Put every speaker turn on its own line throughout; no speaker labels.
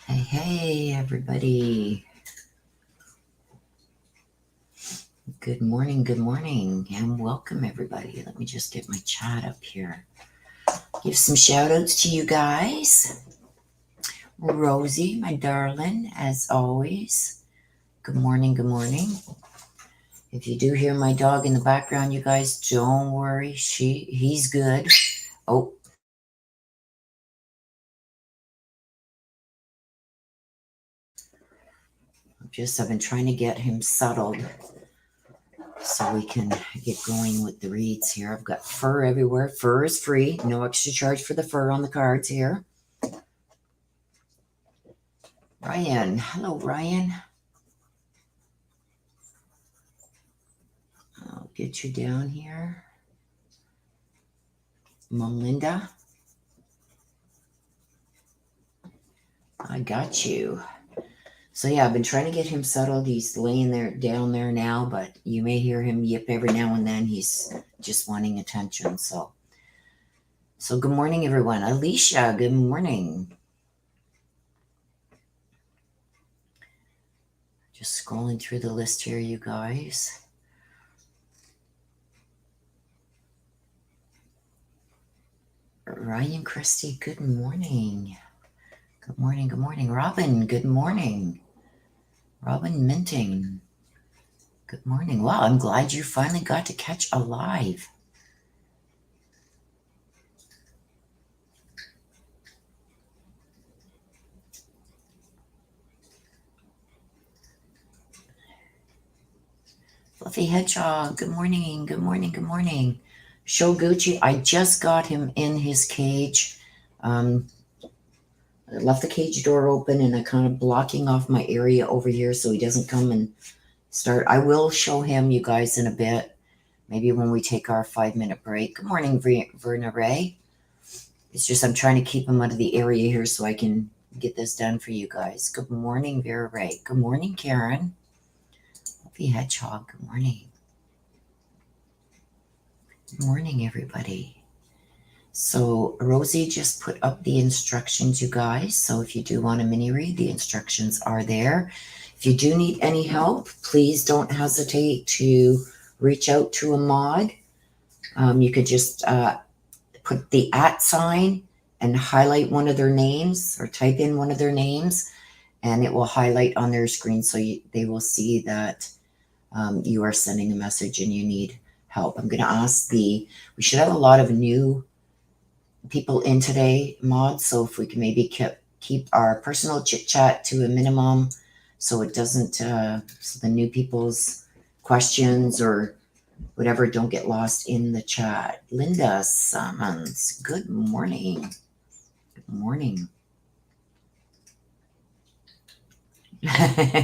Hey, everybody. Good morning, and welcome, everybody. Let me just get my chat up here. Give some shout outs to you guys. Rosie, my darling, as always. Good morning, If you do hear my dog in the background, you guys, don't worry. He's good. Oh, I've been trying to get him settled so we can get going with the reads here. I've got fur everywhere. Fur is free. No extra charge for the fur on the cards here. Ryan. Hello, Ryan. I'll get you down here. Melinda. I got you. So yeah, I've been trying to get him settled. He's laying there down there now, but you may hear him yip every now and then. He's just wanting attention. So good morning, everyone. Alicia, good morning. Just scrolling through the list here, you guys. Ryan Christie, good morning. Good morning. Robin, good morning. Robin Minting, good morning. Wow, I'm glad you finally got to catch a live. Fluffy Hedgehog, good morning. Shoguchi, I just got him in his cage. I left the cage door open and I'm kind of blocking off my area over here so he doesn't come and start. I will show him, you guys, in a bit. Maybe when we take our 5-minute break. Good morning, Verna Ray. It's just I'm trying to keep him out of the area here so I can get this done for you guys. Good morning, Vera Ray. Good morning, Karen. Fluffy Hedgehog, good morning. Good morning, everybody. So Rosie just put up the instructions, you guys. So if you do want a mini read, the instructions are there. If you do need any help, please don't hesitate to reach out to a mod. You could just put the @ sign and highlight one of their names or type in one of their names, and it will highlight on their screen so they will see that you are sending a message and you need help. I'm going to ask we should have a lot of new people in today, mods, so if we can maybe keep our personal chit chat to a minimum so it doesn't, so the new people's questions or whatever don't get lost in the chat. Linda Summons, good morning. Good morning.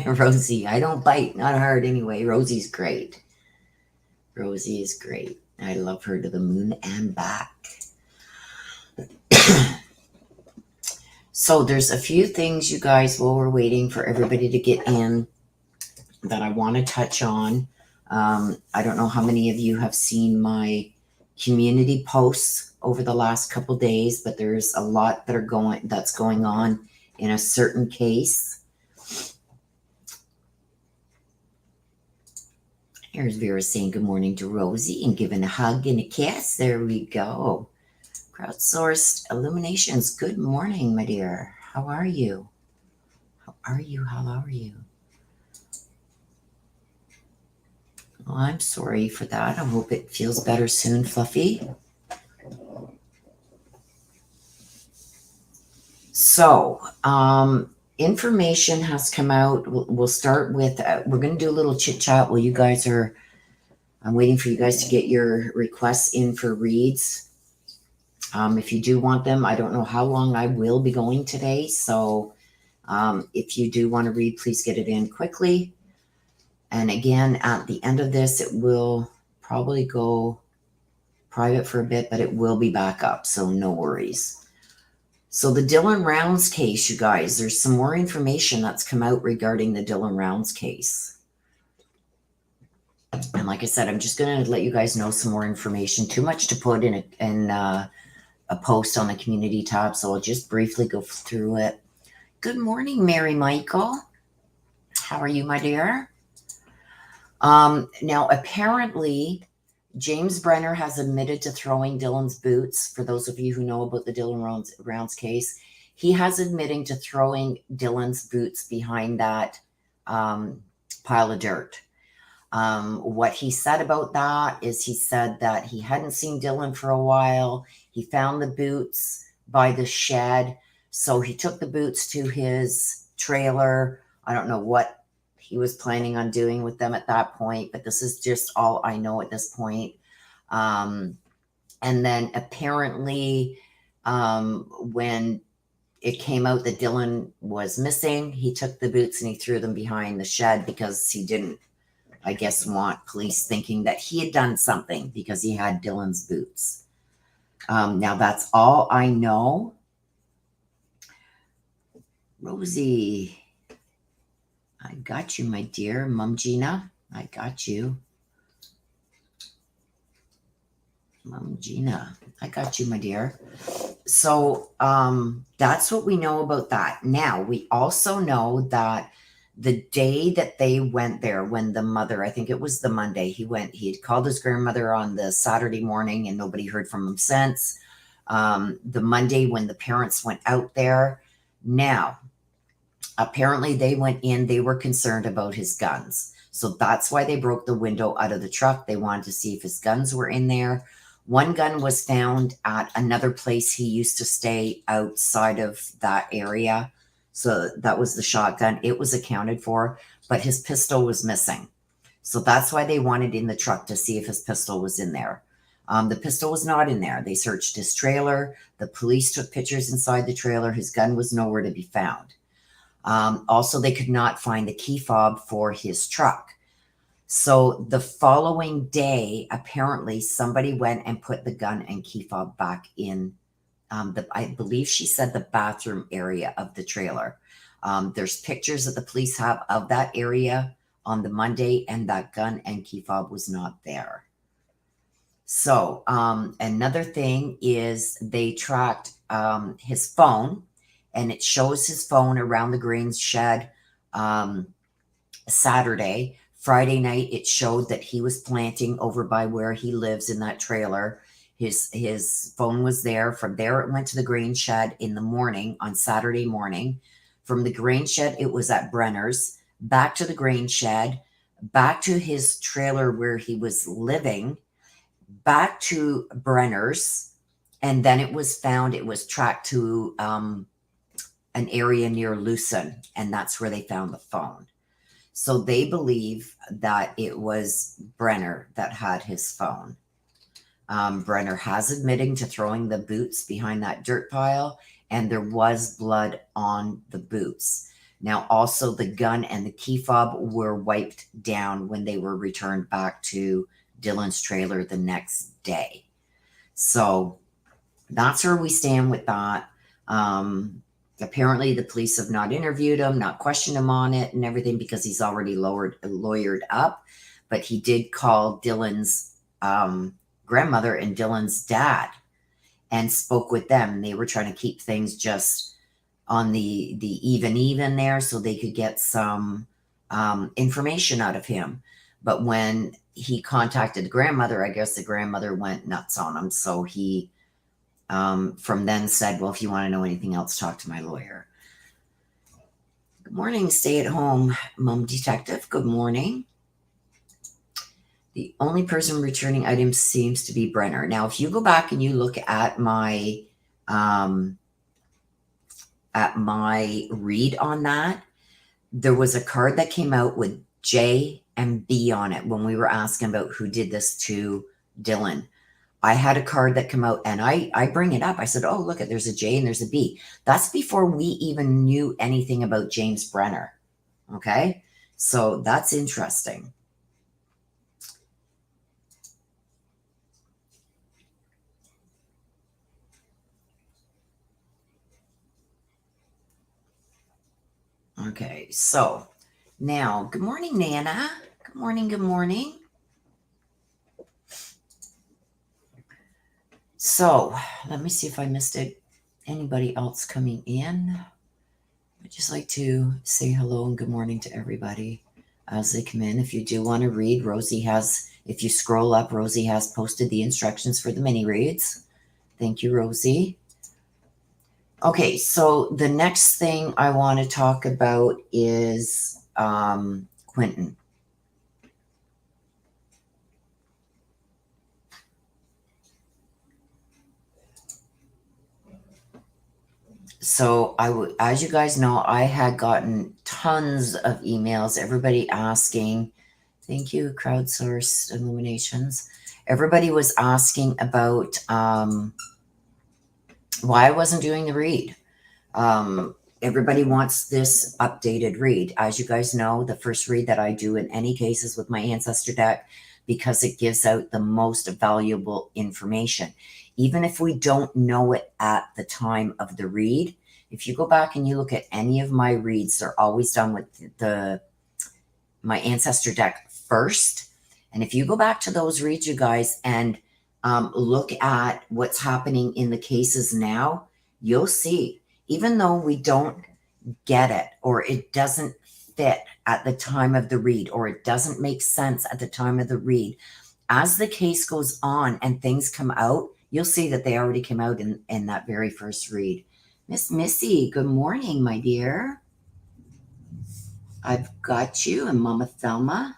Rosie, I don't bite, not hard anyway. Rosie's great. Rosie is great. I love her to the moon and back. So there's a few things, you guys, while we're waiting for everybody to get in that I want to touch on. I don't know how many of you have seen my community posts over the last couple days, but there's a lot that's going on in a certain case. Here's Vera saying good morning to Rosie and giving a hug and a kiss. There we go. Crowdsourced Illuminations, good morning, my dear. How are you? How are you? Well, I'm sorry for that. I hope it feels better soon, Fluffy. So, information has come out. We'll start with, we're going to do a little chit chat while you guys I'm waiting for you guys to get your requests in for reads. If you do want them, I don't know how long I will be going today. So if you do want to read, please get it in quickly. And again, at the end of this, it will probably go private for a bit, but it will be back up. So no worries. So the Dylan Rounds case, you guys, there's some more information that's come out regarding the Dylan Rounds case. And like I said, I'm just going to let you guys know some more information. Too much to put in a post on the community tab, so I'll just briefly go through it. Good morning, Mary Michael. How are you, my dear? Now, apparently, James Brenner has admitted to throwing Dylan's boots. For those of you who know about the Dylan Rounds case, he has admitting to throwing Dylan's boots behind that pile of dirt. What he said about that is he said that he hadn't seen Dylan for a while. He found the boots by the shed. So he took the boots to his trailer. I don't know what he was planning on doing with them at that point, but this is just all I know at this point. And then apparently, when it came out that Dylan was missing, he took the boots and he threw them behind the shed because he didn't, I guess, want police thinking that he had done something because he had Dylan's boots. Now, that's all I know. Rosie, I got you, my dear. Mom Gina, I got you. Mom Gina, I got you, my dear. So that's what we know about that. Now, we also know that the day that they went there, when the mother, I think it was the Monday, he had called his grandmother on the Saturday morning and nobody heard from him since. The Monday when the parents went out there. Now, apparently they went in, they were concerned about his guns. So that's why they broke the window out of the truck. They wanted to see if his guns were in there. One gun was found at another place he used to stay outside of that area. So that was the shotgun. It was accounted for, but his pistol was missing. So that's why they wanted in the truck to see if his pistol was in there. The pistol was not in there. They searched his trailer. The police took pictures inside the trailer. His gun was nowhere to be found. Also, they could not find the key fob for his truck. So the following day, apparently somebody went and put the gun and key fob back in I believe she said the bathroom area of the trailer. There's pictures that the police have of that area on the Monday, and that gun and key fob was not there. So another thing is they tracked his phone, and it shows his phone around the grain shed Saturday. Friday night, it showed that he was planting over by where he lives in that trailer. His phone was there. From there, it went to the grain shed in the morning on Saturday morning. From the grain shed, it was at Brenner's, back to the grain shed, back to his trailer where he was living, back to Brenner's, and then it was found, it was tracked to an area near Lucin, and that's where they found the phone. So they believe that it was Brenner that had his phone. Brenner has admitting to throwing the boots behind that dirt pile, and there was blood on the boots. Now, also the gun and the key fob were wiped down when they were returned back to Dylan's trailer the next day. So that's where we stand with that. Apparently, the police have not interviewed him, not questioned him on it and everything because he's already lawyered up. But he did call Dylan's grandmother and Dylan's dad and spoke with them. They were trying to keep things just on the even there so they could get some information out of him. But when he contacted the grandmother, I guess the grandmother went nuts on him. So he from then said, well, if you want to know anything else, talk to my lawyer. Good morning, stay-at-home mom detective. Good morning. The only person returning items seems to be Brenner. Now, if you go back and you look at my read on that, there was a card that came out with J and B on it when we were asking about who did this to Dylan. I had a card that came out and I bring it up. I said, oh, look, there's a J and there's a B. That's before we even knew anything about James Brenner. Okay. So that's interesting. Okay. So now, good morning, Nana. Good morning. Good morning. So let me see if I missed it. Anybody else coming in? I'd just like to say hello and good morning to everybody as they come in. If you do want to read, Rosie has, if you scroll up, Rosie has posted the instructions for the mini reads. Thank you, Rosie. Okay, so the next thing I want to talk about is Quentin. So as you guys know, I had gotten tons of emails, everybody asking, thank you, Crowdsourced Illuminations. Everybody was asking about why I wasn't doing the read. Everybody wants this updated read. As you guys know, the first read that I do in any cases with my ancestor deck, because it gives out the most valuable information. Even if we don't know it at the time of the read, if you go back and you look at any of my reads, they're always done with my ancestor deck first. And if you go back to those reads, you guys, and look at what's happening in the cases now, you'll see, even though we don't get it or it doesn't fit at the time of the read or it doesn't make sense at the time of the read, as the case goes on and things come out, you'll see that they already came out in that very first read. Miss Missy, good morning, my dear. I've got you, and Mama Thelma.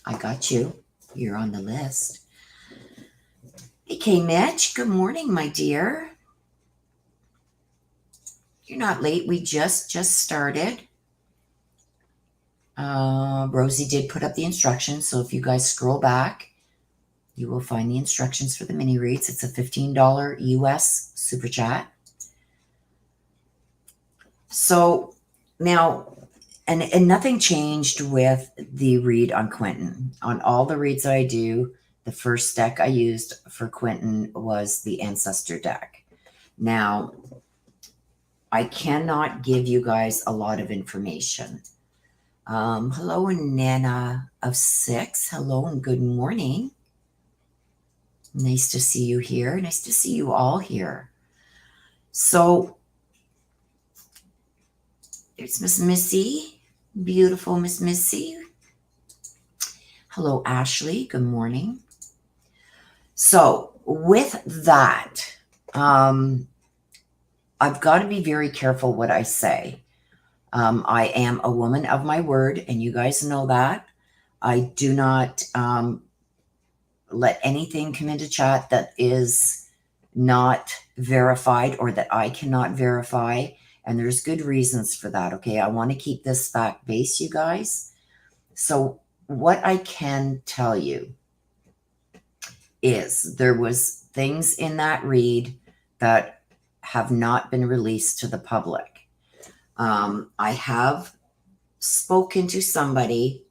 I got you. You're on the list. Okay, Mitch, good morning, my dear. You're not late. We just started. Rosie did put up the instructions, so if you guys scroll back, you will find the instructions for the mini reads. It's a $15 US super chat. So now, and nothing changed with the read on Quentin. On all the reads that I do, the first deck I used for Quentin was the Ancestor deck. Now, I cannot give you guys a lot of information. Hello, Nana of 6. Hello and good morning. Nice to see you here. Nice to see you all here. So, there's Miss Missy. Beautiful Miss Missy. Hello, Ashley. Good morning. So, with that, I've got to be very careful what I say. I am a woman of my word, and you guys know that. I do not let anything come into chat that is not verified or that I cannot verify. And there's good reasons for that, okay? I want to keep this fact-based, you guys. So what I can tell you is there was things in that read that have not been released to the public. I have spoken to somebody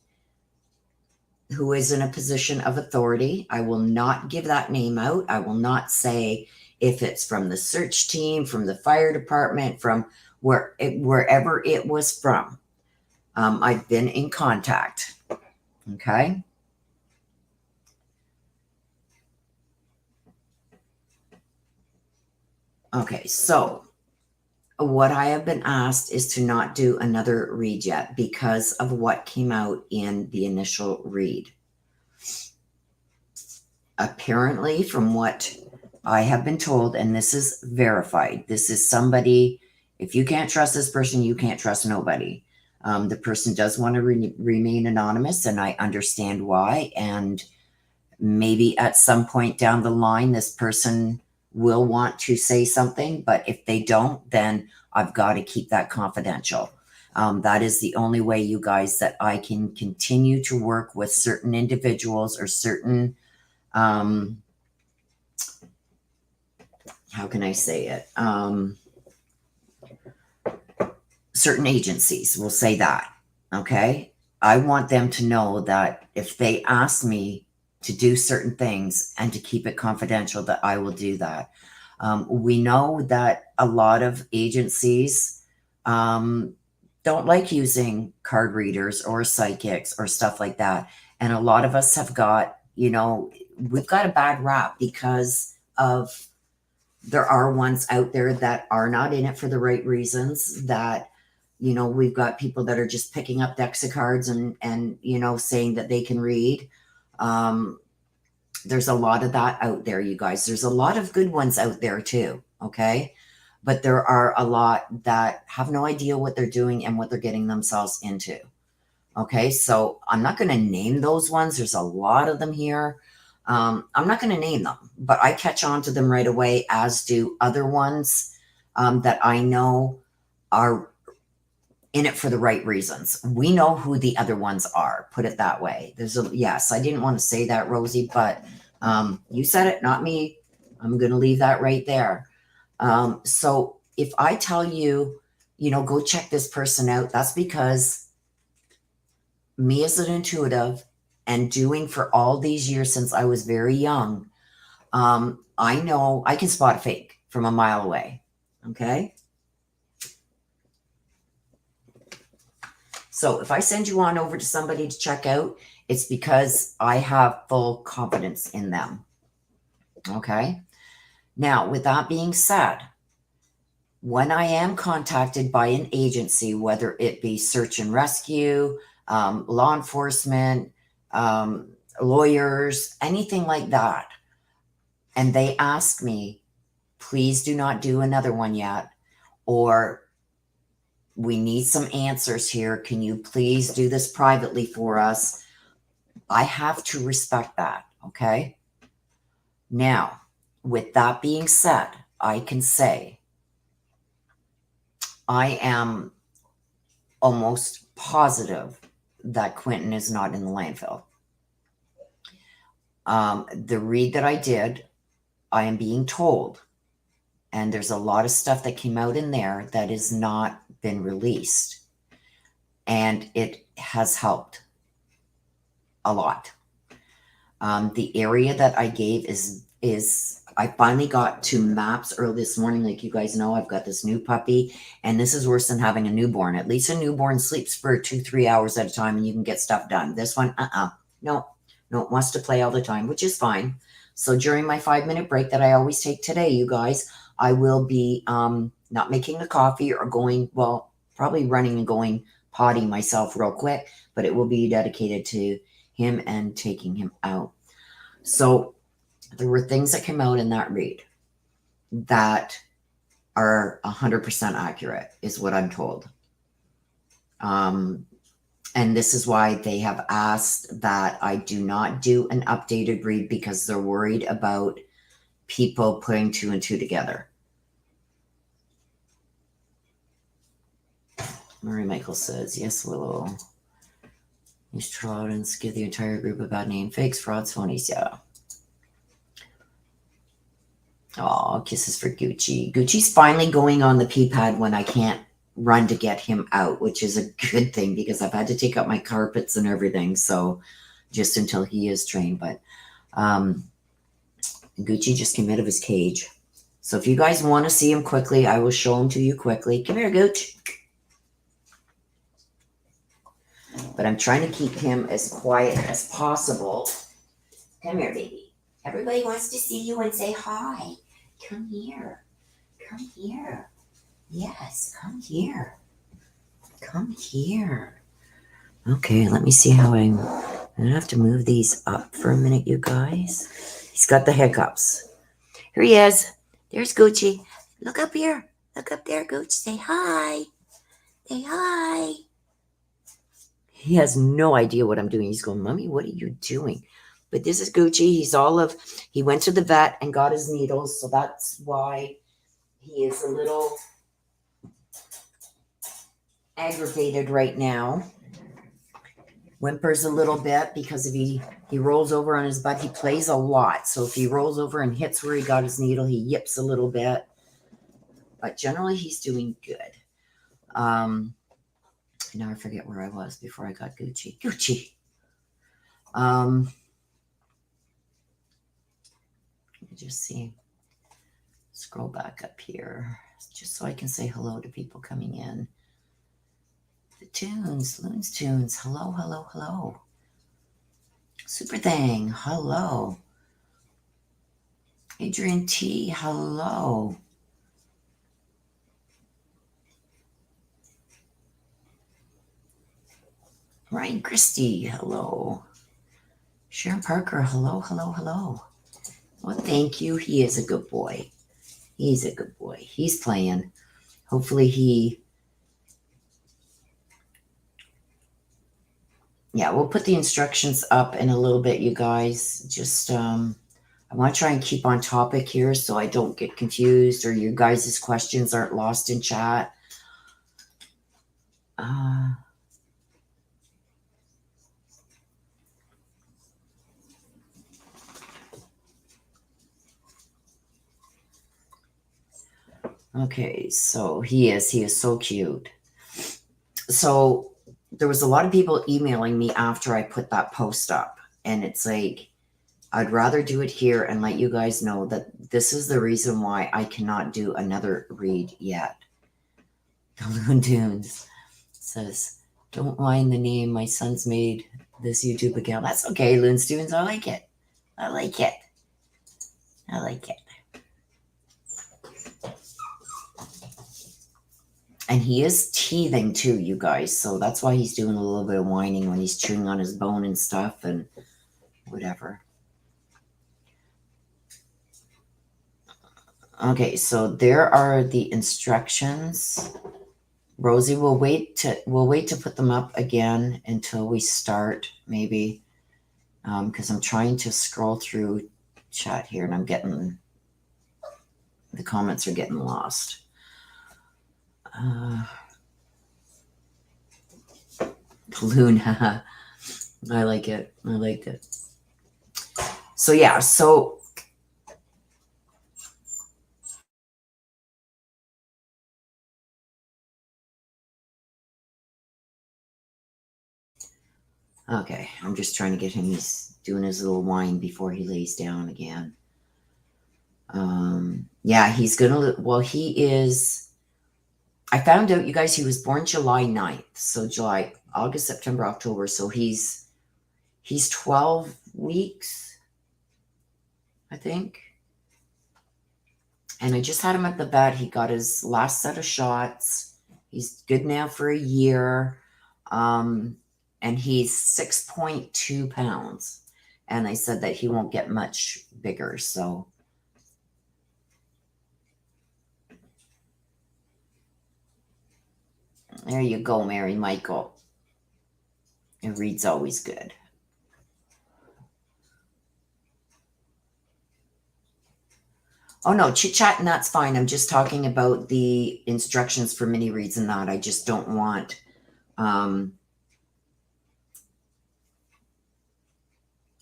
who is in a position of authority. I will not give that name out. I will not say if it's from the search team, from the fire department, from wherever it was from. I've been in contact. Okay. Okay, so what I have been asked is to not do another read yet because of what came out in the initial read. Apparently, from what I have been told, and this is verified, this is somebody, if you can't trust this person, you can't trust nobody. The person does want to remain anonymous, and I understand why. And maybe at some point down the line, this person will want to say something, but if they don't, then I've got to keep that confidential. That is the only way, you guys, that I can continue to work with certain individuals or certain, how can I say it? Certain agencies, we'll say that, okay? I want them to know that if they ask me to do certain things and to keep it confidential, that I will do that. We know that a lot of agencies don't like using card readers or psychics or stuff like that. And a lot of us have got, we've got a bad rap because of There are ones out there that are not in it for the right reasons, that, you know, we've got people that are just picking up decks of cards and, you know, saying that they can read. There's a lot of that out there, you guys. There's a lot of good ones out there too. Okay. But there are a lot that have no idea what they're doing and what they're getting themselves into. Okay. So I'm not going to name those ones. There's a lot of them here. I'm not going to name them, but I catch on to them right away, as do other ones that I know are in it for the right reasons. We know who the other ones are, put it that way. Yes, I didn't want to say that, Rosie, but you said it, not me. I'm going to leave that right there. So if I tell you, you know, go check this person out, that's because me as an intuitive and doing for all these years since I was very young, I know I can spot a fake from a mile away. Okay. So if I send you on over to somebody to check out, it's because I have full confidence in them. Okay. Now, with that being said, when I am contacted by an agency, whether it be search and rescue, law enforcement, lawyers, anything like that, and they ask me, please do not do another one yet, or we need some answers here. Can you please do this privately for us? I have to respect that. Okay. Now, with that being said, I can say I am almost positive that Quentin is not in the landfill. The read that I did, I am being told, and there's a lot of stuff that came out in there that has not been released, and it has helped a lot. The area that I gave is I finally got to maps early this morning. Like you guys know, I've got this new puppy, and this is worse than having a newborn. At least a newborn sleeps for 2-3 hours at a time and you can get stuff done. This one, no, it wants to play all the time, which is fine. So during my 5-minute break that I always take today, you guys, I will be not making a coffee or going, well, probably running and going potty myself real quick, but it will be dedicated to him and taking him out. So there were things that came out in that read that are 100% accurate, is what I'm told. And this is why they have asked that I do not do an updated read, because they're worried about people putting 2 and 2 together. Murray Michael says, yes, Willow. These Trollins give the entire group a bad name. Fakes, frauds, phonies, yeah. Oh, kisses for Gucci. Gucci's finally going on the pee pad when I can't run to get him out, which is a good thing because I've had to take out my carpets and everything. So just until he is trained. But Gucci just came out of his cage. So if you guys want to see him quickly, I will show him to you quickly. Come here, Gooch. But I'm trying to keep him as quiet as possible. Come here, baby. Everybody wants to see you and say hi. Come here. Come here. Yes, come here. Come here. Okay, let me see how I'm going to have to move these up for a minute, you guys. He's got the hiccups. Here he is. There's Gucci. Look up here. Look up there, Gooch. Say hi. Say hi. He has no idea what I'm doing. He's going, Mommy, what are you doing? But this is Gucci. He went to the vet and got his needles. So that's why he is a little aggravated right now. Whimpers a little bit because if he rolls over on his butt, he plays a lot. So if he rolls over and hits where he got his needle, he yips a little bit. But generally, he's doing good. Now I forget where I was before I got Gucci. Gucci. Let me just see. Scroll back up here just so I can say hello to people coming in. The tunes, Loons Tunes. Hello, hello, hello. Super Thing. Hello. Adrian T, hello. Ryan Christie, hello. Sharon Parker, hello, hello, hello. Well, thank you. He is a good boy. He's a good boy. He's playing. Hopefully yeah, we'll put the instructions up in a little bit, you guys. Just, I want to try and keep on topic here so I don't get confused or you guys' questions aren't lost in chat. Okay, so he is so cute. So there was a lot of people emailing me after I put that post up, and it's like, I'd rather do it here and let you guys know that this is the reason why I cannot do another read yet. Loon Tunes says, don't mind the name. My son's made this YouTube account. That's okay, Loon Tunes. I like it. I like it. I like it. And he is teething too, you guys. So that's why he's doing a little bit of whining when he's chewing on his bone and stuff and whatever. Okay, so there are the instructions. Rosie, we'll wait to put them up again until we start, maybe, because I'm trying to scroll through chat here and I'm getting the comments are getting lost. Luna, I like it. I liked it. So yeah, so okay, I'm just trying to get him. He's doing his little whine before he lays down again. Yeah, he's gonna. Well, he is. I found out, you guys, he was born July 9th. So July, August, September, October. So he's 12 weeks, I think. And I just had him at the vet. He got his last set of shots. He's good now for a year. And he's 6.2 pounds. And they said that he won't get much bigger. So there you go, Mary Michael. It reads always good. Oh no, chit chat and that's fine. I'm just talking about the instructions for mini reads and that. I just don't want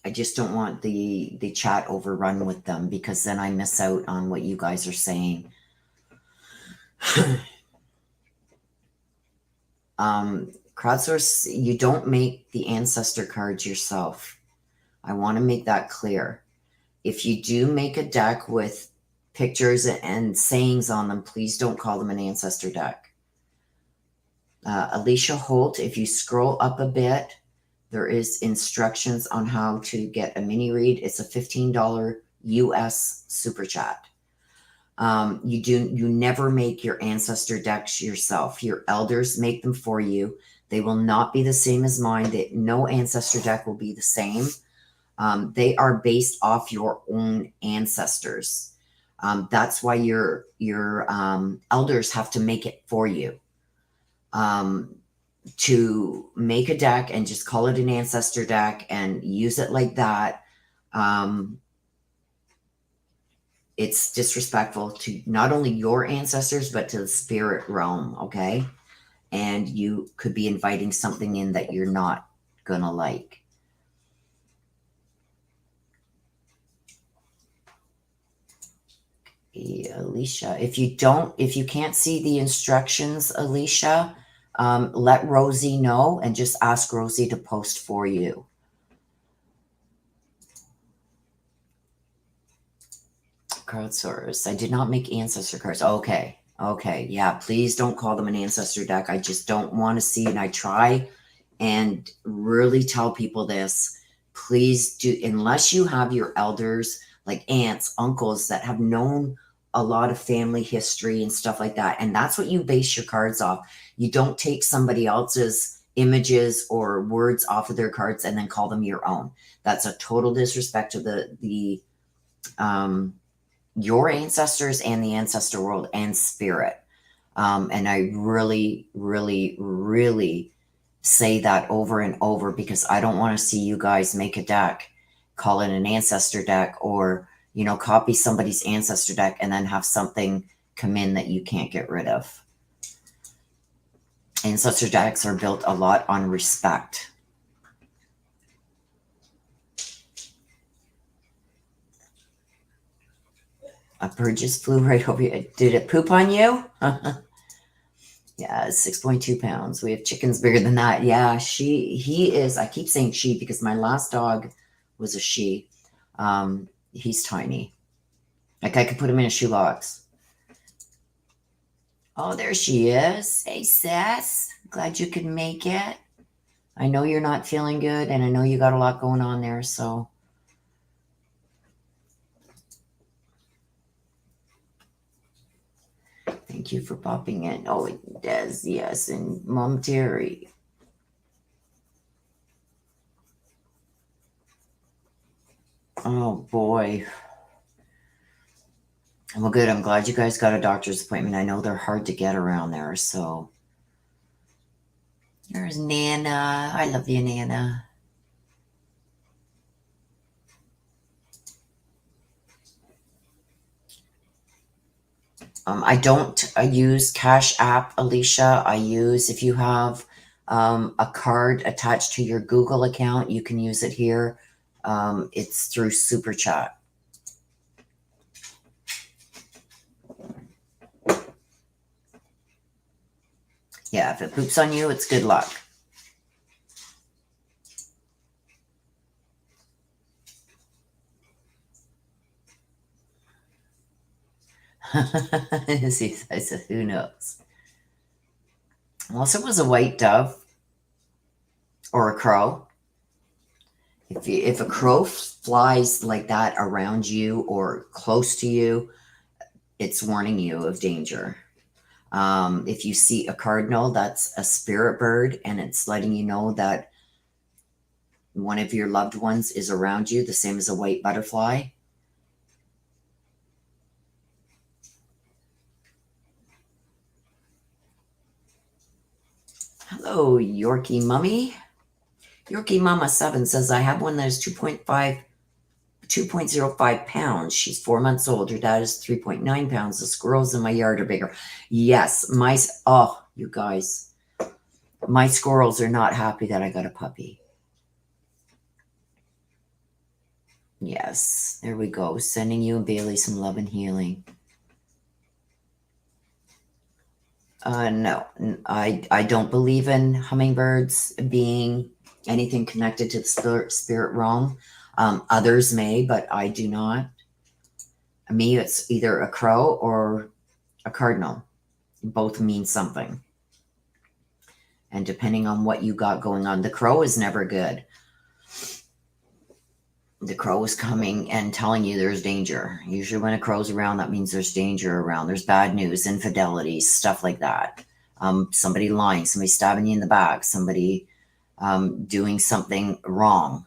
the chat overrun with them because then I miss out on what you guys are saying. Crowdsource, you don't make the ancestor cards yourself. I want to make that clear. If you do make a deck with pictures and sayings on them, please don't call them an ancestor deck. Alicia Holt, if you scroll up a bit, there is instructions on how to get a mini read. It's a $15 US super chat. You never make your ancestor decks yourself. Your elders make them for you. They will not be the same as mine. No ancestor deck will be the same. They are based off your own ancestors. That's why your elders have to make it for you. To make a deck and just call it an ancestor deck and use it like that, it's disrespectful to not only your ancestors, but to the spirit realm, okay? And you could be inviting something in that you're not gonna like. Alicia, if you can't see the instructions, Alicia, let Rosie know and just ask Rosie to post for you. Crowdsource. I did not make ancestor cards. Okay. Yeah, please don't call them an ancestor deck. I just don't want to see, and I try and really tell people this. Please do, unless you have your elders like aunts, uncles that have known a lot of family history and stuff like that. And that's what you base your cards off. You don't take somebody else's images or words off of their cards and then call them your own. That's a total disrespect to the your ancestors and the ancestor world and spirit. And I really, really, really say that over and over, because I don't want to see you guys make a deck, call it an ancestor deck, or, you know, copy somebody's ancestor deck and then have something come in that you can't get rid of. Ancestor decks are built a lot on respect. A bird just flew right over you. Did it poop on you? Yeah, 6.2 pounds. We have chickens bigger than that. Yeah, he is. I keep saying she because my last dog was a she. He's tiny. Like I could put him in a shoebox. Oh, there she is. Hey, Sass. Glad you could make it. I know you're not feeling good, and I know you got a lot going on there, so. Thank you for popping in. Oh, it does, yes. And Mom Terry. Oh, boy. Well, good. I'm glad you guys got a doctor's appointment. I know they're hard to get around there, so. There's Nana. I love you, Nana. I don't use Cash App, Alicia. I use, if you have a card attached to your Google account, you can use it here. It's through Super Chat. Yeah, if it poops on you, it's good luck. I said, who knows? Unless it was a white dove or a crow. If a crow flies like that around you or close to you, it's warning you of danger. If you see a cardinal, that's a spirit bird, and it's letting you know that one of your loved ones is around you, the same as a white butterfly. Hello, Yorkie Mummy. Yorkie Mama 7 says, I have one that is 2.05 pounds. She's 4 months old. Her dad is 3.9 pounds. The squirrels in my yard are bigger. Yes, you guys, my squirrels are not happy that I got a puppy. Yes, there we go. Sending you and Bailey some love and healing. No, I don't believe in hummingbirds being anything connected to the spirit realm. Others may, but I do not. Me, it's either a crow or a cardinal. Both mean something. And depending on what you got going on, the crow is never good. The crow is coming and telling you there's danger. Usually when a crow's around, that means there's danger around. There's bad news, infidelities, stuff like that. Somebody lying, somebody stabbing you in the back, somebody doing something wrong.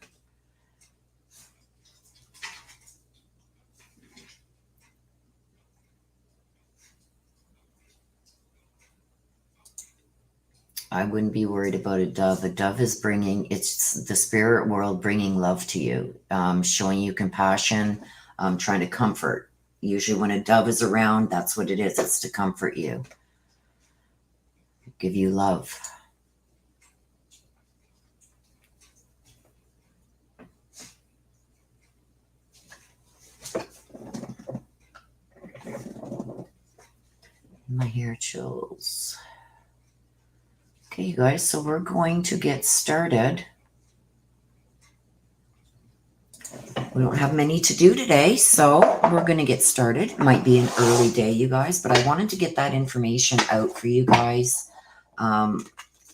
I wouldn't be worried about a dove. A dove is it's the spirit world bringing love to you, showing you compassion, trying to comfort. Usually when a dove is around, that's what it is. It's to comfort you, give you love. My hair chills. Okay, you guys, so we're going to get started. We don't have many to do today, so we're going to get started. It might be an early day, you guys, but I wanted to get that information out for you guys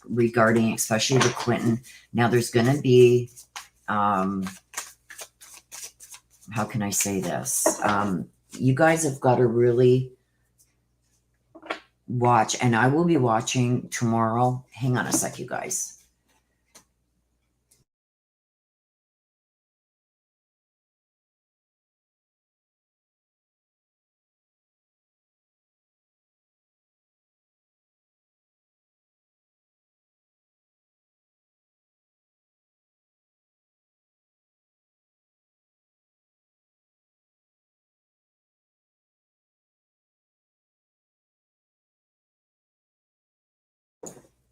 regarding especially the Clinton. Now, there's going to be, how can I say this? You guys have got to really watch, and I will be watching tomorrow. Hang on a sec, you guys.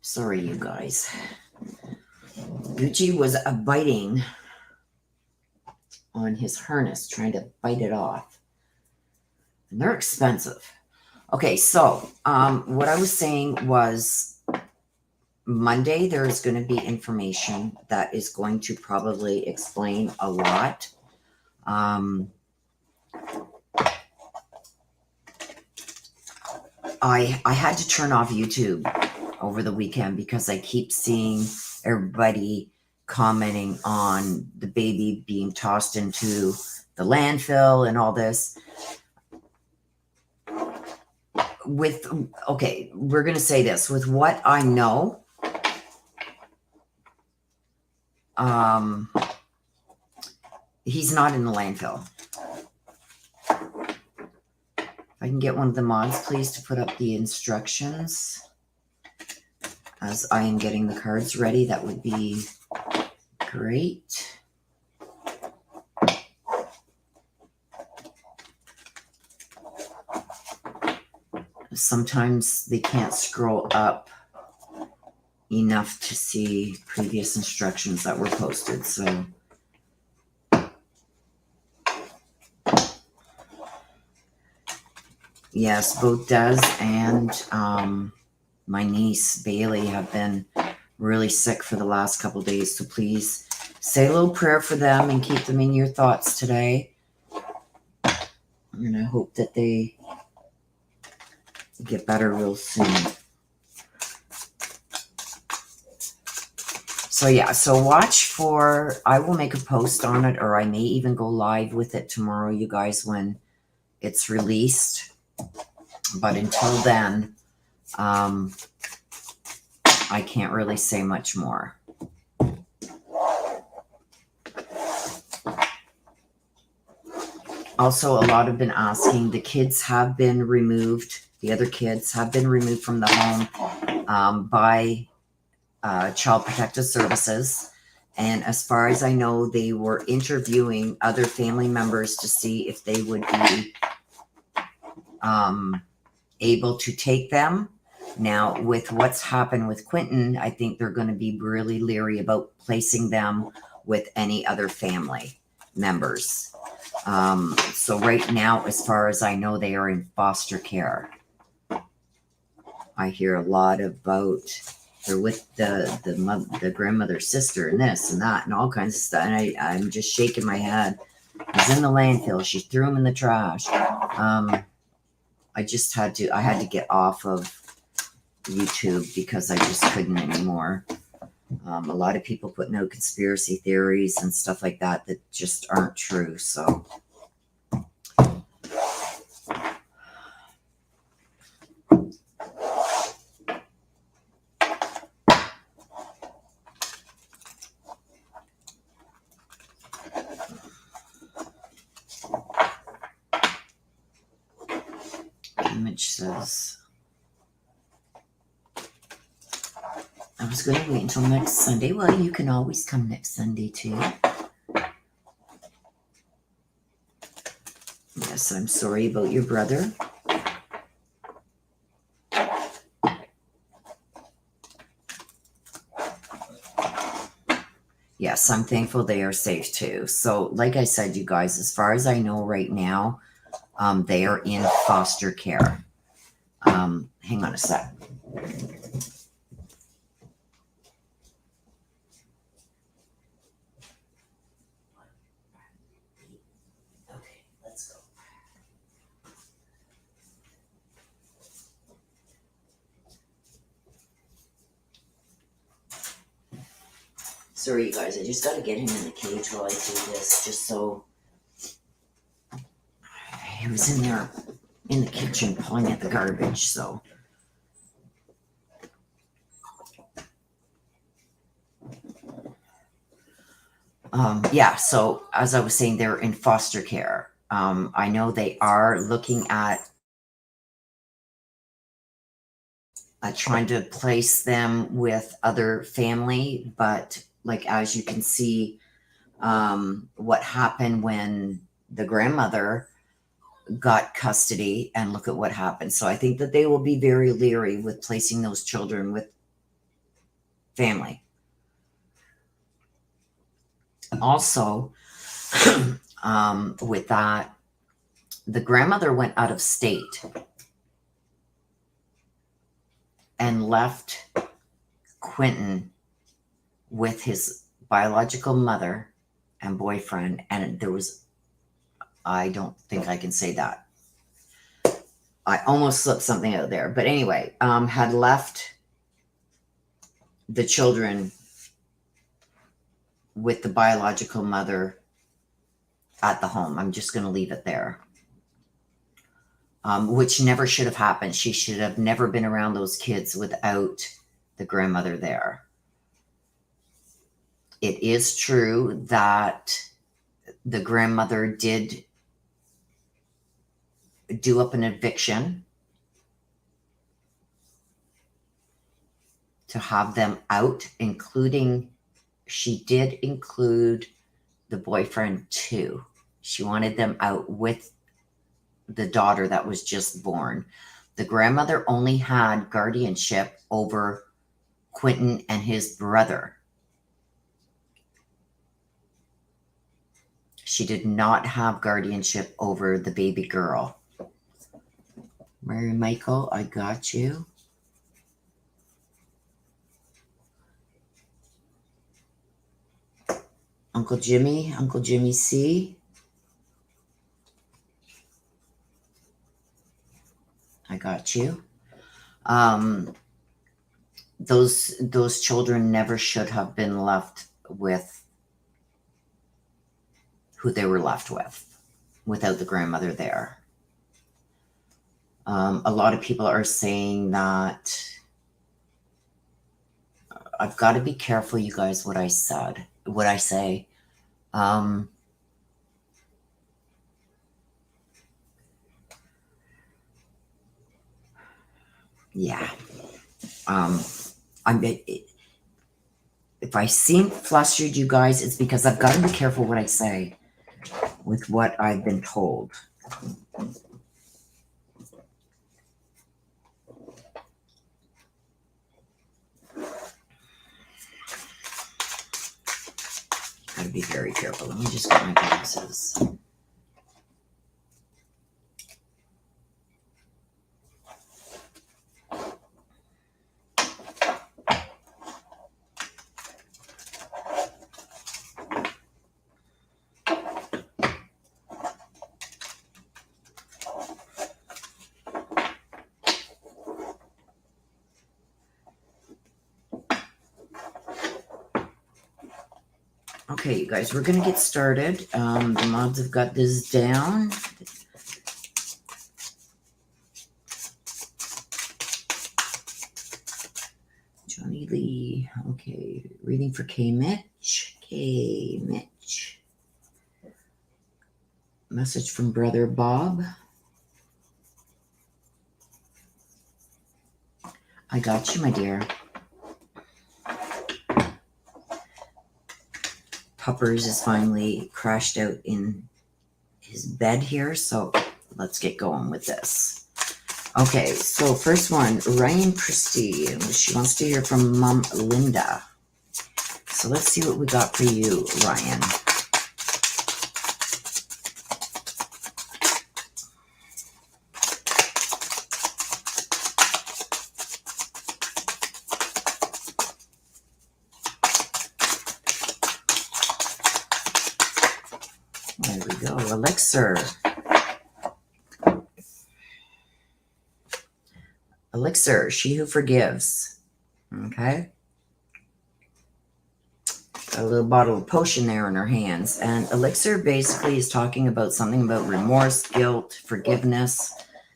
Sorry, you guys. Gucci was biting on his harness, trying to bite it off. And they're expensive. Okay, so what I was saying was Monday there is going to be information that is going to probably explain a lot. I had to turn off YouTube over the weekend because I keep seeing everybody commenting on the baby being tossed into the landfill and all this. Okay, we're going to say this. With what I know, he's not in the landfill. If I can get one of the mods, please, to put up the instructions as I am getting the cards ready, that would be great. Sometimes they can't scroll up enough to see previous instructions that were posted, so yes, both Des and my niece Bailey have been really sick for the last couple days, so please say a little prayer for them and keep them in your thoughts today. And I hope that they get better real soon. So yeah, so watch for, I will make a post on it, or I may even go live with it tomorrow, you guys, when it's released. But until then, I can't really say much more. Also, a lot have been asking, the kids have been removed. The other kids have been removed from the home by Child Protective Services. And as far as I know, they were interviewing other family members to see if they would be able to take them. Now, with what's happened with Quentin, I think they're going to be really leery about placing them with any other family members. So right now, as far as I know, they are in foster care. I hear a lot about they're with the grandmother's sister and this and that and all kinds of stuff. And I'm just shaking my head. He's in the landfill. She threw him in the trash. I had to get off of YouTube because I just couldn't anymore. A lot of people putting out conspiracy theories and stuff like that that just aren't true. So image says, I was going to wait until next Sunday. Well, you can always come next Sunday too. Yes, I'm sorry about your brother. Yes, I'm thankful they are safe too. So like I said, you guys, as far as I know right now, they are in foster care. Hang on a sec. Okay, let's go. Sorry, you guys, I just got to get him in the cage while I do this, just so I was in there in the kitchen pulling at the garbage, so. Yeah, so as I was saying, they're in foster care. I know they are looking at trying to place them with other family, but like as you can see, what happened when the grandmother got custody, and look at what happened. So I think that they will be very leery with placing those children with family. Also, with that, the grandmother went out of state and left Quentin with his biological mother and boyfriend. And there was, I don't think I can say that. I almost slipped something out there. But anyway, had left the children with the biological mother at the home. I'm just going to leave it there. Which never should have happened. She should have never been around those kids without the grandmother there. It is true that the grandmother did do up an eviction to have them out, including, she did include the boyfriend too. She wanted them out with the daughter that was just born. The grandmother only had guardianship over Quentin and his brother. She did not have guardianship over the baby girl. Mary Michael, I got you. Uncle Jimmy C. I got you. Those children never should have been left with who they were left with without the grandmother there. A lot of people are saying that I've got to be careful, you guys, what I say. Yeah. If I seem flustered, you guys, it's because I've got to be careful what I say with what I've been told. Got to be very careful. Let me just get my glasses. Okay, you guys, we're going to get started. The mods have got this down. Johnny Lee. Okay, reading for K. Mitch. K. Mitch. Message from Brother Bob. I got you, my dear. Puppers is finally crashed out in his bed here, so let's get going with this. Okay, so first one, Ryan Christie. She wants to hear from Mom Linda. So let's see what we got for you, Ryan. There we go. Elixir. Elixir, she who forgives. Okay. a little bottle of potion there in her hands. And elixir basically is talking about something about remorse, guilt, forgiveness,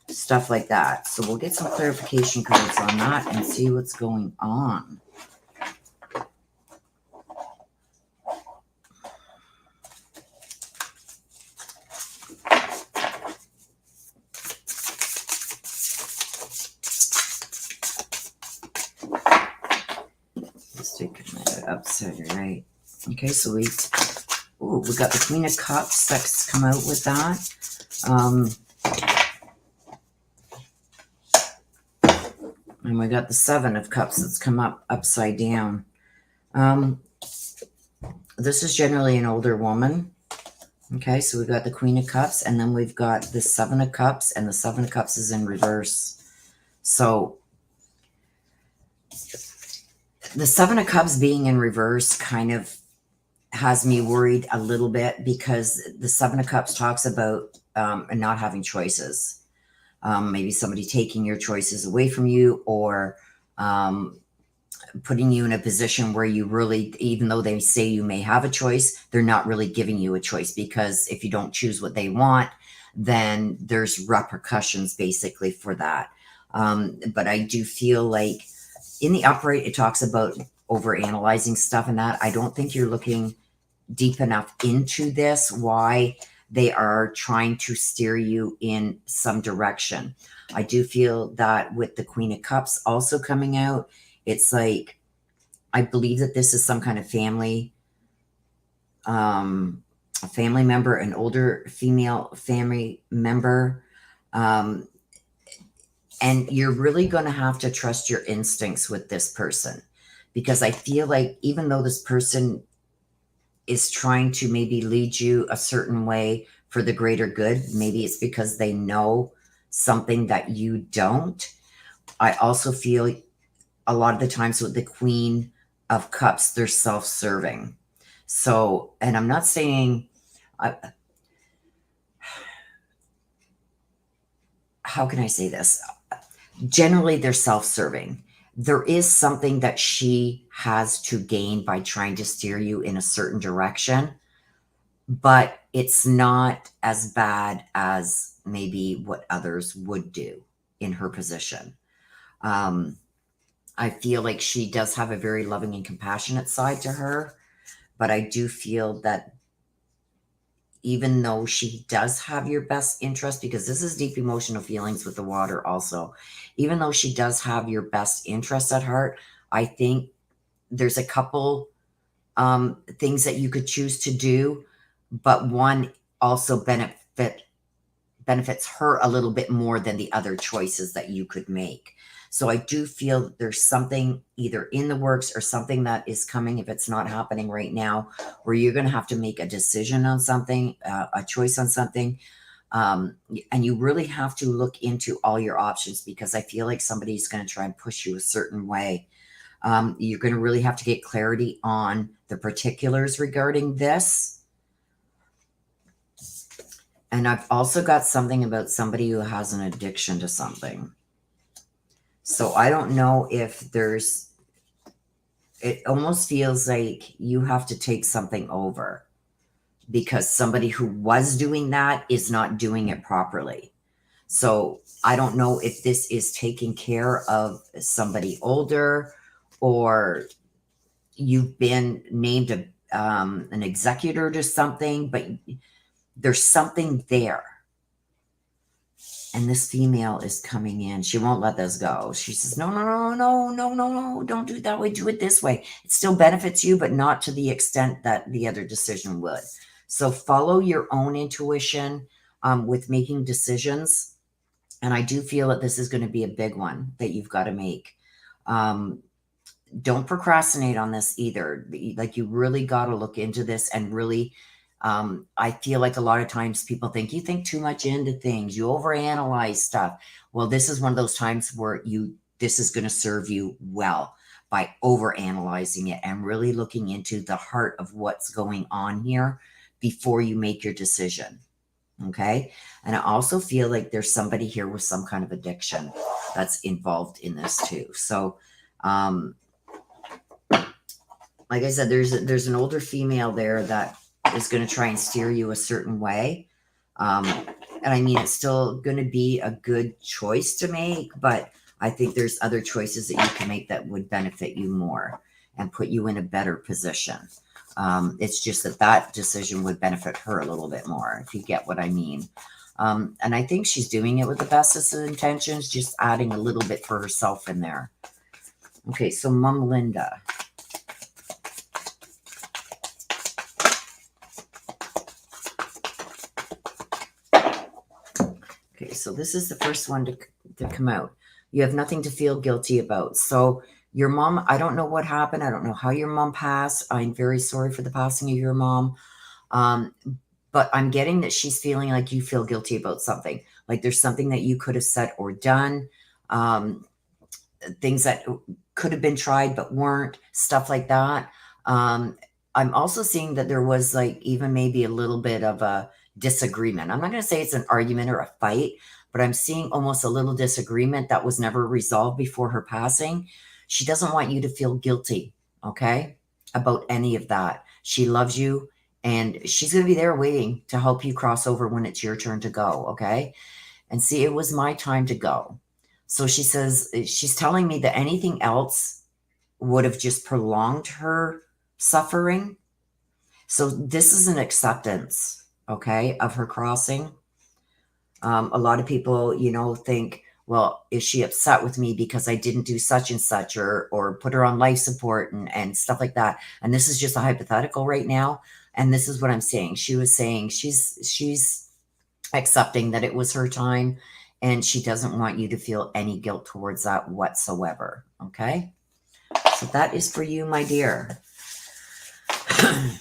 stuff like that. So we'll get some clarification cards on that and see what's going on. Let's take it upside right. Okay, so we got the Queen of Cups that's come out with that. And we got the Seven of Cups that's come up upside down. This is generally an older woman. Okay, so we've got the Queen of Cups, and then we've got the Seven of Cups, and the Seven of Cups is in reverse. So the Seven of Cups being in reverse kind of has me worried a little bit, because the Seven of Cups talks about not having choices. Maybe somebody taking your choices away from you, or putting you in a position where you really, even though they say you may have a choice, they're not really giving you a choice, because if you don't choose what they want, then there's repercussions basically for that. But I do feel like in the upright, it talks about overanalyzing stuff and that. I don't think you're looking deep enough into this, why they are trying to steer you in some direction. I do feel that with the Queen of Cups also coming out, it's like, I believe that this is some kind of family, a family member, an older female family member. And you're really going to have to trust your instincts with this person, because I feel like even though this person is trying to maybe lead you a certain way for the greater good, maybe it's because they know something that you don't. I also feel a lot of the times with the Queen of Cups, they're self-serving. So, and I'm not saying, how can I say this? Generally, they're self-serving. There is something that she has to gain by trying to steer you in a certain direction, but it's not as bad as maybe what others would do in her position. I feel like she does have a very loving and compassionate side to her, but I do feel that even though she does have your best interest, because this is deep emotional feelings with the water also, even though she does have your best interest at heart, I think there's a couple things that you could choose to do, but one also benefits her a little bit more than the other choices that you could make. So I do feel that there's something either in the works or something that is coming, if it's not happening right now, where you're going to have to make a decision on something, a choice on something. And you really have to look into all your options, because I feel like somebody's going to try and push you a certain way. You're going to really have to get clarity on the particulars regarding this. And I've also got something about somebody who has an addiction to something. So I don't know if it almost feels like you have to take something over, because somebody who was doing that is not doing it properly. So I don't know if this is taking care of somebody older, or you've been named an executor to something, but there's something there. And this female is coming in. She won't let this go. She says, no, no, no, no, no, no, no, don't do it that way. Do it this way. It still benefits you, but not to the extent that the other decision would. So follow your own intuition with making decisions. And I do feel that this is going to be a big one that you've got to make. Don't procrastinate on this either. Like, you really got to look into this and really, I feel like a lot of times people think you think too much into things, you overanalyze stuff. Well, this is one of those times where this is going to serve you well by overanalyzing it and really looking into the heart of what's going on here before you make your decision. Okay. And I also feel like there's somebody here with some kind of addiction that's involved in this too. So, like I said, there's an older female there that is going to try and steer you a certain way. Um, and I mean, it's still going to be a good choice to make, but I think there's other choices that you can make that would benefit you more and put you in a better position. It's just that that decision would benefit her a little bit more, if you get what I mean. And I think she's doing it with the bestest of intentions, just adding a little bit for herself in there. Okay, so Mom Linda. Okay, so this is the first one to come out. You have nothing to feel guilty about. So your mom, I don't know what happened. I don't know how your mom passed. I'm very sorry for the passing of your mom. Um, but I'm getting that she's feeling like you feel guilty about something. Like there's something that you could have said or done. Um, Things that could have been tried but weren't, stuff like that. Um, I'm also seeing that there was like even maybe a little bit of a disagreement. I'm not going to say it's an argument or a fight, but I'm seeing almost a little disagreement that was never resolved before her passing. She doesn't want you to feel guilty, okay, about any of that. She loves you and she's going to be there waiting to help you cross over when it's your turn to go, okay? And see, it was my time to go. So she says, she's telling me that anything else would have just prolonged her suffering. So this is an acceptance, okay, of her crossing. A lot of people, think, well, is she upset with me because I didn't do such and such or put her on life support and stuff like that? And this is just a hypothetical right now. And this is what I'm saying. She was saying she's accepting that it was her time and she doesn't want you to feel any guilt towards that whatsoever. Okay. So that is for you, my dear. That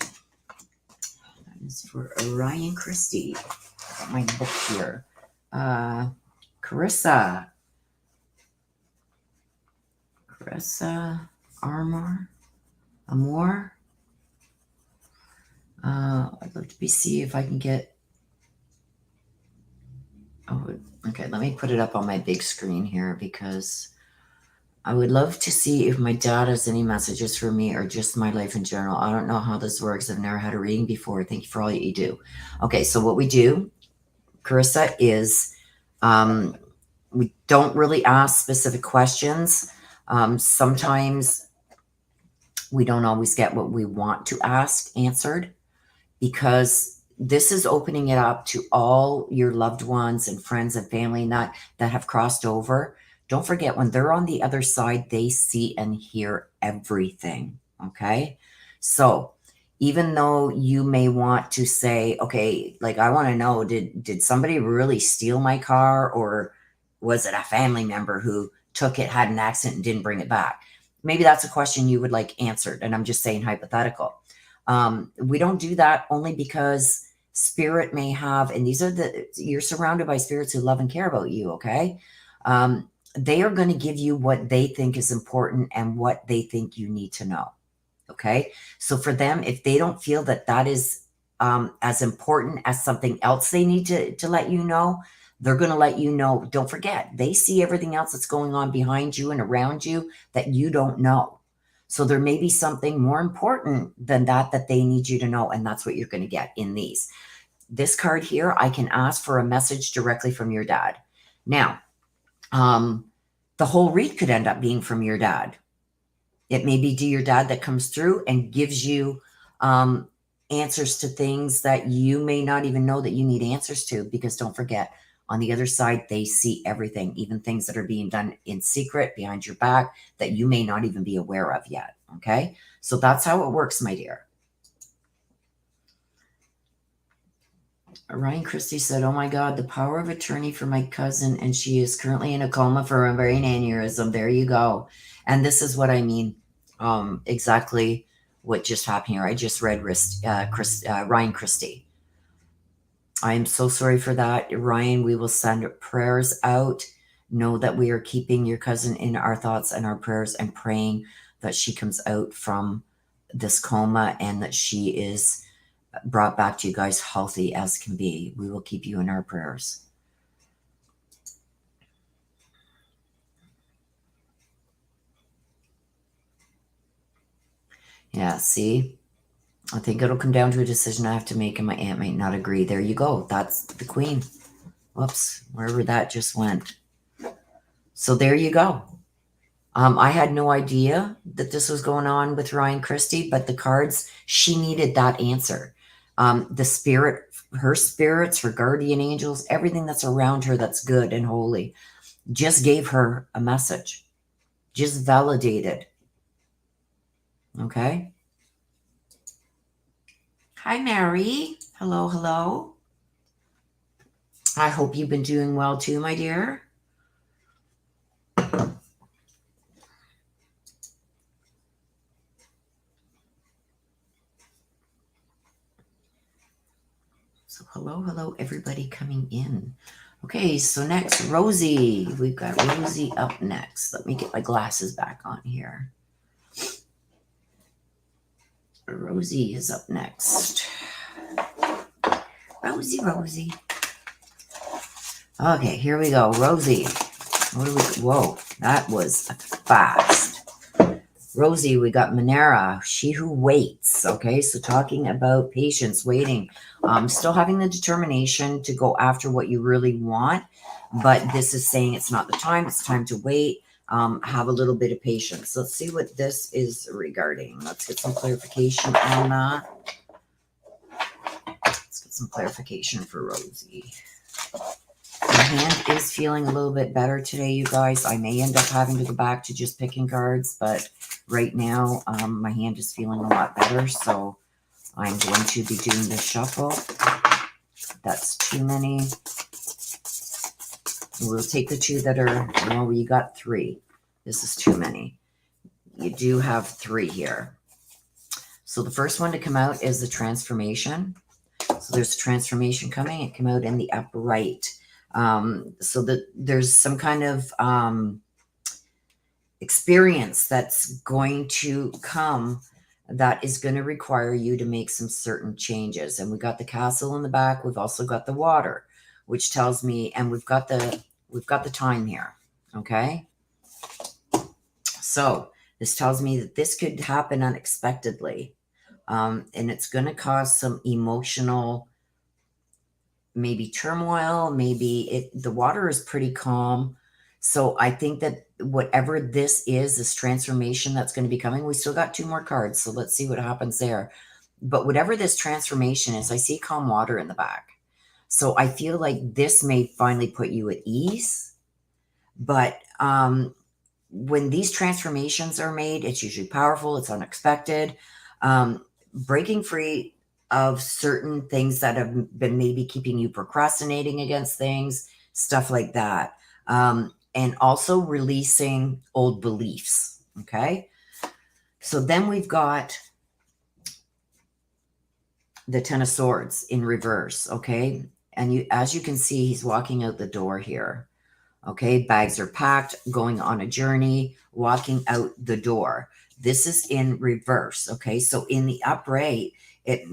is for Orion Christie. I got my book here. Carissa Amor. I'd love to see if I can get. Oh, okay. Let me put it up on my big screen here because I would love to see if my dad has any messages for me or just my life in general. I don't know how this works. I've never had a reading before. Thank you for all you do. Okay, so what we do, Carissa, is we don't really ask specific questions. Sometimes we don't always get what we want to ask answered because this is opening it up to all your loved ones and friends and family that have crossed over. Don't forget, when they're on the other side, they see and hear everything. Okay. So even though you may want to say, okay, like I want to know, did somebody really steal my car, or was it a family member who took it, had an accident, and didn't bring it back? Maybe that's a question you would like answered. And I'm just saying hypothetical. We don't do that only because spirit may have, and you're surrounded by spirits who love and care about you. Okay. They are going to give you what they think is important and what they think you need to know. Okay. So for them, if they don't feel that that is as important as something else they need to let you know, they're going to let you know. Don't forget, they see everything else that's going on behind you and around you that you don't know. So there may be something more important than that they need you to know. And that's what you're going to get in these. This card here, I can ask for a message directly from your dad. Now, the whole read could end up being from your dad. It may be to your dad that comes through and gives you answers to things that you may not even know that you need answers to, because don't forget, on the other side, they see everything, even things that are being done in secret behind your back that you may not even be aware of yet. Okay. So that's how it works, my dear. Ryan Christie said, oh my God, the power of attorney for my cousin, and she is currently in a coma for a brain aneurysm. There you go. And this is what I mean. Exactly what just happened here. I just read Ryan Christie. I am so sorry for that. Ryan, we will send prayers out. Know that we are keeping your cousin in our thoughts and our prayers and praying that she comes out from this coma and that she is brought back to you guys healthy as can be. We will keep you in our prayers. Yeah, see? I think it'll come down to a decision I have to make, and my aunt might not agree. There you go. That's the queen. Whoops, wherever that just went. So there you go. I had no idea that this was going on with Ryan Christie, but the cards, she needed that answer. The spirit, her spirits, her guardian angels, everything that's around her that's good and holy, just gave her a message, just validated. Okay. Hi, Mary. Hello, hello. I hope you've been doing well too, my dear. So hello, hello, everybody coming in. Okay, so next, Rosie. We've got Rosie up next. Let me get my glasses back on here. Rosie is up next. Rosie, Rosie. Okay, here we go. Rosie. What do we? Whoa, that was fast. Rosie, we got Manera, she who waits. Okay, so talking about patience, waiting, still having the determination to go after what you really want, but this is saying it's not the time. It's time to wait. Have a little bit of patience. Let's see what this is regarding. Let's get some clarification on that. Let's get some clarification for Rosie. My hand is feeling a little bit better today, you guys. I may end up having to go back to just picking cards, but right now my hand is feeling a lot better, so I'm going to be doing the shuffle. That's too many. We'll take the two that are, well, you got three. This is too many. You do have three here. So the first one to come out is the transformation. So there's a transformation coming. It came out in the upright. So that there's some kind of experience that's going to come that is going to require you to make some certain changes. And we got the castle in the back. We've also got the water, which tells me, and we've got the time here. Okay. So this tells me that this could happen unexpectedly. And it's going to cause some emotional, maybe turmoil, maybe the water is pretty calm. So I think that whatever this is, this transformation that's going to be coming, we still got two more cards. So let's see what happens there. But whatever this transformation is, I see calm water in the back. So I feel like this may finally put you at ease. But when these transformations are made, it's usually powerful. It's unexpected. Breaking free of certain things that have been maybe keeping you procrastinating against things, stuff like that. And also releasing old beliefs. Okay. So then we've got the Ten of Swords in reverse. Okay. And as you can see, he's walking out the door here. Okay. Bags are packed, going on a journey, walking out the door. This is in reverse. Okay. So in the upright, it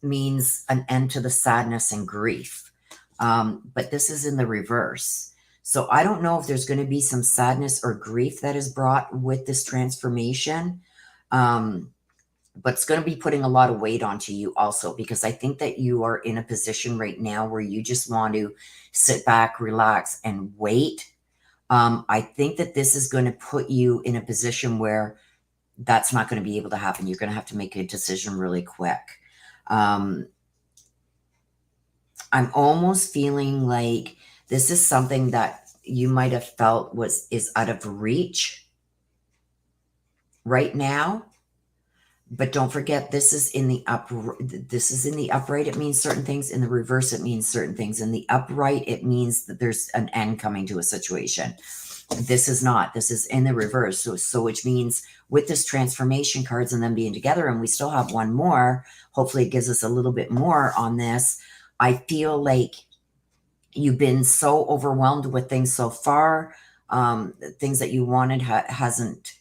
means an end to the sadness and grief. But this is in the reverse. So I don't know if there's going to be some sadness or grief that is brought with this transformation. But it's going to be putting a lot of weight onto you also, because I think that you are in a position right now where you just want to sit back, relax, and wait. I think that this is going to put you in a position where that's not going to be able to happen. You're going to have to make a decision really quick. I'm almost feeling like this is something that you might have felt is out of reach right now. But don't forget, this is in the upright. It means certain things. In the reverse, it means certain things. In the upright, it means that there's an end coming to a situation. This is not. This is in the reverse. So which means with this transformation cards and them being together, and we still have one more, hopefully it gives us a little bit more on this. I feel like you've been so overwhelmed with things so far. Things that you wanted hasn't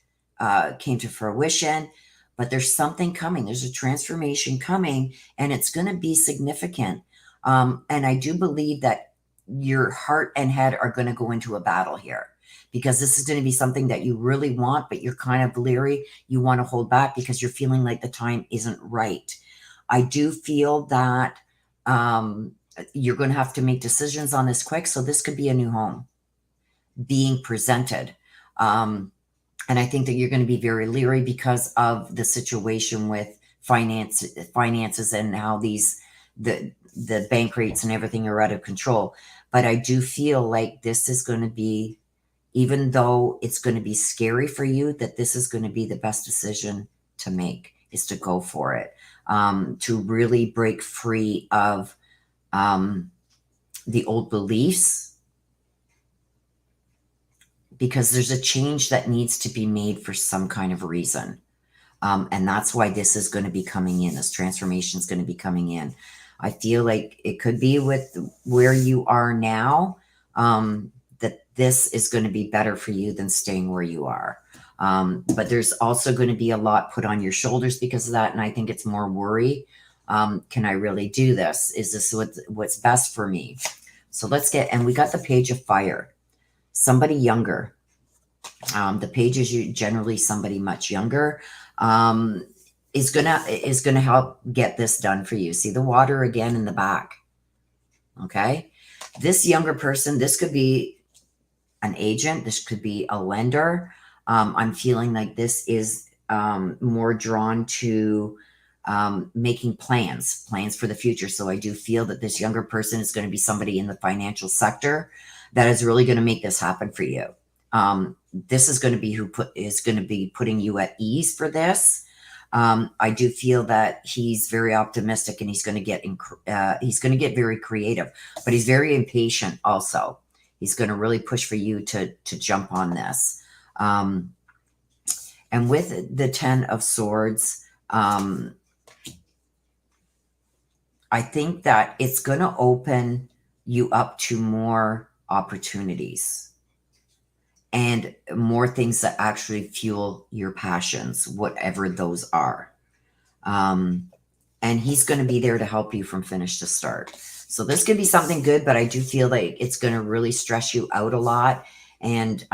came to fruition, but there's something coming. There's a transformation coming, and it's going to be significant. And I do believe that your heart and head are going to go into a battle here. because this is going to be something that you really want, but you're kind of leery. You want to hold back because you're feeling like the time isn't right. I do feel that you're going to have to make decisions on this quick. So this could be a new home being presented. And I think that you're going to be very leery because of the situation with finances and how the bank rates and everything are out of control. But I do feel like this is going to be, even though it's going to be scary for you, that this is going to be the best decision to make, is to go for it, to really break free of the old beliefs, because there's a change that needs to be made for some kind of reason. And that's why this is going to be coming in. This transformation is going to be coming in. I feel like it could be with where you are now, that this is going to be better for you than staying where you are. But there's also going to be a lot put on your shoulders because of that. And I think it's more worry. Can I really do this? Is this what's best for me? So let's get, and we got the Page of Fire. Somebody younger. The page is generally somebody much younger. Is gonna help get this done for you. See the water again in the back. Okay. This younger person, this could be an agent. This could be a lender. I'm feeling like this is more drawn to making plans for the future. So I do feel that this younger person is going to be somebody in the financial sector that is really going to make this happen for you. This is going to be is going to be putting you at ease for this. I do feel that he's very optimistic and he's going to get very creative, but he's very impatient also. He's going to really push for you to jump on this. And with the 10 of Swords, I think that it's going to open you up to more opportunities and more things that actually fuel your passions, whatever those are. And he's going to be there to help you from finish to start. So this could be something good, but I do feel like it's going to really stress you out a lot and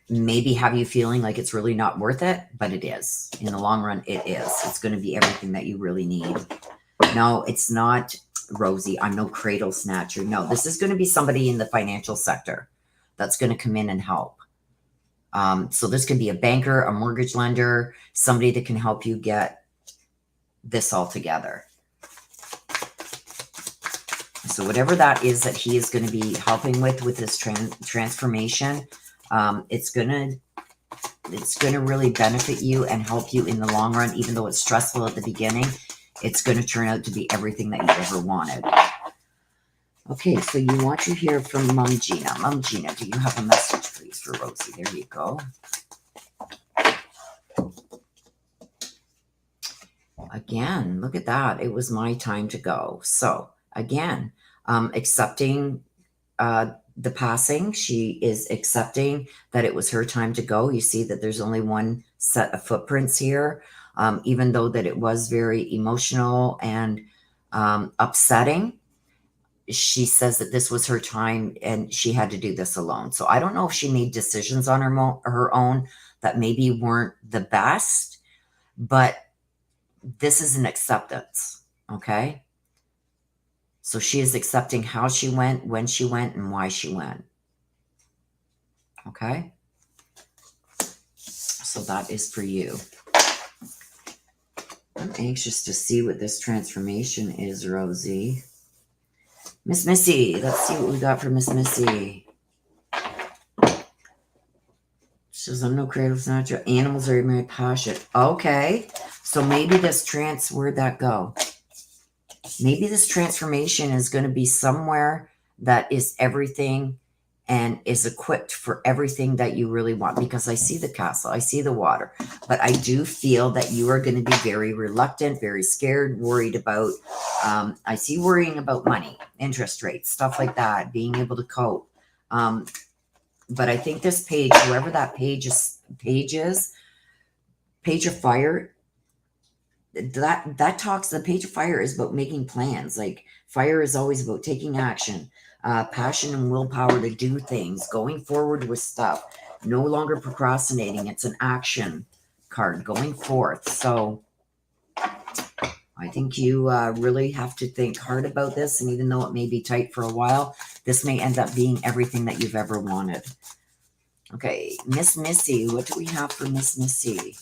maybe have you feeling like it's really not worth it, but it is. In the long run, it is. It's going to be everything that you really need. No, it's not, Rosie. I'm no cradle snatcher. No, this is going to be somebody in the financial sector that's going to come in and help. So this could be a banker, a mortgage lender, somebody that can help you get this all together. So whatever that is that he is going to be helping with this transformation, it's going to really benefit you and help you in the long run, even though it's stressful at the beginning. It's going to turn out to be everything that you ever wanted. Okay, so you want to hear from Mom Gina. Mom Gina, do you have a message, please, for Rosie? There you go. Again, look at that. It was my time to go. So, again, accepting the passing. She is accepting that it was her time to go. You see that there's only one set of footprints here. Even though that it was very emotional and upsetting, she says that this was her time and she had to do this alone. So I don't know if she made decisions on her own that maybe weren't the best, but this is an acceptance, okay? So she is accepting how she went, when she went, and why she went, okay? So that is for you. I'm anxious to see what this transformation is, Rosie. Miss Missy, let's see what we got for Miss Missy. She says, I'm no cradle snatcher. Animals are my passion. Okay. So maybe this where'd that go? Maybe this transformation is going to be somewhere that is everything and is equipped for everything that you really want, because I see the castle, I see the water, but I do feel that you are going to be very reluctant, very scared, worried about, I see worrying about money, interest rates, stuff like that, being able to cope. But I think this page, whoever that page is, Page of Fire, that talks, the Page of Fire is about making plans. Like fire is always about taking action, passion and willpower to do things, going forward with stuff, no longer procrastinating. It's an action card going forth. So I think you really have to think hard about this. And even though it may be tight for a while, this may end up being everything that you've ever wanted. Okay, Miss Missy, what do we have for Miss Missy?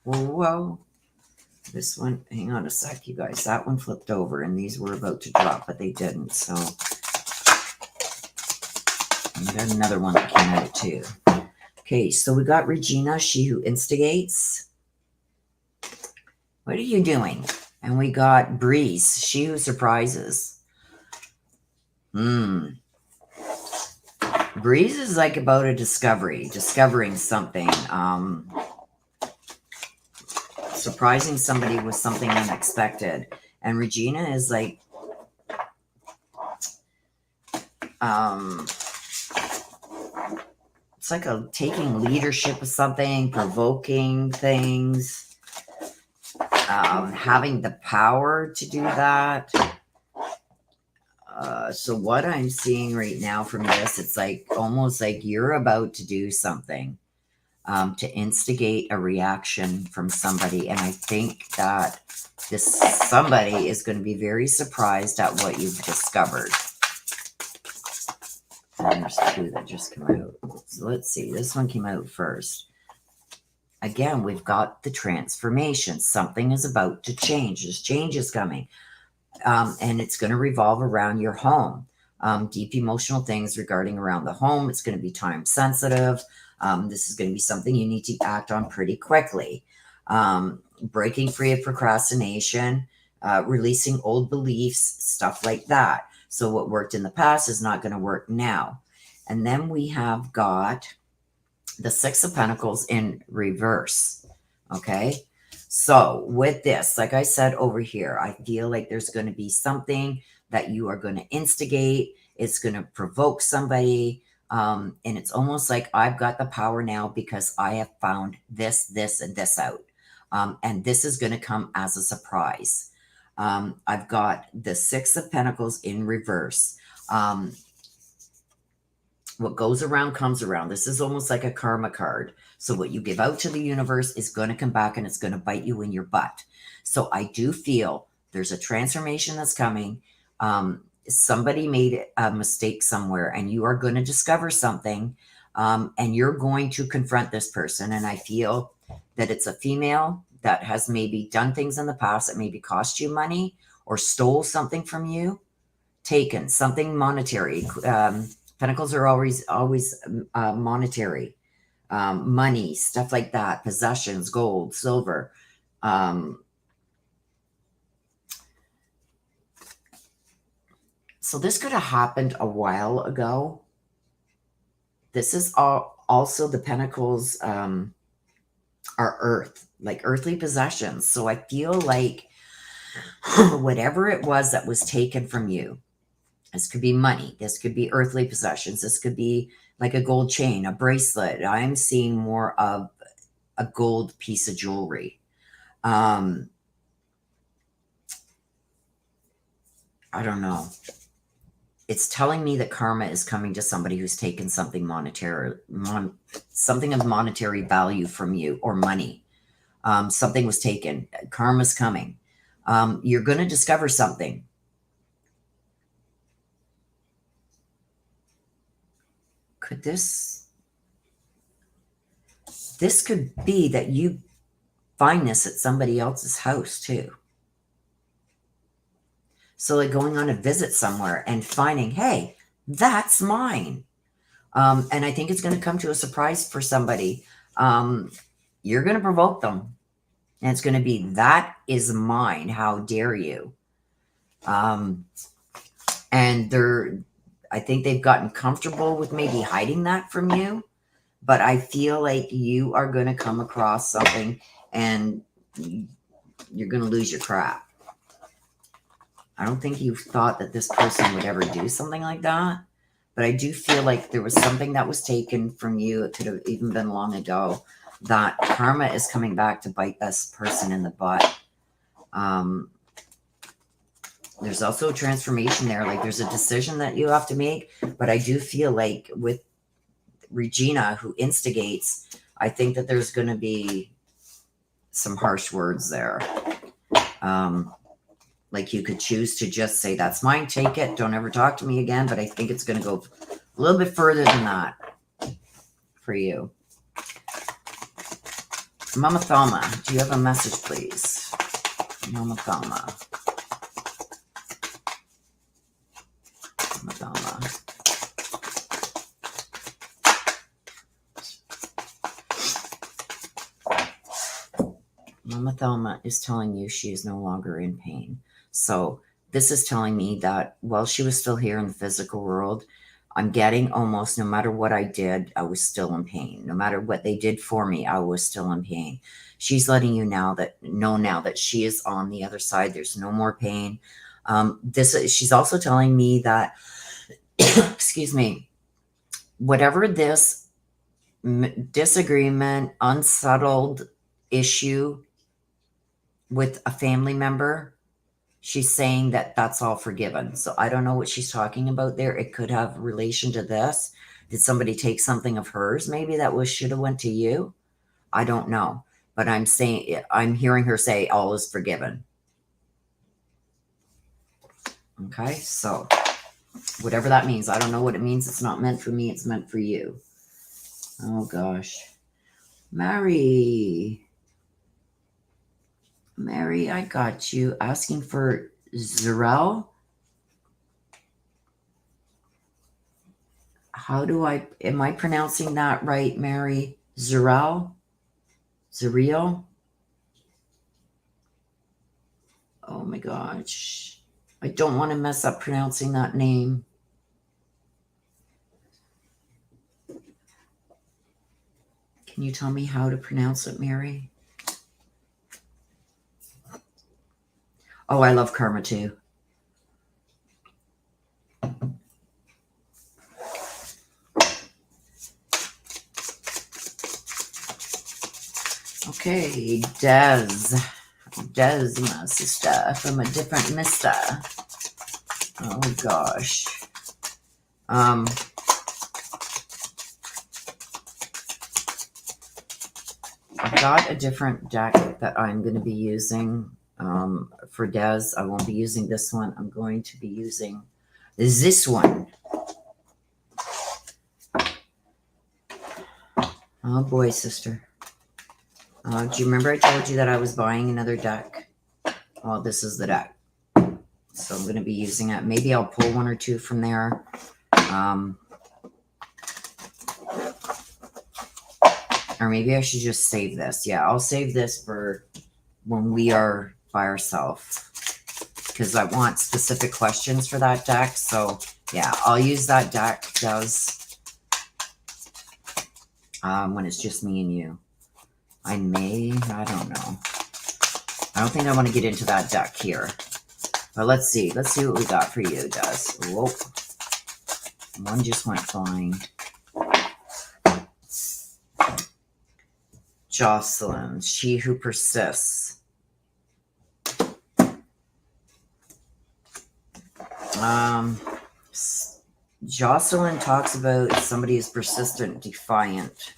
Whoa. This one, hang on a sec, you guys. That one flipped over, and these were about to drop, but they didn't. So we got another one that came out too. Okay, so we got Regina, she who instigates. What are you doing? And we got Breeze, she who surprises. Breeze is like about a discovering something, surprising somebody with something unexpected. And Regina is like, it's like a taking leadership of something, provoking things. Having the power to do that. So what I'm seeing right now from this, it's like almost like you're about to do something to instigate a reaction from somebody. And I think that this somebody is going to be very surprised at what you've discovered. And there's two that just come out. So let's see. This one came out first. Again, we've got the transformation. Something is about to change. There's changes coming. And it's going to revolve around your home. Deep emotional things regarding around the home. It's going to be time sensitive. This is going to be something you need to act on pretty quickly. Breaking free of procrastination, releasing old beliefs, stuff like that. So what worked in the past is not going to work now. And then we have got the Six of Pentacles in reverse. Okay. So with this, like I said over here, I feel like there's going to be something that you are going to instigate. It's going to provoke somebody. And it's almost like I've got the power now because I have found this, this, and this out. And this is going to come as a surprise. I've got the Six of Pentacles in reverse. What goes around comes around. This is almost like a karma card. So what you give out to the universe is going to come back and it's going to bite you in your butt. So I do feel there's a transformation that's coming. Somebody made a mistake somewhere and you are going to discover something and you're going to confront this person. And I feel that it's a female that has maybe done things in the past that maybe cost you money or stole something from you, taken something monetary. Pentacles are always monetary, money, stuff like that, possessions, gold, silver. So this could have happened a while ago. This is also the Pentacles are earth, like earthly possessions. So I feel like whatever it was that was taken from you, this could be money. This could be earthly possessions. This could be like a gold chain, a bracelet. I'm seeing more of a gold piece of jewelry. I don't know. It's telling me that karma is coming to somebody who's taken something monetary, something of monetary value from you or money. Something was taken. Karma's coming. You're going to discover something. Could this could be that you find this at somebody else's house too. So like going on a visit somewhere and finding, hey, that's mine. And I think it's going to come to a surprise for somebody. You're going to provoke them. And it's going to be, that is mine. How dare you? And I think they've gotten comfortable with maybe hiding that from you. But I feel like you are going to come across something and you're going to lose your crap. I don't think you thought that this person would ever do something like that. But I do feel like there was something that was taken from you. It could have even been long ago. that karma is coming back to bite this person in the butt. There's also a transformation there. Like there's a decision that you have to make. But I do feel like with Regina, who instigates, I think that there's going to be some harsh words there. Like you could choose to just say, that's mine, take it, don't ever talk to me again. But I think it's going to go a little bit further than that for you. Mama Thelma, do you have a message, please? Mama Thelma. Mama Thelma. Mama Thelma is telling you she is no longer in pain. So this is telling me that while she was still here in the physical world, I'm getting almost no matter what I did, I was still in pain. No matter what they did for me, I was still in pain. She's letting you know that she is on the other side. There's no more pain. She's also telling me that, excuse me, whatever this disagreement, unsettled issue with a family member, she's saying that that's all forgiven. So I don't know what she's talking about there. It could have relation to this. Did somebody take something of hers? Maybe that should have went to you. I don't know. But I'm hearing her say all is forgiven. Okay, so whatever that means. I don't know what it means. It's not meant for me. It's meant for you. Oh, gosh. Mary, I got you asking for Zarel. Am I pronouncing that right, Mary? Zarel? Zariel? Oh my gosh. I don't want to mess up pronouncing that name. Can you tell me how to pronounce it, Mary? Oh, I love karma too. Okay, Des, my sister from a different mister. Oh gosh. I've got a different deck that I'm going to be using for Des. I won't be using this one. I'm going to be using this one. Oh boy, sister. Do you remember I told you that I was buying another deck? Well, this is the deck. So I'm going to be using it. Maybe I'll pull one or two from there. Or maybe I should just save this. Yeah, I'll save this for when we are by ourselves. Because I want specific questions for that deck. So, yeah, I'll use that deck, when it's just me and you. I don't know. I don't think I want to get into that deck here. But let's see. Let's see what we got for you, Des. Whoa. One just went flying. Jocelyn, she who persists. Jocelyn talks about somebody who's persistent, defiant.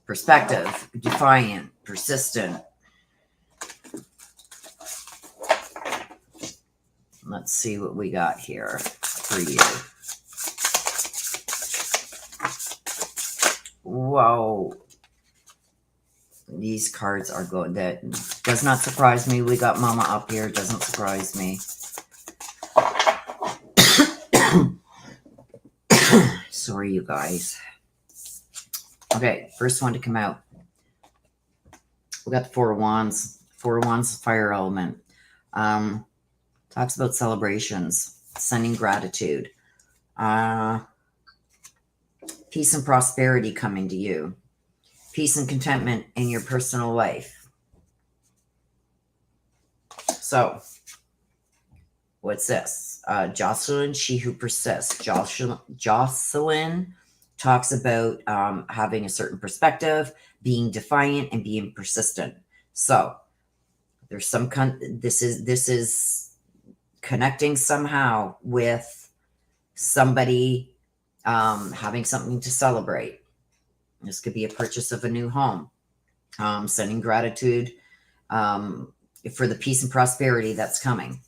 Perspective, defiant, persistent. Let's see what we got here for you. Whoa. These cards are good. That does not surprise me. We got Mama up here. Doesn't surprise me. Sorry, you guys. Okay, first one to come out. We got the Four of Wands. Four of Wands, fire element. Talks about celebrations, sending gratitude. Peace and prosperity coming to you. Peace and contentment in your personal life. So, what's this? Jocelyn, she who persists. Jocelyn, talks about having a certain perspective, being defiant, and being persistent. So there's some this is connecting somehow with somebody having something to celebrate. This could be a purchase of a new home, sending gratitude for the peace and prosperity that's coming.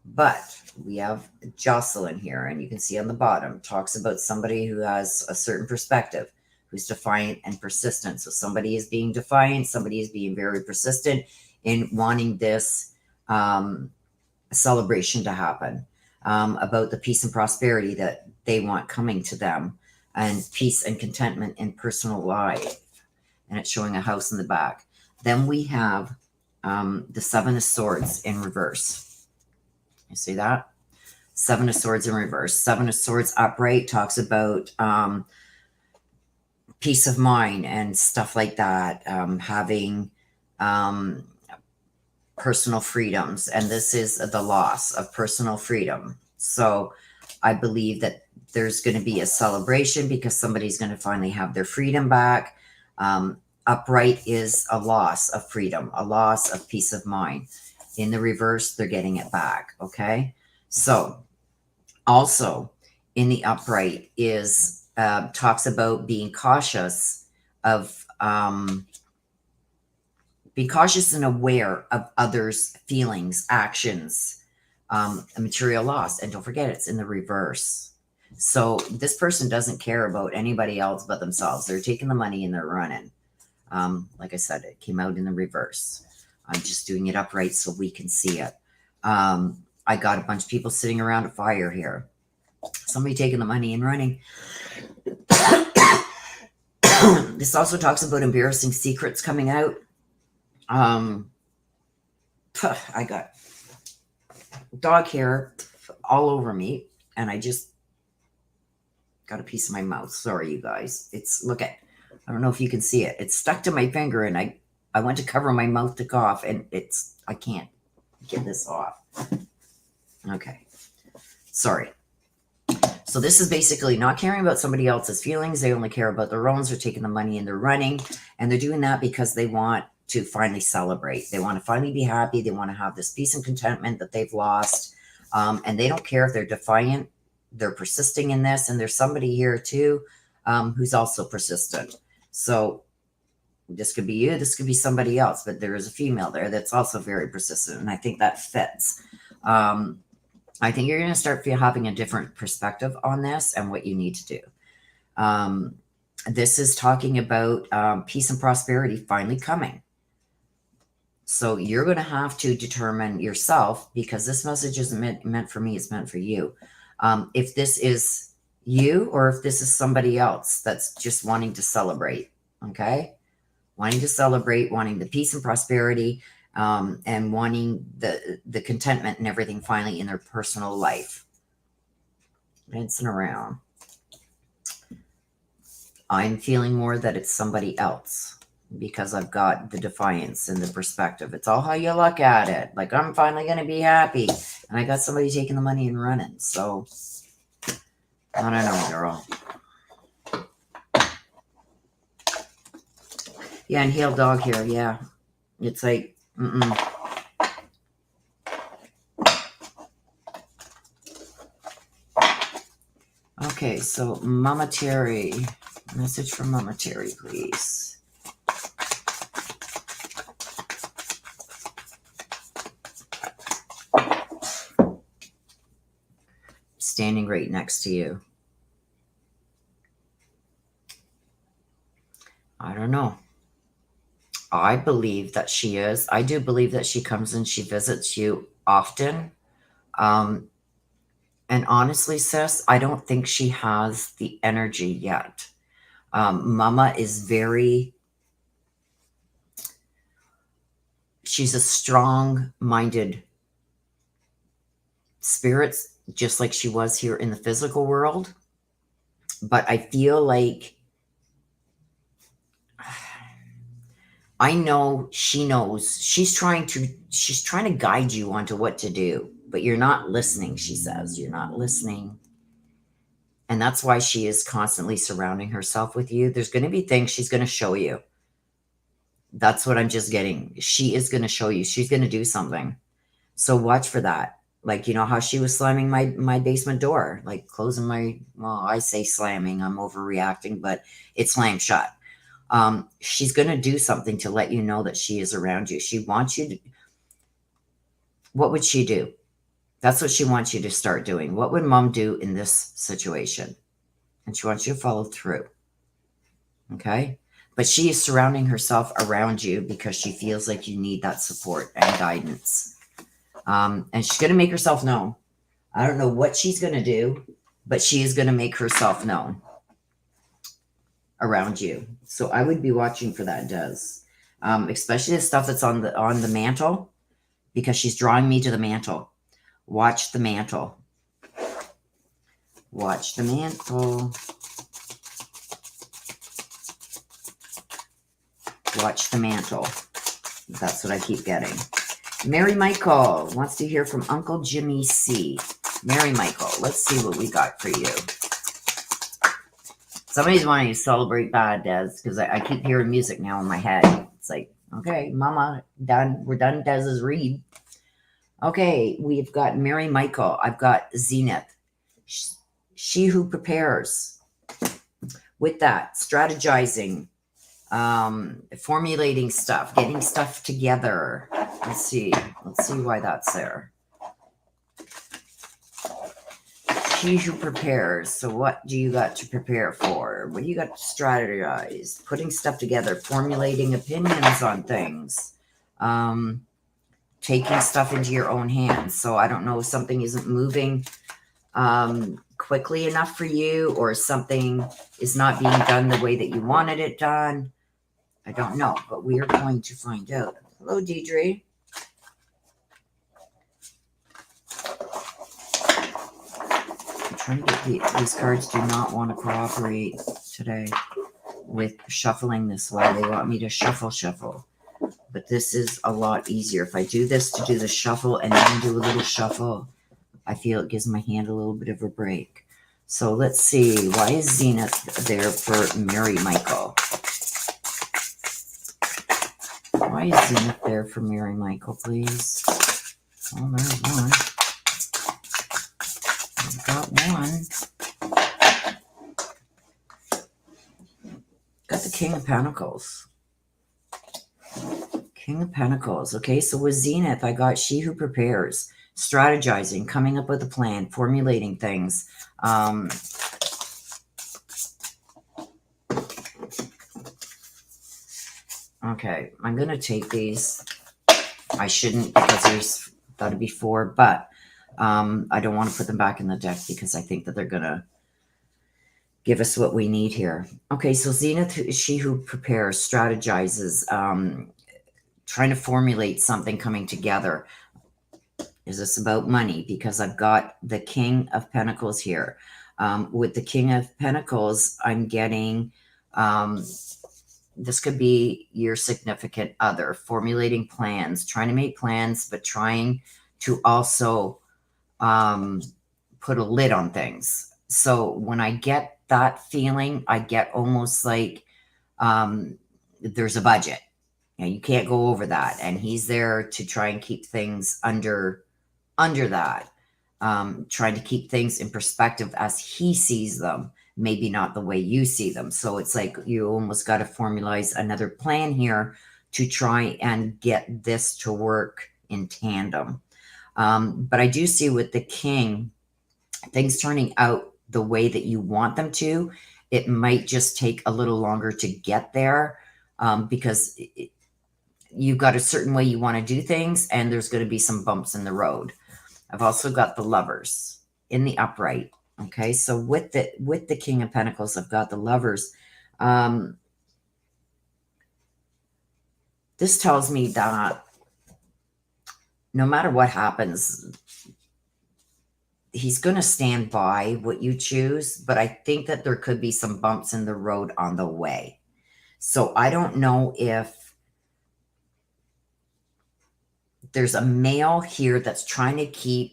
But we have Jocelyn here, and you can see on the bottom, talks about somebody who has a certain perspective, who's defiant and persistent. So somebody is being defiant, somebody is being very persistent in wanting this celebration to happen, about the peace and prosperity that they want coming to them, and peace and contentment in personal life. And it's showing a house in the back. Then we have the Seven of Swords in reverse. You see that? Seven of Swords in reverse. Seven of Swords upright talks about peace of mind and stuff like that, having personal freedoms. And this is the loss of personal freedom. So I believe that there's going to be a celebration because somebody's going to finally have their freedom back. Upright is a loss of freedom, a loss of peace of mind. In the reverse, they're getting it back. Okay. So also in the upright is talks about being cautious of be cautious and aware of others' feelings, actions, material loss. And don't forget, it's in the reverse. So this person doesn't care about anybody else but themselves. They're taking the money and they're running. Like I said, it came out in the reverse. I'm just doing it upright so we can see it. I got a bunch of people sitting around a fire here. Somebody taking the money and running. This also talks about embarrassing secrets coming out. I got dog hair all over me, and I just got a piece of my mouth. Sorry, you guys. Look at, I don't know if you can see it. It's stuck to my finger, and I went to cover my mouth to cough, and I can't get this off. Okay. Sorry. So this is basically not caring about somebody else's feelings. They only care about their own. They're taking the money and they're running, and they're doing that because they want to finally celebrate. They want to finally be happy. They want to have this peace and contentment that they've lost. And they don't care if they're defiant. They're persisting in this. And there's somebody here too who's also persistent. So this could be you. This could be somebody else. But there is a female there that's also very persistent. And I think that fits. I think you're going to start having a different perspective on this and what you need to do. This is talking about peace and prosperity finally coming. So you're going to have to determine yourself, because this message isn't meant for me, it's meant for you. If this is you or if this is somebody else that's just wanting to celebrate, okay? Wanting to celebrate, wanting the peace and prosperity, and wanting the contentment and everything finally in their personal life. Dancing around. I'm feeling more that it's somebody else, because I've got the defiance and the perspective. It's all how you look at it. Like, I'm finally going to be happy. And I got somebody taking the money and running. So, I don't know, girl. Yeah, inhaled dog hair. Yeah. It's like, Okay, so Mama Terry. Message from Mama Terry, please. Standing right next to you. I don't know. I believe that she is. I do believe that she comes and she visits you often. And honestly, sis, I don't think she has the energy yet. Mama is she's a strong-minded spirit, just like she was here in the physical world. But I feel like I know she knows. She's trying to guide you onto what to do, but you're not listening, she says. You're not listening. And that's why she is constantly surrounding herself with you. There's going to be things she's going to show you. That's what I'm just getting. She is going to show you. She's going to do something. So watch for that. Like, you know how she was slamming my basement door, like closing my, well, I say slamming, I'm overreacting, but it slammed shut. She's going to do something to let you know that she is around you. She wants you to, what would she do? That's what she wants you to start doing. What would mom do in this situation? And she wants you to follow through. Okay. But she is surrounding herself around you because she feels like you need that support and guidance. And she's going to make herself known. I don't know what she's going to do, but she is going to make herself known around you. So I would be watching for that, Des. Especially the stuff that's on the mantle, because she's drawing me to the mantle. Watch the mantle. Watch the mantle. Watch the mantle. That's what I keep getting. Mary Michael wants to hear from Uncle Jimmy C. Mary Michael, let's see what we got for you. Somebody's wanting to celebrate bad, Des, because I keep hearing music now in my head. It's like, okay, Mama, done. We're done Des's read. Okay, we've got Mary Michael. I've got Zenith. She who prepares. With that, strategizing, formulating stuff, getting stuff together. Let's see why that's there. She who prepares. So what do you got to prepare for? What do you got to strategize? Putting stuff together, formulating opinions on things, taking stuff into your own hands. So I don't know if something isn't moving quickly enough for you, or something is not being done the way that you wanted it done. I don't know, but we are going to find out. Hello, Deidre. I'm trying to get these cards do not want to cooperate today with shuffling this way. They want me to shuffle. But this is a lot easier. If I do this to do the shuffle and then do a little shuffle, I feel it gives my hand a little bit of a break. So let's see. Why is Zenith there for Mary Michael? Why is Zenith there for Mary Michael, please? Oh, there's one. I've got one. Got the King of Pentacles. King of Pentacles. Okay, so with Zenith, I got she who prepares, strategizing, coming up with a plan, formulating things. Okay, I'm going to take these. I shouldn't, because there's got to be 4, but I don't want to put them back in the deck because I think that they're going to give us what we need here. Okay, so Zenith, she who prepares, strategizes, trying to formulate something coming together. Is this about money? Because I've got the King of Pentacles here. With the King of Pentacles, I'm getting, this could be your significant other, formulating plans, trying to make plans, but trying to also put a lid on things. So when I get that feeling, I get almost like there's a budget. You can't go over that. And he's there to try and keep things under that, trying to keep things in perspective as he sees them, maybe not the way you see them. So it's like you almost got to formalize another plan here to try and get this to work in tandem. But I do see with the King, things turning out the way that you want them to. It might just take a little longer to get there, because you've got a certain way you want to do things, and there's going to be some bumps in the road. I've also got the Lovers in the upright. Okay, so with the King of Pentacles, I've got the Lovers. This tells me that no matter what happens, he's going to stand by what you choose, but I think that there could be some bumps in the road on the way. So I don't know if there's a male here that's trying to keep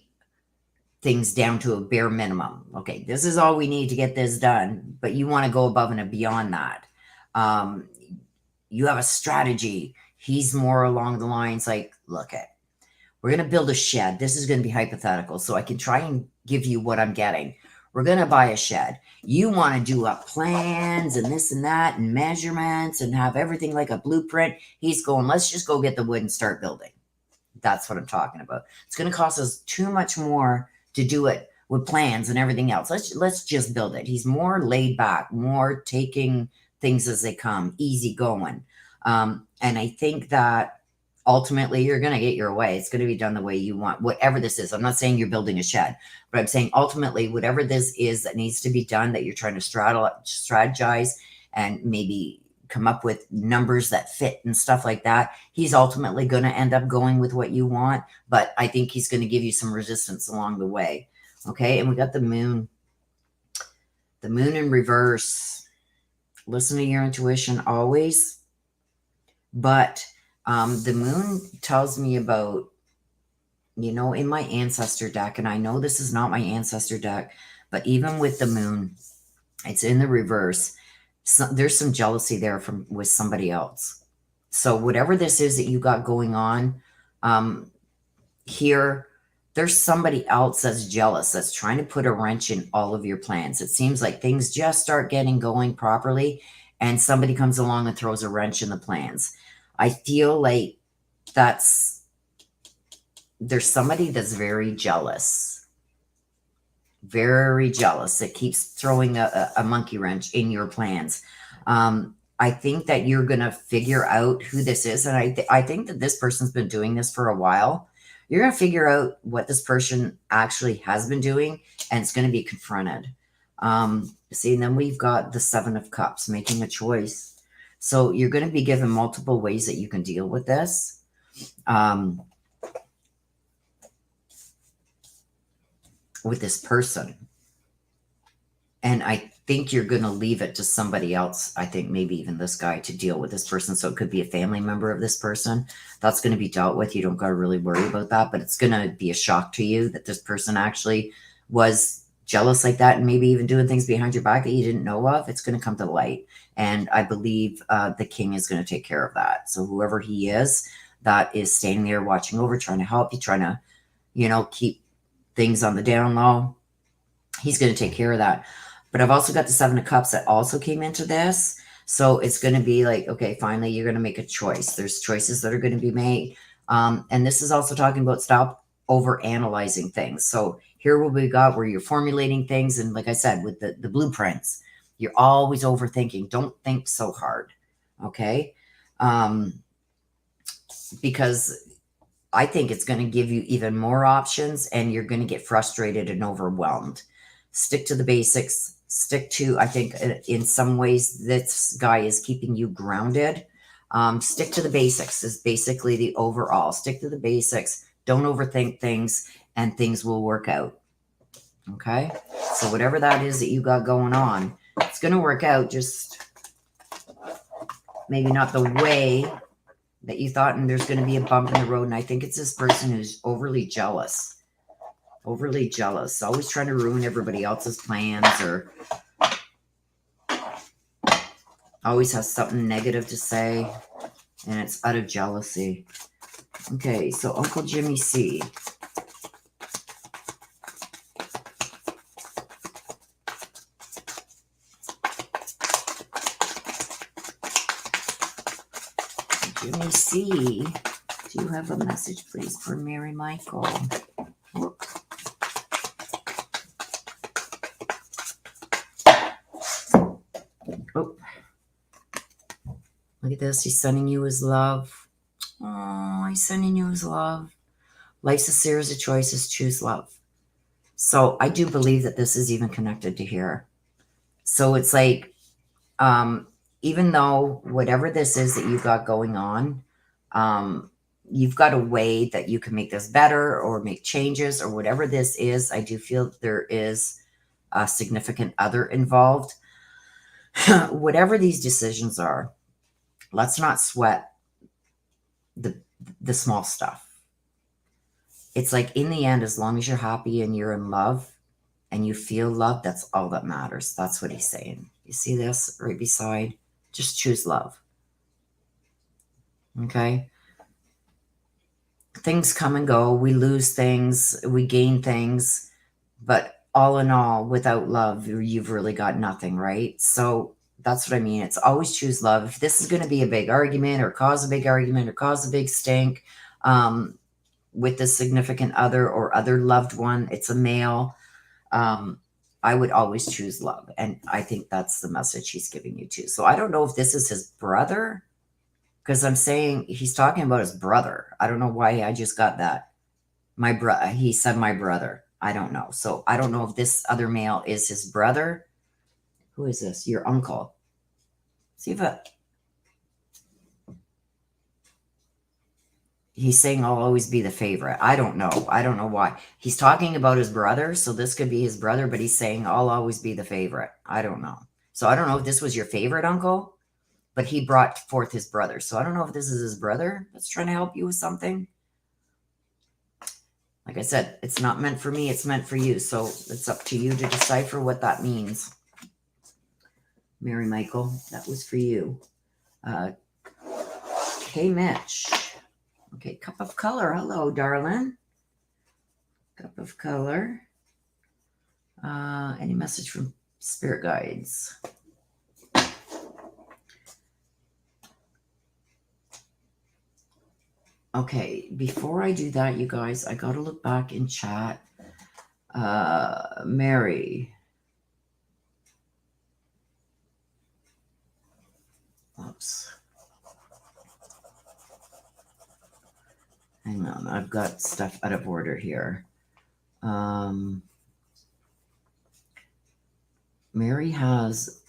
things down to a bare minimum. Okay, this is all we need to get this done, but you want to go above and beyond that. You have a strategy. He's more along the lines like, look at, we're going to build a shed. This is going to be hypothetical, so I can try and give you what I'm getting. We're going to buy a shed. You want to do up plans and this and that and measurements and have everything like a blueprint. He's going, let's just go get the wood and start building. That's what I'm talking about. It's going to cost us too much more to do it with plans and everything else. Let's just build it. He's more laid back, more taking things as they come, easy going. And I think that ultimately you're going to get your way. It's going to be done the way you want, whatever this is. I'm not saying you're building a shed, but I'm saying ultimately whatever this is that needs to be done, that you're trying to strategize and maybe come up with numbers that fit and stuff like that, he's ultimately going to end up going with what you want. But I think he's going to give you some resistance along the way. Okay. And we got the moon in reverse. Listen to your intuition always. But the moon tells me about, in my ancestor deck, and I know this is not my ancestor deck, but even with the moon, it's in the reverse. So there's some jealousy there with somebody else. So whatever this is that you got going on here, there's somebody else that's jealous, that's trying to put a wrench in all of your plans. It seems like things just start getting going properly, and somebody comes along and throws a wrench in the plans. I feel like there's somebody that's very jealous, that keeps throwing a monkey wrench in your plans. I think that you're going to figure out who this is. And I think that this person's been doing this for a while. You're going to figure out what this person actually has been doing, and it's going to be confronted. See, and then we've got the 7 of Cups, making a choice. So you're going to be given multiple ways that you can deal with this. With this person. And I think you're going to leave it to somebody else. I think maybe even this guy to deal with this person. So it could be a family member of this person. That's going to be dealt with. You don't got to really worry about that, but it's going to be a shock to you that this person actually was jealous like that, and maybe even doing things behind your back that you didn't know of. It's going to come to light. And I believe the king is going to take care of that. So whoever he is, that is standing there watching over, trying to help you, trying to, keep things on the down low, he's going to take care of that. But I've also got the 7 of Cups that also came into this. So it's going to be like, okay, finally, you're going to make a choice. There's choices that are going to be made. And this is also talking about stop over analyzing things. So here what we got, where you're formulating things. And like I said, with the blueprints, you're always overthinking. Don't think so hard. Okay. Because I think it's going to give you even more options, and you're going to get frustrated and overwhelmed. Stick to the basics. I think in some ways this guy is keeping you grounded. Stick to the basics is basically the overall. Stick to the basics. Don't overthink things, and things will work out. Okay? So whatever that is that you got going on, it's going to work out, just maybe not the way that you thought, and there's going to be a bump in the road. And I think it's this person who's overly jealous, always trying to ruin everybody else's plans, or always has something negative to say, and it's out of jealousy. Okay, so Uncle Jimmy C. Jimmy C, do you have a message, please, for Mary Michael? Whoop. Oh, look at this. He's sending you his love. Oh, he's sending you his love. Life's a series of choices. Choose love. So I do believe that this is even connected to here. So it's like, even though whatever this is that you've got going on, you've got a way that you can make this better or make changes or whatever this is. I do feel there is a significant other involved. Whatever these decisions are, let's not sweat the small stuff. It's like in the end, as long as you're happy and you're in love and you feel love, that's all that matters. That's what he's saying. You see this right beside? Just choose love. Okay? Things come and go. We lose things. We gain things. But all in all, without love, you've really got nothing, right? So that's what I mean. It's always choose love. If this is going to be a big argument or cause a big argument or cause a big stink with the significant other or other loved one, it's a male, I would always choose love. And I think that's the message he's giving you too. So I don't know if this is his brother, because I'm saying he's talking about his brother. I don't know why I just got that. My brother, he said my brother. I don't know. So I don't know if this other male is his brother. Who is this? Your uncle. See if he's saying I'll always be the favorite. I don't know. I don't know why. He's talking about his brother, so this could be his brother, but he's saying I'll always be the favorite. I don't know. So I don't know if this was your favorite uncle, but he brought forth his brother. So I don't know if this is his brother that's trying to help you with something. Like I said, it's not meant for me. It's meant for you. So it's up to you to decipher what that means. Mary Michael, that was for you. Hey, Mitch. Okay, cup of color. Hello, darling. Cup of color. Any message from spirit guides? Okay, before I do that, you guys, I got to look back in chat. Mary. Oops. Hang on, I've got stuff out of order here. Mary has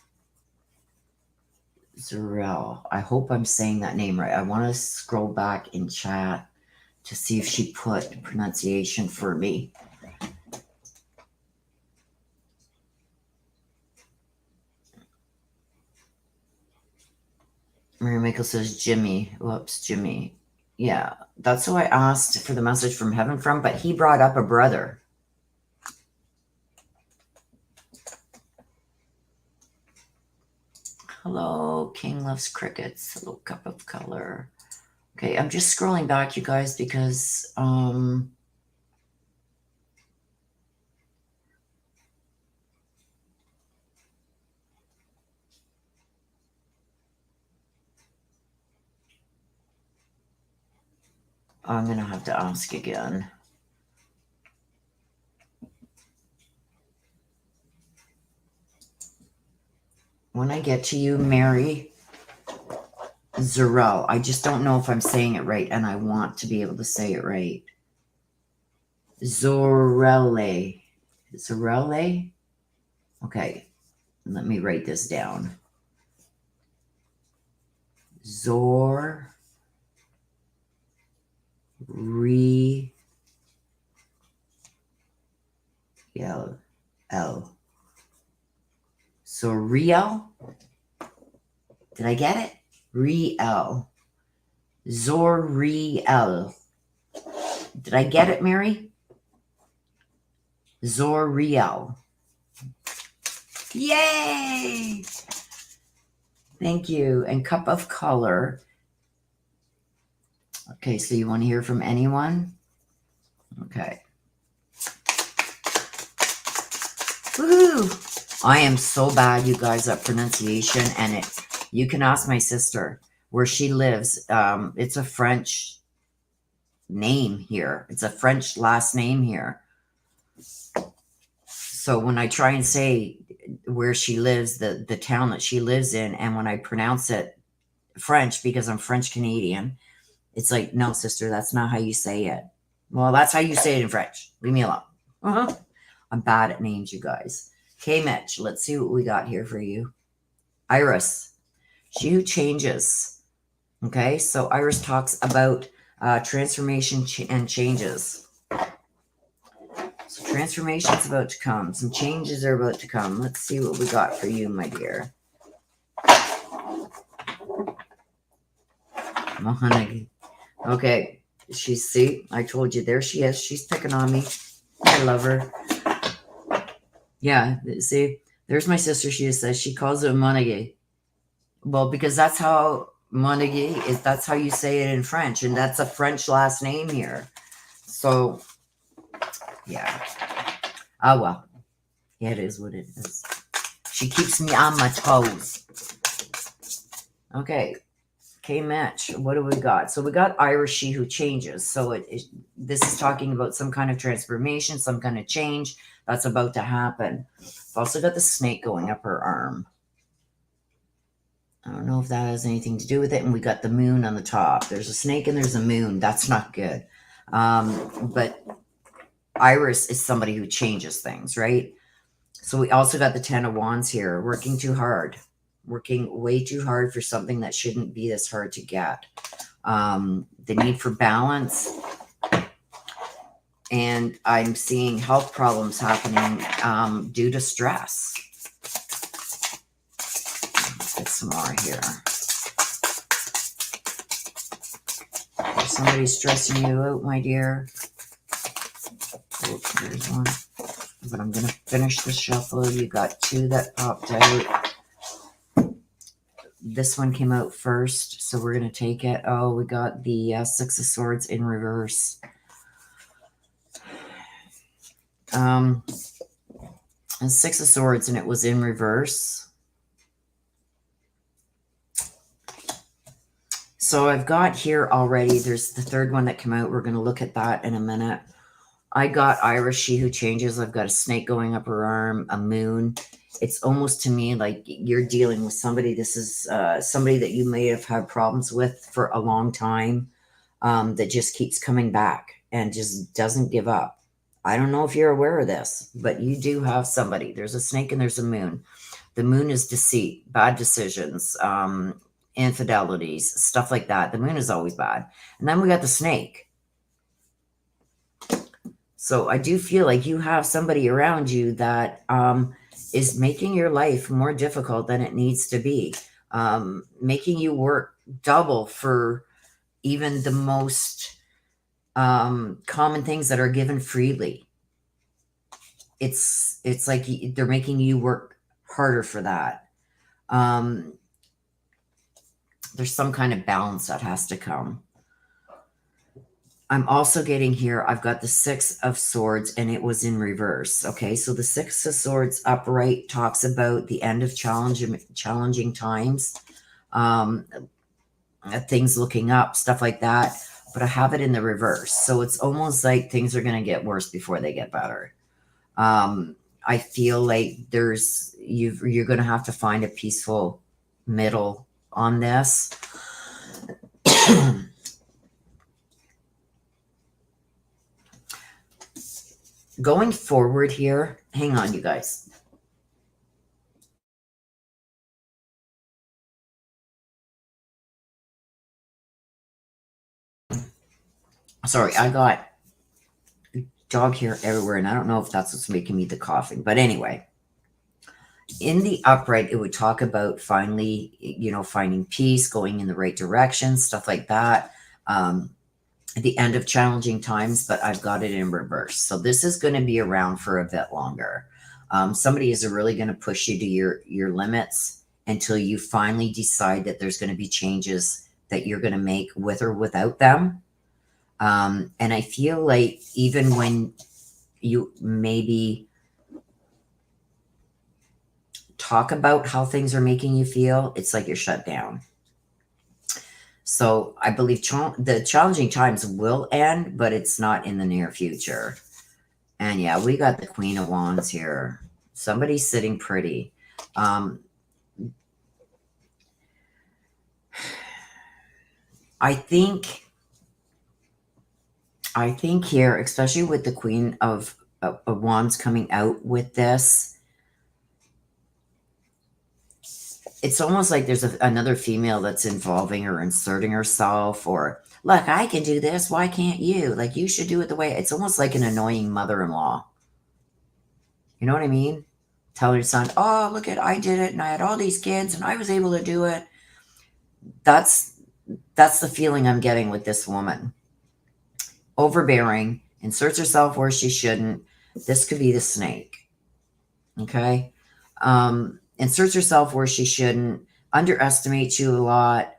Zarel. I hope I'm saying that name right. I want to scroll back in chat to see if she put pronunciation for me. Mary Michael says Jimmy. Whoops, Jimmy. Yeah, that's who I asked for the message from heaven from, but he brought up a brother. Hello, King Loves Crickets. Hello, cup of color. Okay, I'm just scrolling back, you guys, because I'm going to have to ask again. When I get to you, Mary Zarel, I just don't know if I'm saying it right, and I want to be able to say it right. Zorelle. Zorelle? Okay, let me write this down. Zor Re L L. So Riel? Did I get it? Riel. Zoriel. Did I get it, Mary? Zoriel. Yay! Thank you. And cup of color. Okay, so you want to hear from anyone? Okay. Woohoo! I am so bad, you guys, at pronunciation, and you can ask my sister where she lives. It's a French name here. It's a French last name here. So when I try and say where she lives, the town that she lives in, and when I pronounce it French, because I'm French Canadian, it's like, no, sister, that's not how you say it. Well, that's how you say it in French. Leave me alone. I'm bad at names, you guys. Okay, Mitch, let's see what we got here for you. Iris, she who changes. Okay, so Iris talks about transformation and changes. So transformation's about to come. Some changes are about to come. Let's see what we got for you, my dear. Okay. See, I told you, there she is. She's picking on me. I love her. Yeah, see, there's my sister. She says she calls it Monagé. Well, because that's how Monagé is. That's how you say it in French, and that's a French last name here. So, yeah. Oh well. Yeah, it is what it is. She keeps me on my toes. Okay. K-match. What do we got? So we got Irish she who changes. So this is talking about some kind of transformation, some kind of change that's about to happen. I've also got the snake going up her arm. I don't know if that has anything to do with it. And we got the moon on the top. There's a snake and there's a moon. That's not good. But Iris is somebody who changes things, right? So we also got the Ten of Wands here, working too hard, working way too hard for something that shouldn't be this hard to get. The need for balance. And I'm seeing health problems happening due to stress. Let's get some more here. Is somebody stressing you out, my dear? Oh, there's one. But I'm going to finish the shuffle. You got two that popped out. This one came out first, so we're going to take it. Oh, we got the Six of Swords in reverse. And Six of Swords, and it was in reverse. So I've got here already, there's the third one that came out. We're going to look at that in a minute. I got Irish, she who changes. I've got a snake going up her arm, a moon. It's almost to me like you're dealing with somebody. This is somebody that you may have had problems with for a long time, that just keeps coming back and just doesn't give up. I don't know if you're aware of this, but you do have somebody. There's a snake and there's a moon. The moon is deceit, bad decisions, infidelities, stuff like that. The moon is always bad. And then we got the snake. So I do feel like you have somebody around you that is making your life more difficult than it needs to be, making you work double for even the most common things that are given freely. It's like they're making you work harder for that. There's some kind of balance that has to come. I'm also getting here, I've got the Six of Swords and it was in reverse. Okay, so the Six of Swords upright talks about the end of challenging times, things looking up, stuff like that. But I have it in the reverse. So it's almost like things are going to get worse before they get better. I feel like you're going to have to find a peaceful middle on this. Going forward here, hang on, you guys. Sorry, I got dog hair everywhere, and I don't know if that's what's making me the coughing. But anyway, in the upright, it would talk about finally, finding peace, going in the right direction, stuff like that. At the end of challenging times, but I've got it in reverse. So this is going to be around for a bit longer. Somebody is really going to push you to your limits until you finally decide that there's going to be changes that you're going to make with or without them. And I feel like even when you maybe talk about how things are making you feel, it's like you're shut down. So I believe the challenging times will end, but it's not in the near future. And yeah, we got the Queen of Wands here. Somebody's sitting pretty. I think here, especially with the Queen of Wands coming out with this, it's almost like there's another female that's involving or inserting herself, or look, I can do this. Why can't you? Like, you should do it the way. It's almost like an annoying mother-in-law. You know what I mean? Tell your son, oh, look I did it and I had all these kids and I was able to do it. That's the feeling I'm getting with this woman. overbearing, inserts herself where she shouldn't. This could be the snake. Okay. Inserts herself where she shouldn't, underestimates you a lot.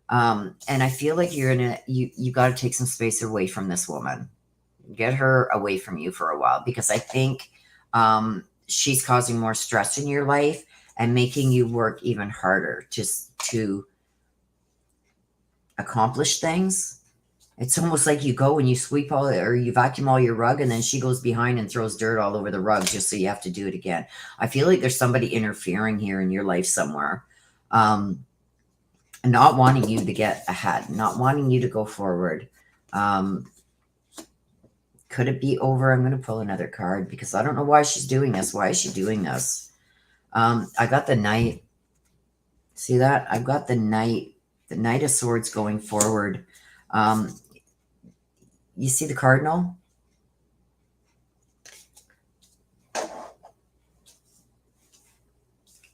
And I feel like you got to take some space away from this woman. Get her away from you for a while, because I think she's causing more stress in your life and making you work even harder to accomplish things. It's almost like you go and you sweep or you vacuum all your rug, and then she goes behind and throws dirt all over the rug just so you have to do it again. I feel like there's somebody interfering here in your life somewhere. Not wanting you to get ahead, not wanting you to go forward. Could it be over? I'm going to pull another card because I don't know why she's doing this. Why is she doing this? I got the Knight. See that? I've got the Knight of Swords going forward. You see the Cardinal?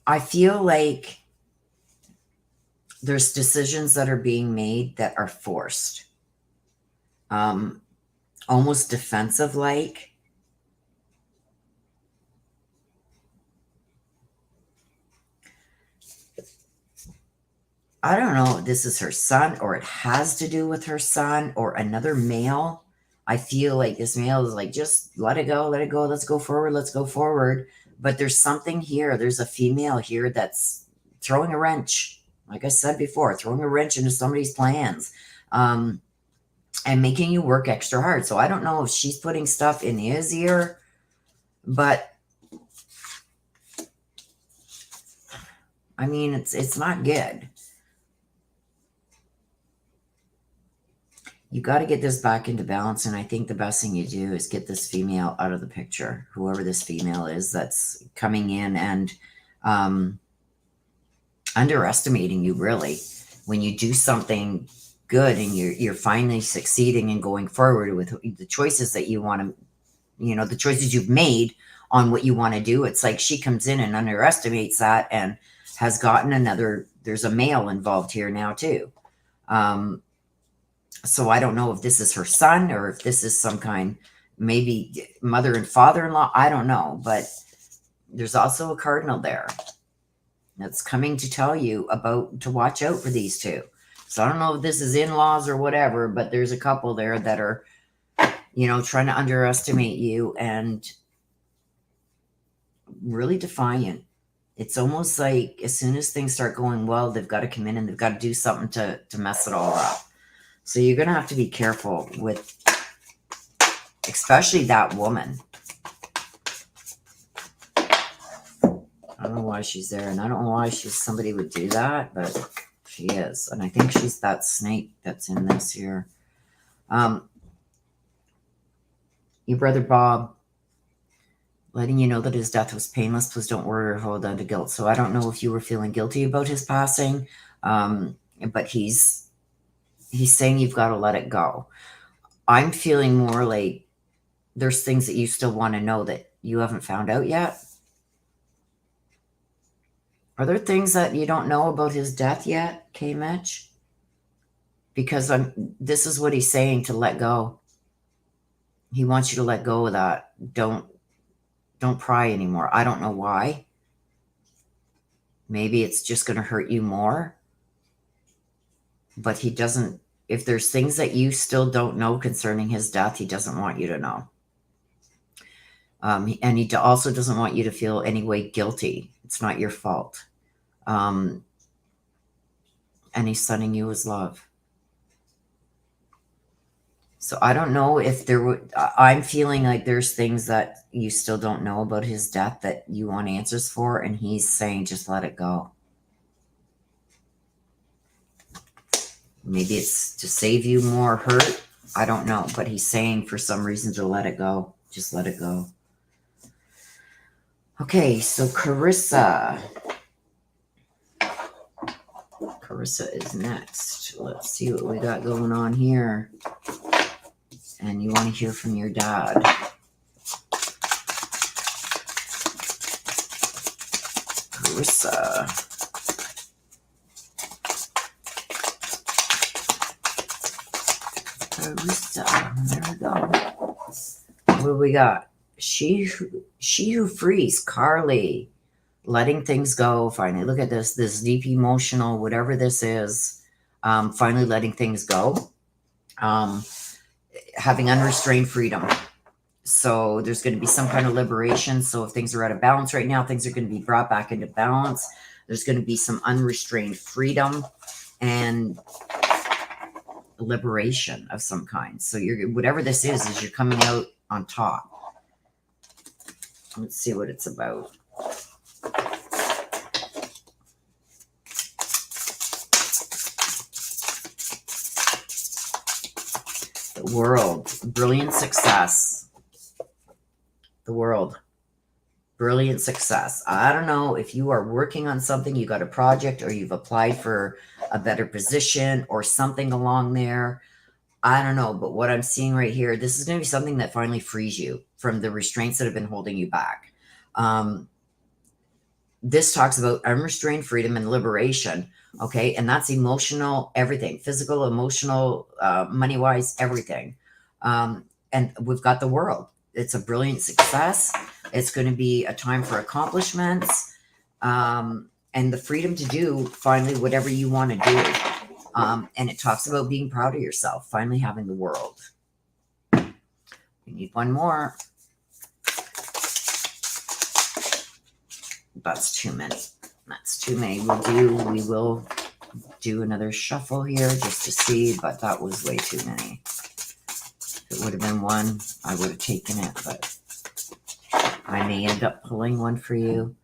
I feel like there's decisions that are being made that are forced. Almost defensive-like. I don't know if this is her son, or it has to do with her son or another male. I feel like this male is like, just let it go, let's go forward. But there's something here. There's a female here that's throwing a wrench. Like I said before, throwing a wrench into somebody's plans. And making you work extra hard. So I don't know if she's putting stuff in his ear, but I mean, it's not good. You got to get this back into balance. And I think the best thing you do is get this female out of the picture, whoever this female is that's coming in and underestimating you, really. When you do something good and you're finally succeeding and going forward with the choices that you want to, the choices you've made on what you want to do. It's like she comes in and underestimates that and has gotten there's a male involved here now too. So I don't know if this is her son or if this is some kind, maybe mother and father-in-law. I don't know, but there's also a cardinal there that's coming to tell you to watch out for these two. So I don't know if this is in-laws or whatever, but there's a couple there that are, trying to underestimate you and really defiant. It's almost like as soon as things start going well, they've got to come in and they've got to do something to mess it all up. So you're going to have to be careful with, especially that woman. I don't know why she's there, and I don't know why somebody would do that, but she is. And I think she's that snake that's in this here. Your brother Bob, letting you know that his death was painless. Please don't worry or hold on to guilt. So I don't know if you were feeling guilty about his passing, but he's saying you've got to let it go. I'm feeling more like there's things that you still want to know that you haven't found out yet. Are there things that you don't know about his death yet, K-Mitch? Because this is what he's saying, to let go. He wants you to let go of that. Don't pry anymore. I don't know why. Maybe it's just going to hurt you more. But he doesn't, if there's things that you still don't know concerning his death, he doesn't want you to know. And he also doesn't want you to feel any way guilty. It's not your fault. And he's sending you his love. So I don't know if I'm feeling like there's things that you still don't know about his death that you want answers for. And he's saying, just let it go. Maybe it's to save you more hurt. I don't know. But he's saying for some reason to let it go. Just let it go. Okay, so Carissa. Carissa is next. Let's see what we got going on here. And you want to hear from your dad. Carissa. Carissa. There we go. What do we got? She who frees, Carly. Letting things go. Finally, look at this deep emotional, whatever this is. Finally letting things go. Having unrestrained freedom. So there's going to be some kind of liberation. So if things are out of balance right now, things are going to be brought back into balance. There's going to be some unrestrained freedom and liberation of some kind. So you're, whatever this is you're coming out on top. Let's see what it's about. The world, brilliant success. The world, brilliant success. I don't know if you are working on something, you got a project, or you've applied for a better position or something along there. I don't know, but what I'm seeing right here, this is going to be something that finally frees you from the restraints that have been holding you back. This talks about unrestrained freedom and liberation, okay? And that's emotional, everything, physical, emotional, money-wise, everything. And we've got the world. It's a brilliant success. It's going to be a time for accomplishments, and the freedom to do finally whatever you want to do. And it talks about being proud of yourself, finally having the world. We need one more. That's too many. That's too many. We will do another shuffle here just to see, but that was way too many. If it would have been one, I would have taken it, but I may end up pulling one for you.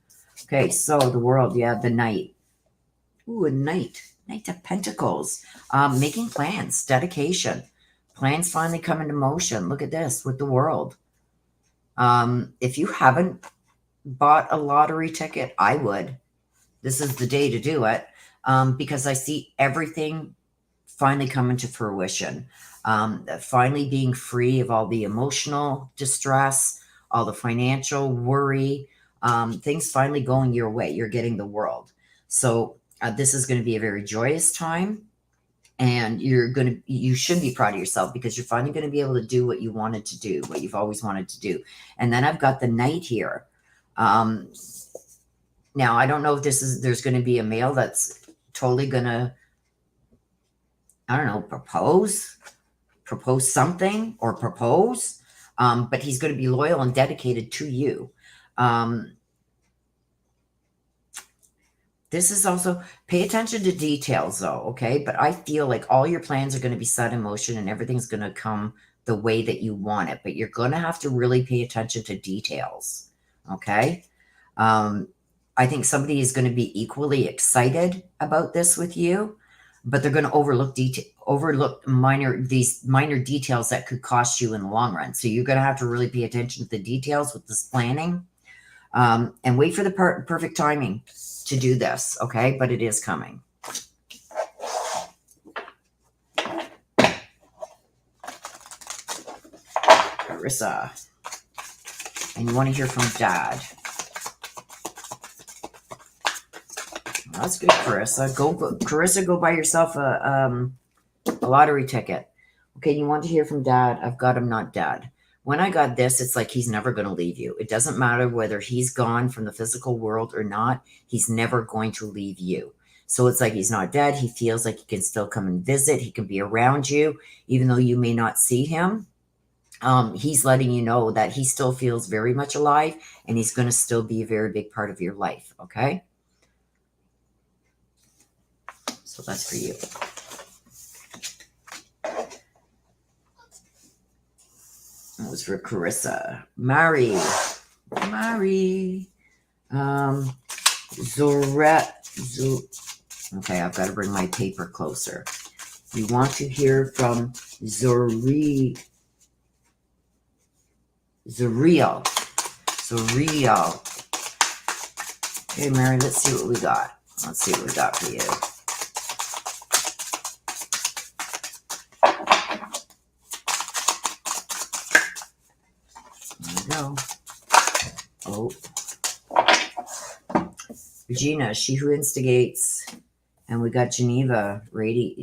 Okay, so the world, yeah, the knight. Ooh, a knight. Knight of Pentacles. Making plans, dedication. Plans finally come into motion. Look at this with the world. If you haven't bought a lottery ticket, I would. This is the day to do it, because I see everything finally coming to fruition. Finally being free of all the emotional distress, all the financial worry, things finally going your way. You're getting the world. So this is going to be a very joyous time, and you should be proud of yourself because you're finally going to be able to do what you wanted to do, what you've always wanted to do. And then I've got the knight here. Now I don't know if there's going to be a male that's totally going to, I don't know, propose something or propose, but he's going to be loyal and dedicated to you. This is also, pay attention to details though, okay? But I feel like all your plans are going to be set in motion and everything's going to come the way that you want it, but you're going to have to really pay attention to details, okay? I think somebody is going to be equally excited about this with you, but they're going to overlook these minor details that could cost you in the long run. So you're going to have to really pay attention to the details with this planning, and wait for the perfect timing to do this, okay? But it is coming. Carissa. And you want to hear from Dad. Well, that's good, Carissa. Carissa, go buy yourself a lottery ticket. Okay, you want to hear from Dad. I've got him not dead. When I got this, it's like he's never going to leave you. It doesn't matter whether he's gone from the physical world or not. He's never going to leave you. So it's like he's not dead. He feels like he can still come and visit. He can be around you, even though you may not see him. He's letting you know that he still feels very much alive, and he's going to still be a very big part of your life, okay? So that's for you. That was for Carissa. Mari. Okay, I've got to bring my paper closer. You want to hear from Zuriel. Okay, Mary, let's see what we got. Let's see what we got for you. Go. Oh. Regina, she who instigates. And we got Geneva,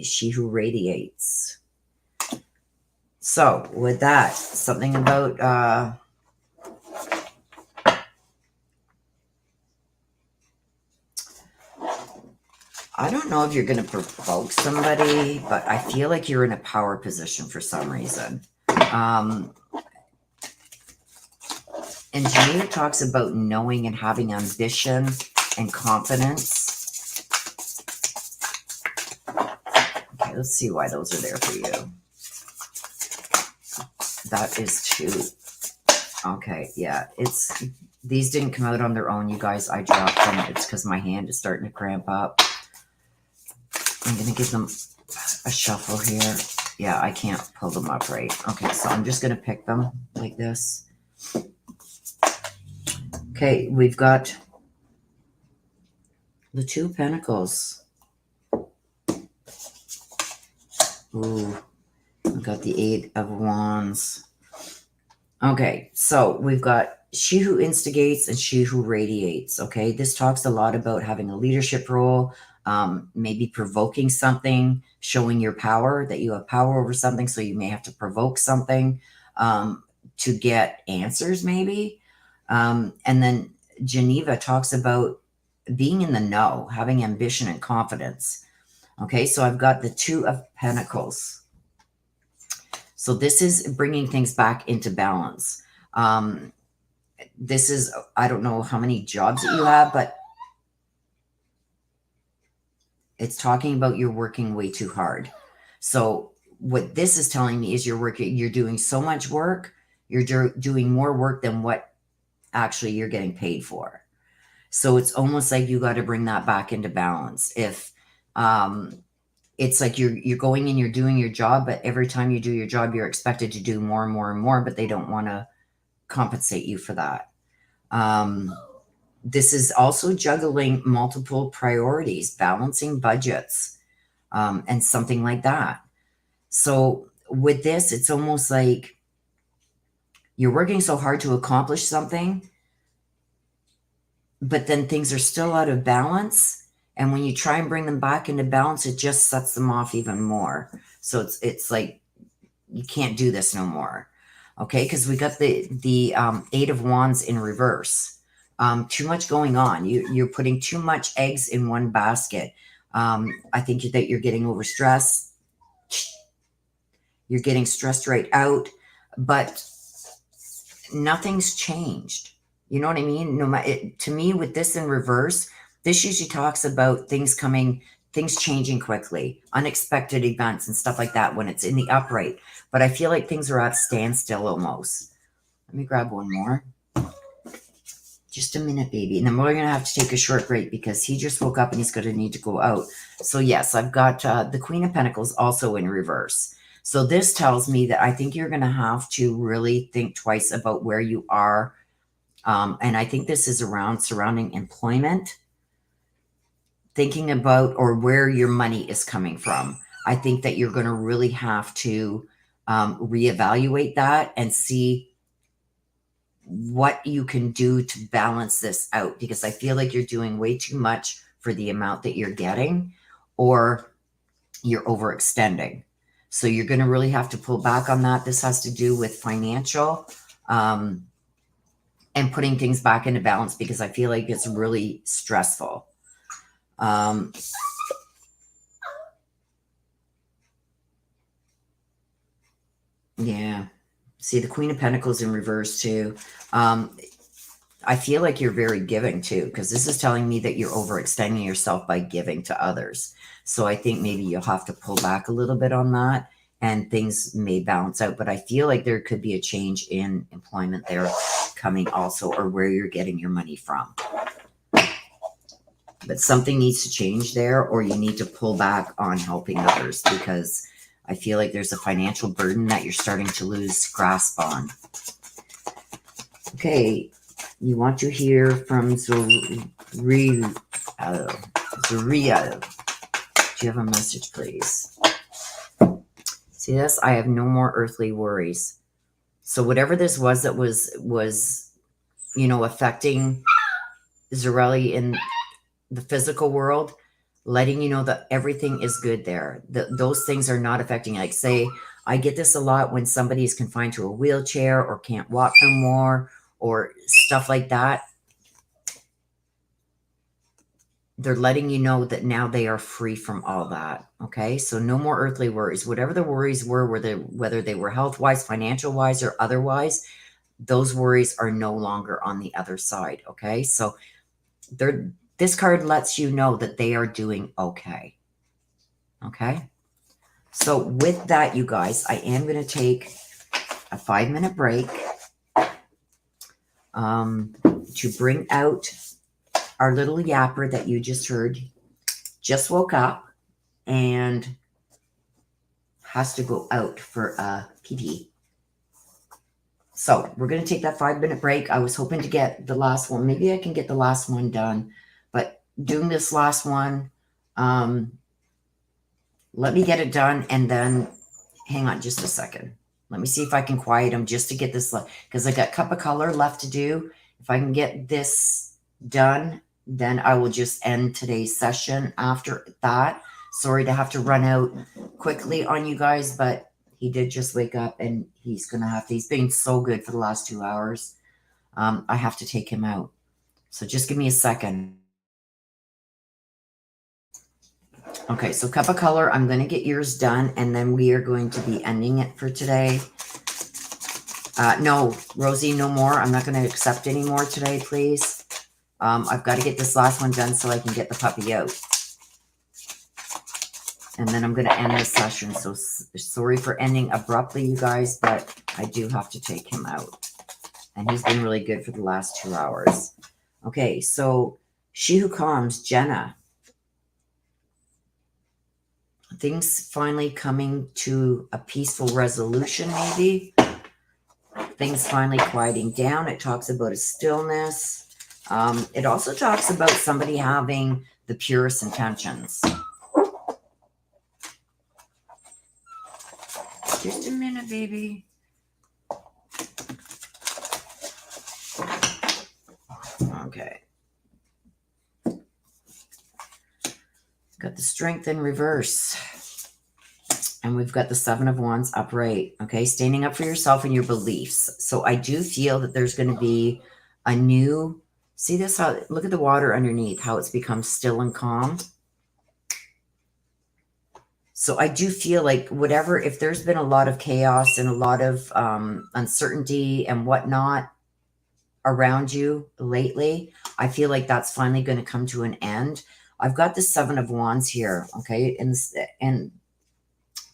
she who radiates. So with that, something about I don't know if you're going to provoke somebody, but I feel like you're in a power position for some reason. And Geneva talks about knowing and having ambition and confidence. Okay, let's see why those are there for you. That is two. Okay, yeah, these didn't come out on their own, you guys. I dropped them. It's because my hand is starting to cramp up. I'm going to give them a shuffle here. Yeah, I can't pull them up right. Okay, so I'm just going to pick them like this. Okay, we've got the Two of Pentacles. Ooh, we've got the Eight of Wands. Okay, so we've got she who instigates and she who radiates. Okay, this talks a lot about having a leadership role, maybe provoking something, showing your power, that you have power over something. So you may have to provoke something to get answers, maybe. And then Geneva talks about being in the know, having ambition and confidence. Okay, so I've got the Two of Pentacles. So this is bringing things back into balance. This is, I don't know how many jobs that you have, but it's talking about you're working way too hard. So what this is telling me is you're doing so much work, you're doing more work than what actually you're getting paid for. So it's almost like you got to bring that back into balance. If it's like you're going and you're doing your job, but every time you do your job, you're expected to do more and more and more, but they don't want to compensate you for that. This is also juggling multiple priorities, balancing budgets, and something like that. So with this, it's almost like you're working so hard to accomplish something, but then things are still out of balance. And when you try and bring them back into balance, it just sets them off even more. So it's like, you can't do this no more. Okay, because we got the Eight of Wands in reverse. Too much going on. You're putting too much eggs in one basket. I think that you're getting overstressed. You're getting stressed right out, but nothing's changed. You know what I mean? To me, with this in reverse, this usually talks about things changing quickly, unexpected events and stuff like that when it's in the upright. But I feel like things are at a standstill almost. Let me grab one more. Just a minute, baby. And then we're going to have to take a short break because he just woke up and he's going to need to go out. So yes, I've got the Queen of Pentacles also in reverse. So this tells me that I think you're going to have to really think twice about where you are. And I think this is around surrounding employment, thinking about or where your money is coming from. I think that you're going to really have to reevaluate that and see what you can do to balance this out, because I feel like you're doing way too much for the amount that you're getting, or you're overextending. So you're going to really have to pull back on that. This has to do with financial and putting things back into balance, because I feel like it's really stressful. Yeah. See, the Queen of Pentacles in reverse too. I feel like you're very giving too, because this is telling me that you're overextending yourself by giving to others. So I think maybe you'll have to pull back a little bit on that and things may balance out. But I feel like there could be a change in employment there coming also, or where you're getting your money from. But something needs to change there, or you need to pull back on helping others, because I feel like there's a financial burden that you're starting to lose grasp on. Okay, you want to hear from Zuriel. Do you have a message, please? See this? I have no more earthly worries. So whatever this was that was affecting Zureli in the physical world, letting you know that everything is good there. Those things are not affecting. Like, say, I get this a lot when somebody is confined to a wheelchair or can't walk no more or stuff like that. They're letting you know that now they are free from all that. Okay. So no more earthly worries. Whatever the worries were, whether they were health wise, financial wise, or otherwise, those worries are no longer on the other side. Okay. So this card lets you know that they are doing okay. Okay. So with that, you guys, I am going to take a 5-minute break to bring out our little yapper that you just heard. Just woke up and has to go out for a pee. So we're going to take that 5-minute break. I was hoping to get the last one. Maybe I can get the last one done. But doing this last one, let me get it done. And then, hang on just a second. Let me see if I can quiet him just to get this, because I got cup of color left to do. If I can get this done, then I will just end today's session after that. Sorry to have to run out quickly on you guys, but he did just wake up and he's been so good for the last 2 hours. I have to take him out. So just give me a second. Okay, so cup of color, I'm going to get yours done, and then we are going to be ending it for today. No, Rosie, no more. I'm not going to accept any more today, please. I've got to get this last one done so I can get the puppy out. And then I'm going to end this session. So sorry for ending abruptly, you guys, but I do have to take him out. And he's been really good for the last 2 hours. Okay, so she who calms, Jenna. Things finally coming to a peaceful resolution, maybe. Things finally quieting down. It talks about a stillness. It also talks about somebody having the purest intentions. Just a minute, baby. Okay. Got the Strength in reverse. And we've got the 7 of Wands upright. Okay, standing up for yourself and your beliefs. So I do feel that there's going to be a new... See this? Look at the water underneath, how it's become still and calm. So I do feel like whatever, if there's been a lot of chaos and a lot of uncertainty and whatnot around you lately, I feel like that's finally going to come to an end. I've got the 7 of Wands here, okay? And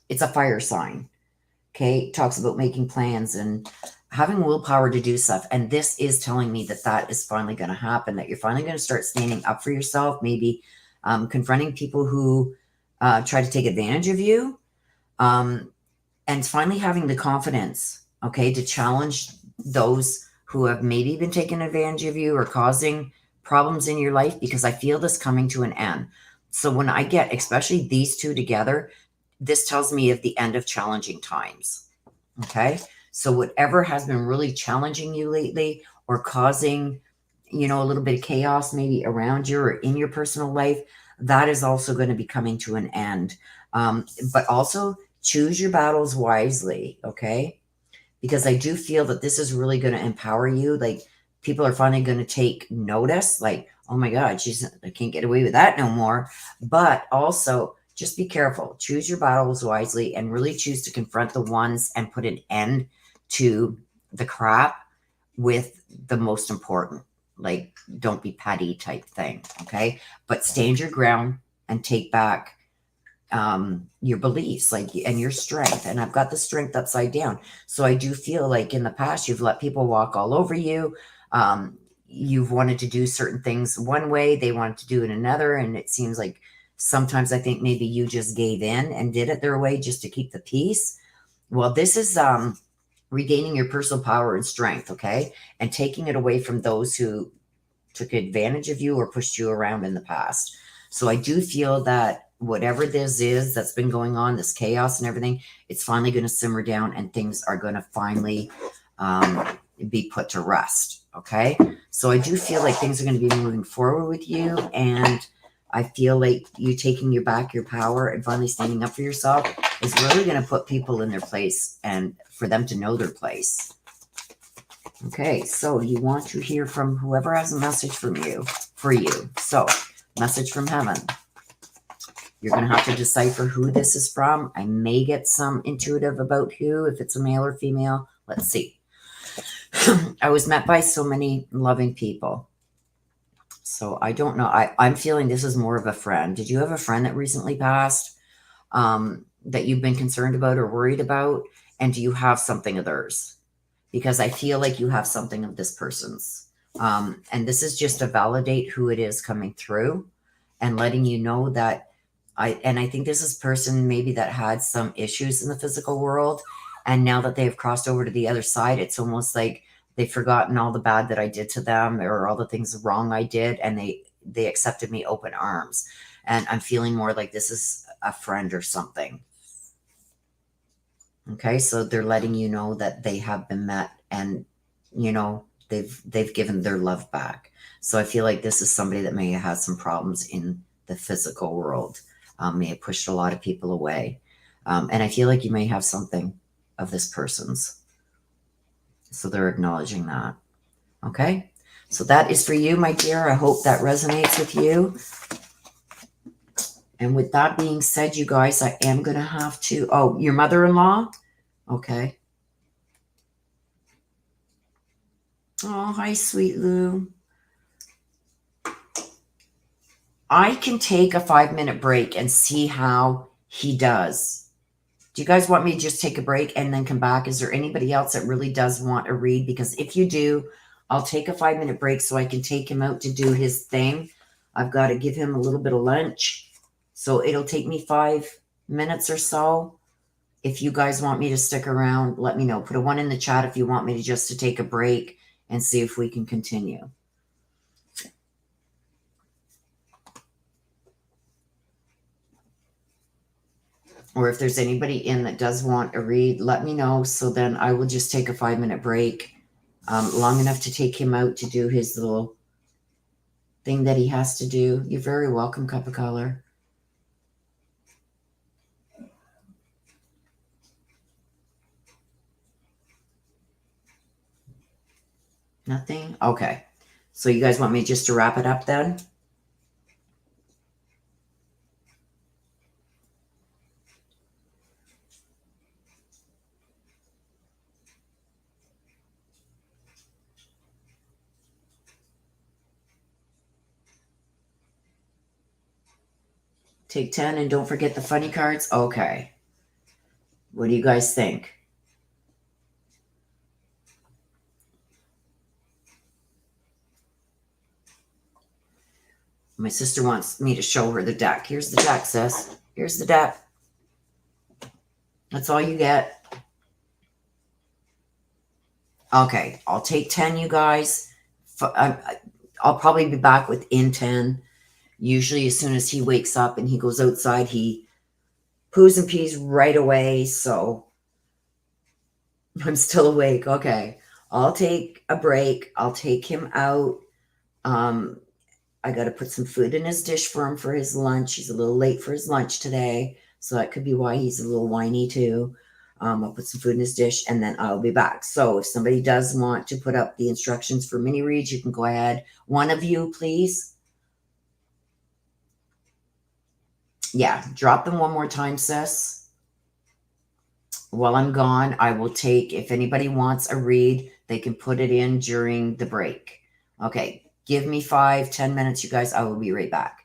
it's a fire sign, okay? It talks about making plans and having willpower to do stuff. And this is telling me that that is finally going to happen, that you're finally going to start standing up for yourself, maybe confronting people who try to take advantage of you, and finally having the confidence, okay, to challenge those who have maybe been taking advantage of you or causing problems in your life, because I feel this coming to an end. So when I get, especially these two together, this tells me of the end of challenging times, okay? So whatever has been really challenging you lately or causing, you know, a little bit of chaos maybe around you or in your personal life, that is also going to be coming to an end. But also choose your battles wisely, okay? Because I do feel that this is really going to empower you. Like, people are finally going to take notice, like, oh my God, I can't get away with that no more. But also, just be careful. Choose your battles wisely and really choose to confront the ones and put an end to the crap with the most important. Like, don't be petty type thing, okay? But stand your ground and take back your beliefs, like, and your strength. And I've got the strength upside down. So I do feel like in the past, you've let people walk all over you. You've wanted to do certain things one way, they wanted to do it another. And it seems like sometimes I think maybe you just gave in and did it their way just to keep the peace. Well, this is regaining your personal power and strength, okay? And taking it away from those who took advantage of you or pushed you around in the past. So I do feel that whatever this is that's been going on, this chaos and everything, it's finally going to simmer down and things are going to finally be put to rest, okay? So I do feel like things are going to be moving forward with you, and I feel like you taking your back, your power, and finally standing up for yourself is really going to put people in their place and for them to know their place. Okay, so you want to hear from whoever has a message from you, for you. So, message from heaven. You're going to have to decipher who this is from. I may get some intuitive about who, if it's a male or female. Let's see. I was met by so many loving people. So I don't know. I'm feeling this is more of a friend. Did you have a friend that recently passed that you've been concerned about or worried about? And do you have something of theirs? Because I feel like you have something of this person's. And this is just to validate who it is coming through and letting you know that I think this is person maybe that had some issues in the physical world. And now that they've crossed over to the other side, it's almost like they've forgotten all the bad that I did to them or all the things wrong I did. And they accepted me open arms. And I'm feeling more like this is a friend or something. Okay, so they're letting you know that they have been met and they've given their love back. So I feel like this is somebody that may have had some problems in the physical world, may have pushed a lot of people away. And I feel like you may have something of this person's. So they're acknowledging that. Okay, so that is for you, my dear. I hope that resonates with you. And with that being said, you guys, I am going to have to, oh, your mother-in-law? Okay. Oh, hi, sweet Lou. I can take a 5-minute break and see how he does. Do you guys want me to just take a break and then come back? Is there anybody else that really does want a read? Because if you do, I'll take a 5-minute break so I can take him out to do his thing. I've got to give him a little bit of lunch. So it'll take me 5 minutes or so. If you guys want me to stick around, let me know. Put a 1 in the chat if you want me to just to take a break and see if we can continue. Or if there's anybody in that does want a read, let me know. So then I will just take a 5-minute break, long enough to take him out to do his little thing that he has to do. You're very welcome, Cup of Color. Nothing? Okay. So you guys want me just to wrap it up then? Take 10 and don't forget the funny cards? Okay. What do you guys think? My sister wants me to show her the deck. Here's the deck, sis. Here's the deck. That's all you get. Okay, I'll take 10, you guys. I'll probably be back within 10. Usually as soon as he wakes up and he goes outside, he poos and pees right away. So I'm still awake. Okay, I'll take a break. I'll take him out. I got to put some food in his dish for him for his lunch. He's a little late for his lunch today. So that could be why he's a little whiny too. I'll put some food in his dish and then I'll be back. So if somebody does want to put up the instructions for mini reads, you can go ahead. One of you, please. Yeah, drop them one more time, sis. While I'm gone, I will take, if anybody wants a read, they can put it in during the break. Okay, give me 5-10 minutes, you guys. I will be right back.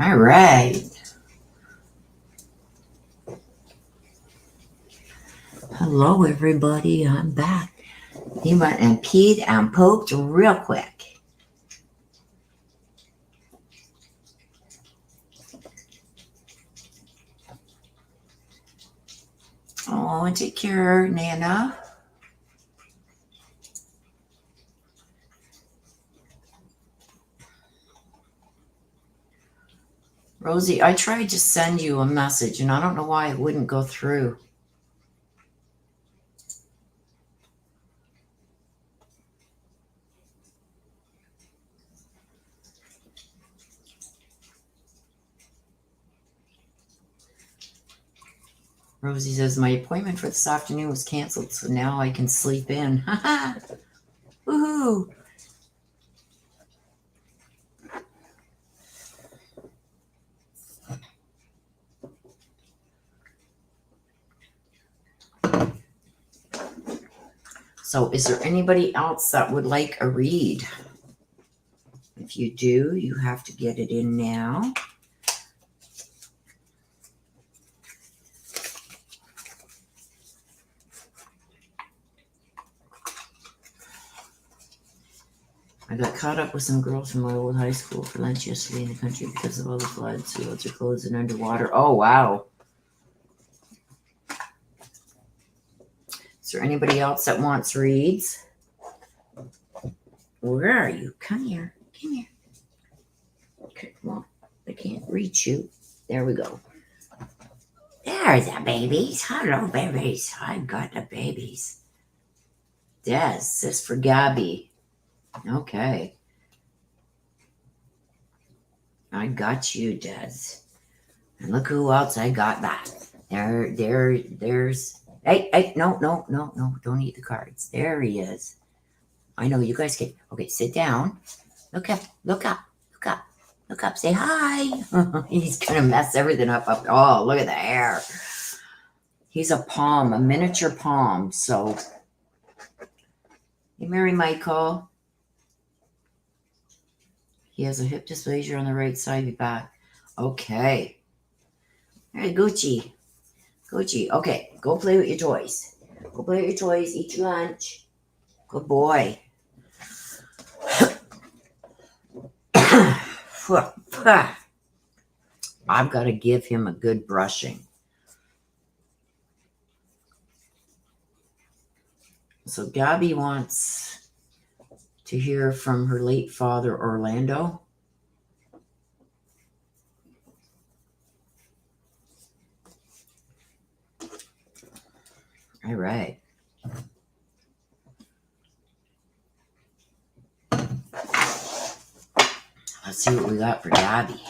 All right. Hello, everybody. I'm back. He went and peed and pooped real quick. Oh, take care, Nana. Rosie, I tried to send you a message, and I don't know why it wouldn't go through. Rosie says, my appointment for this afternoon was canceled, so now I can sleep in. Ha Woohoo! So is there anybody else that would like a read? If you do, you have to get it in now. I got caught up with some girls from my old high school for lunch yesterday in the country because of all the floods. Roads are closed and underwater. Oh, wow. Is there anybody else that wants reads? Where are you? Come here. Come here. Okay, come on. I can't reach you. There we go. There's the babies. Hello, babies. I got the babies. Des, this is for Gabby. Okay. I got you, Des. And look who else I got back. There's... Hey, no, don't eat the cards. There he is. I know you guys can... Okay, sit down. Look up, say hi. He's going to mess everything up. Oh, look at the hair. He's a palm, a miniature palm. So, hey, Mary Michael. He has a hip dysplasia on the right side of the back. Okay. Hey, Gucci. Okay, go play with your toys. Eat your lunch. Good boy. I've got to give him a good brushing. So Gabby wants to hear from her late father, Orlando. All right. Let's see what we got for Gabby.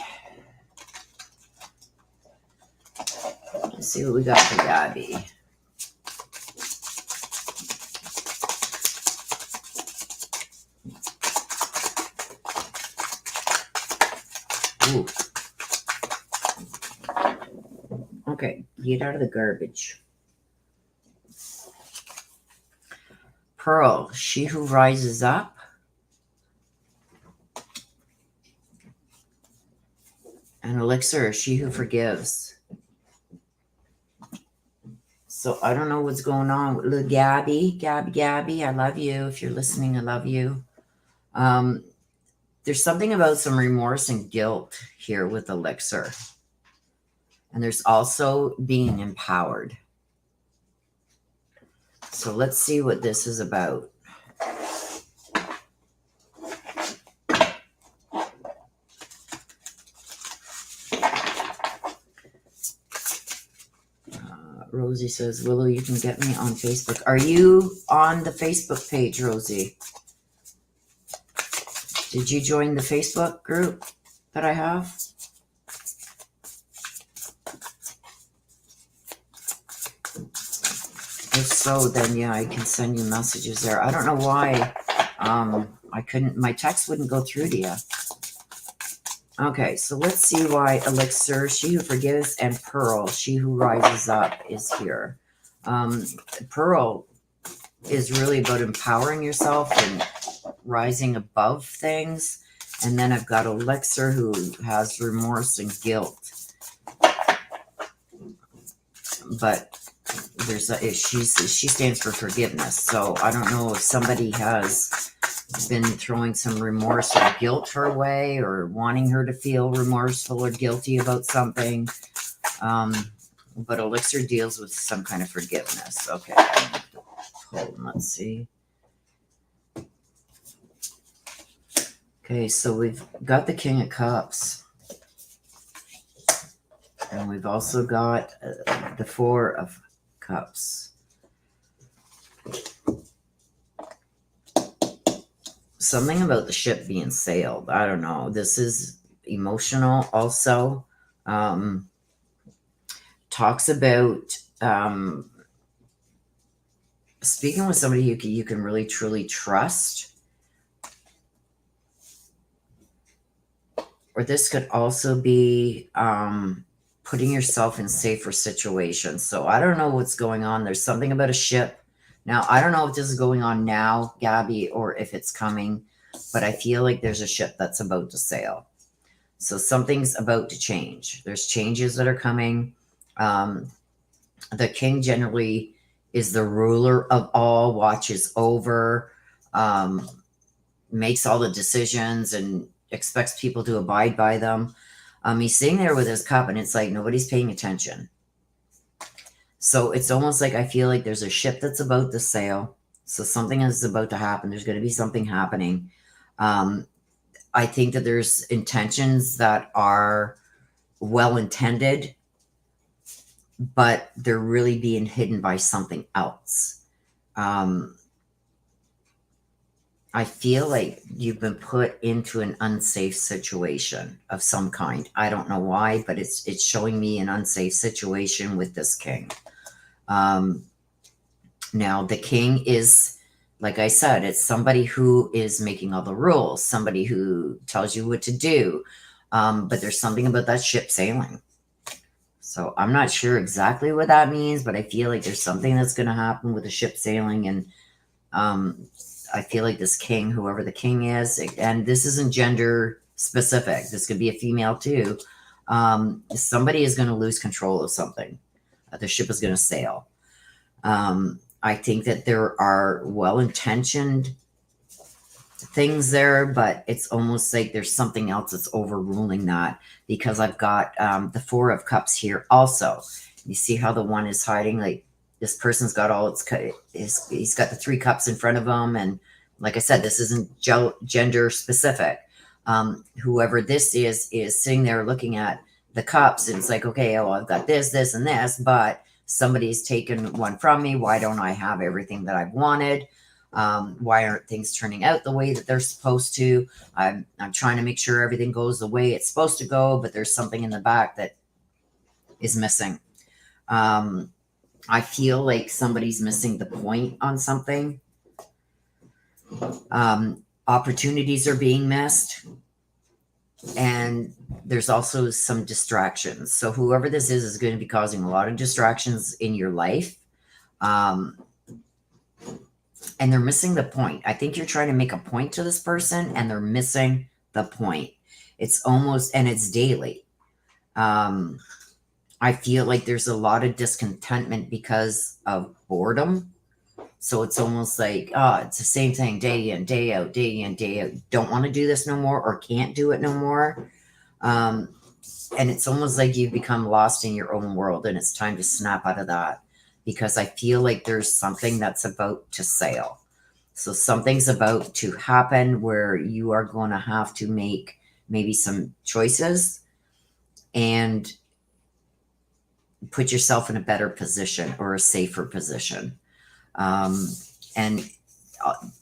Ooh. Okay, get out of the garbage. Pearl, she who rises up. And Elixir, she who forgives. So I don't know what's going on with little Gabby. Gabby, I love you. If you're listening, I love you. There's something about some remorse and guilt here with Elixir. And there's also being empowered. So let's see what this is about. Rosie says, Willow, you can get me on Facebook. Are you on the Facebook page, Rosie? Did you join the Facebook group that I have? If so, then yeah, I can send you messages there. I don't know why I couldn't, my text wouldn't go through to you. Okay, so let's see why Elixir, she who forgives, and Pearl, she who rises up, is here. Pearl is really about empowering yourself and rising above things. And then I've got Elixir, who has remorse and guilt. But there's she stands for forgiveness. So I don't know if somebody has been throwing some remorse or guilt her way, or wanting her to feel remorseful or guilty about something. But Elixir deals with some kind of forgiveness. Okay, hold on, let's see. Okay, so we've got the King of Cups. And we've also got the Four of Cups. Something about the ship being sailed. I don't know. This is emotional also. Talks about speaking with somebody you can really truly trust. Or this could also be putting yourself in safer situations. So I don't know what's going on. There's something about a ship. Now, I don't know if this is going on now, Gabby, or if it's coming, but I feel like there's a ship that's about to sail. So something's about to change. There's changes that are coming. The king generally is the ruler of all, watches over, makes all the decisions, and expects people to abide by them. He's sitting there with his cup, and it's like nobody's paying attention. So it's almost like I feel like there's a ship that's about to sail. So something is about to happen. There's going to be something happening. I think that there's intentions that are well intended, but they're really being hidden by something else. I feel like you've been put into an unsafe situation of some kind. I don't know why, but it's showing me an unsafe situation with this king. Now, the king is, like I said, it's somebody who is making all the rules, somebody who tells you what to do. But there's something about that ship sailing. So I'm not sure exactly what that means, but I feel like there's something that's going to happen with the ship sailing. And I feel like this king, whoever the king is, and this isn't gender specific. This could be a female too. Somebody is going to lose control of something. The ship is going to sail. I think that there are well-intentioned things there, but it's almost like there's something else that's overruling that, because I've got the Four of Cups here also. You see how the one is hiding? Like, this person's got all he's got the 3 cups in front of him. And like I said, this isn't gender specific. Whoever this is sitting there looking at the cups, and it's like, okay, oh, I've got this, this, and this, but somebody's taken one from me. Why don't I have everything that I've wanted? Why aren't things turning out the way that they're supposed to? I'm trying to make sure everything goes the way it's supposed to go, but there's something in the back that is missing. I feel like somebody's missing the point on something. Opportunities are being missed. And there's also some distractions. So whoever this is going to be causing a lot of distractions in your life. And they're missing the point. I think you're trying to make a point to this person, and they're missing the point. It's almost, and it's daily. I feel like there's a lot of discontentment because of boredom. So it's almost like, it's the same thing day in, day out, day in, day out. Don't want to do this no more, or can't do it no more. And it's almost like you've become lost in your own world, and it's time to snap out of that, because I feel like there's something that's about to sail. So something's about to happen where you are going to have to make maybe some choices and put yourself in a better position, or a safer position. And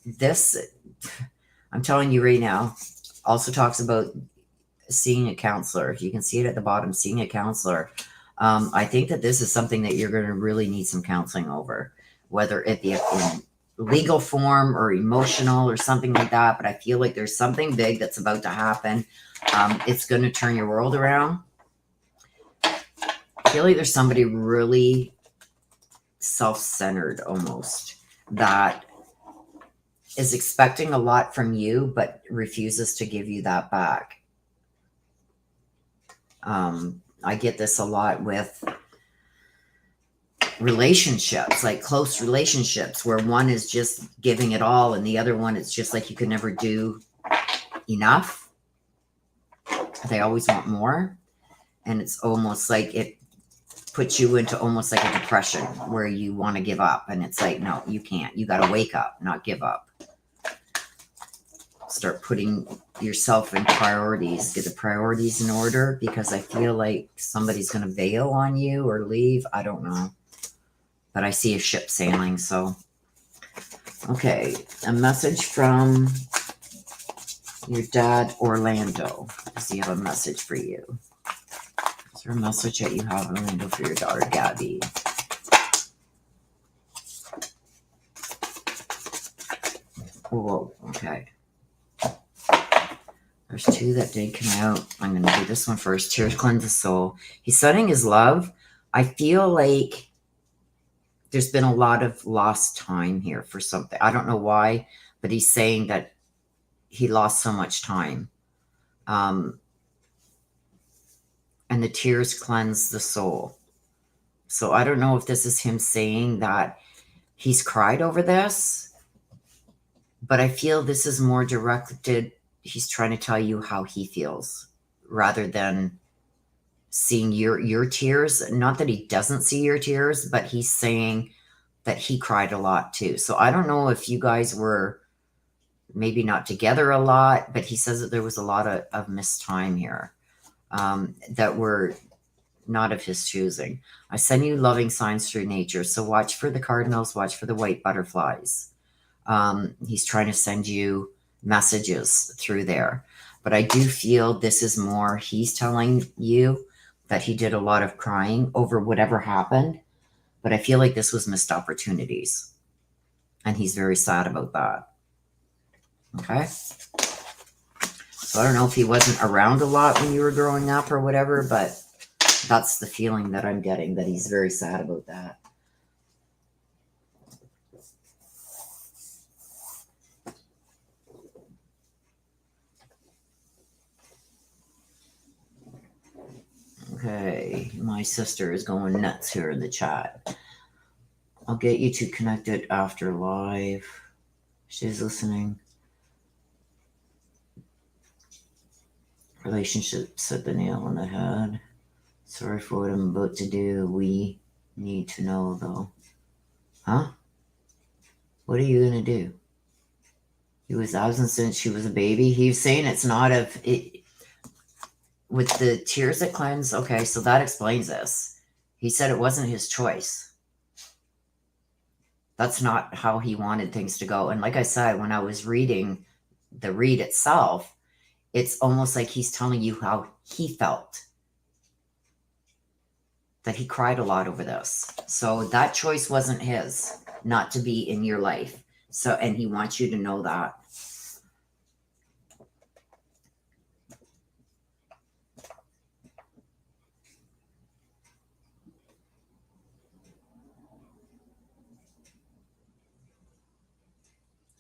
this, I'm telling you right now, also talks about seeing a counselor. You can see it at the bottom, seeing a counselor. I think that this is something that you're going to really need some counseling over, whether it be in legal form or emotional or something like that. But I feel like there's something big that's about to happen. It's going to turn your world around. I feel like there's somebody really self-centered almost that is expecting a lot from you, but refuses to give you that back. I get this a lot with relationships, like close relationships, where one is just giving it all and the other one, it's just like you could never do enough. They always want more. And it's almost like it puts you into almost like a depression where you want to give up. And it's like, no, you can't. You got to wake up, not give up. Start putting yourself in priorities. Get the priorities in order, because I feel like somebody's going to bail on you or leave. I don't know. But I see a ship sailing, so. Okay, a message from your dad, Orlando. Does he have a message for you? Is there a message that you have, Orlando, for your daughter, Gabby? Whoa, okay. There's two that did come out. I'm going to do this one first. Tears cleanse the soul. He's sending his love. I feel like there's been a lot of lost time here for something. I don't know why, but he's saying that he lost so much time. And the tears cleanse the soul. So I don't know if this is him saying that he's cried over this, but I feel this is more directed. He's trying to tell you how he feels rather than seeing your tears. Not that he doesn't see your tears, but he's saying that he cried a lot too. So I don't know if you guys were maybe not together a lot, but he says that there was a lot of missed time here that were not of his choosing. I send you loving signs through nature. So watch for the cardinals, watch for the white butterflies. He's trying to send you messages through there. But I do feel this is more, he's telling you that he did a lot of crying over whatever happened. But I feel like this was missed opportunities. And he's very sad about that. Okay? So I don't know if he wasn't around a lot when you were growing up or whatever, but that's the feeling that I'm getting, that he's very sad about that. Okay, my sister is going nuts here in the chat. I'll get you two connected after live. She's listening. Relationships hit the nail on the head. Sorry for what I'm about to do. We need to know, though. Huh? What are you going to do? He was absent since she was a baby. He's saying it's not of it. With the tears that cleanse, okay, so that explains this. He said it wasn't his choice. That's not how he wanted things to go. And like I said, when I was reading the read itself, it's almost like he's telling you how he felt. That he cried a lot over this. So that choice wasn't his, not to be in your life. So, and he wants you to know that.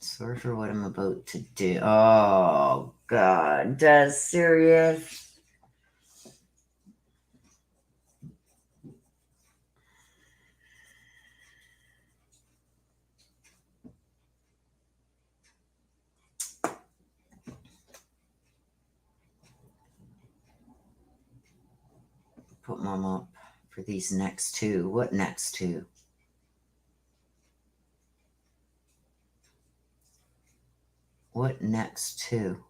Sorry for what I'm about to do. Oh, God. That's serious. Put Mom up for these next two. What next two? What next two?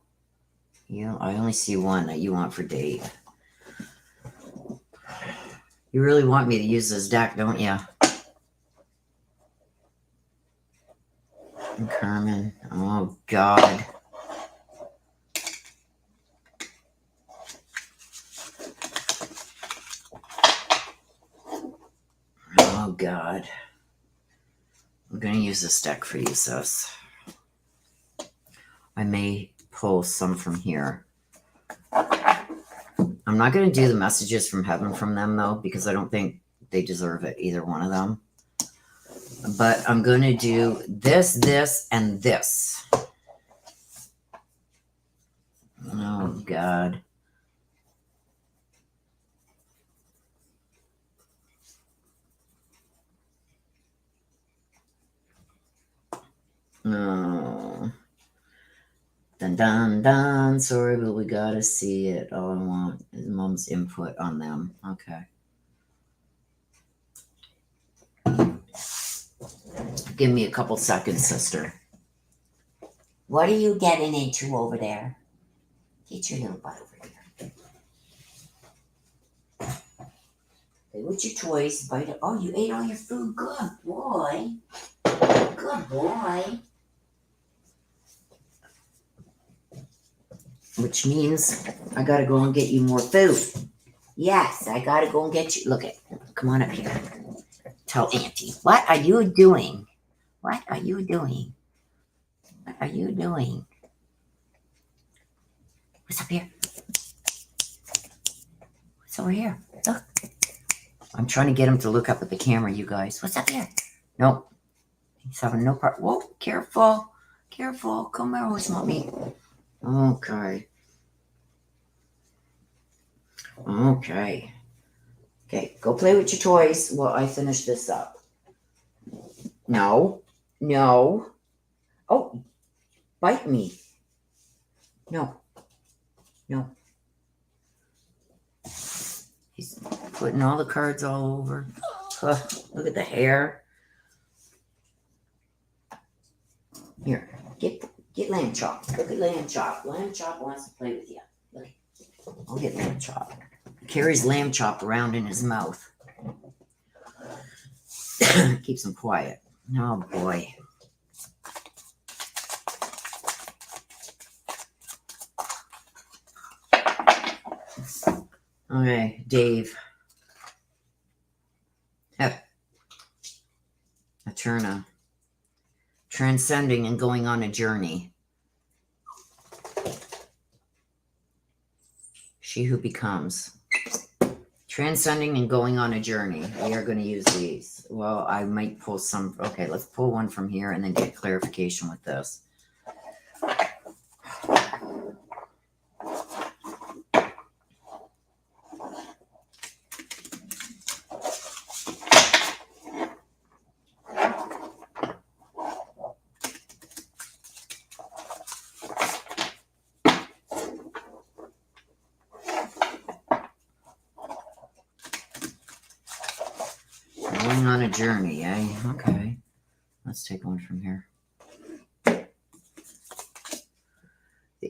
I only see one that you want for Dave. You really want me to use this deck, don't you? And Carmen. Oh, God. Oh, God. I'm going to use this deck for you, sis. I may pull some from here. I'm not going to do the messages from heaven from them, though, because I don't think they deserve it, either one of them. but I'm going to do this, this, and this. Oh, God. Oh. Dun, dun, dun. Sorry, but we got to see it. All I want is Mom's input on them. Okay. Give me a couple seconds, sister. What are you getting into over there? Get your little butt over here. Play with your toys. Bite it. Oh, you ate all your food. Good boy. Good boy. Which means I gotta go and get you more food. Yes, I gotta go and get you. Look it. Come on up here. Tell Auntie. What are you doing? What are you doing? What are you doing? What's up here? What's over here? Look. I'm trying to get him to look up at the camera, you guys. What's up here? Nope. He's having no part. Whoa, careful. Careful. Come here, where's Mommy? Okay. Okay. Okay, go play with your toys while I finish this up. No. No. Oh, bite me. No. No. He's putting all the cards all over. Look at the hair. Here, get Lamb Chop. Look at Lamb Chop. Lamb Chop wants to play with you. Look, I'll get Lamb Chop. He carries Lamb Chop around in his mouth. Keeps him quiet. Oh boy. Okay, Dave. Eterna. Transcending and going on a journey. She who becomes. Transcending and going on a journey. We are going to use these. Well, I might pull some. Okay, let's pull one from here and then get clarification with this. Going on a journey, eh? Okay. Let's take one from here. The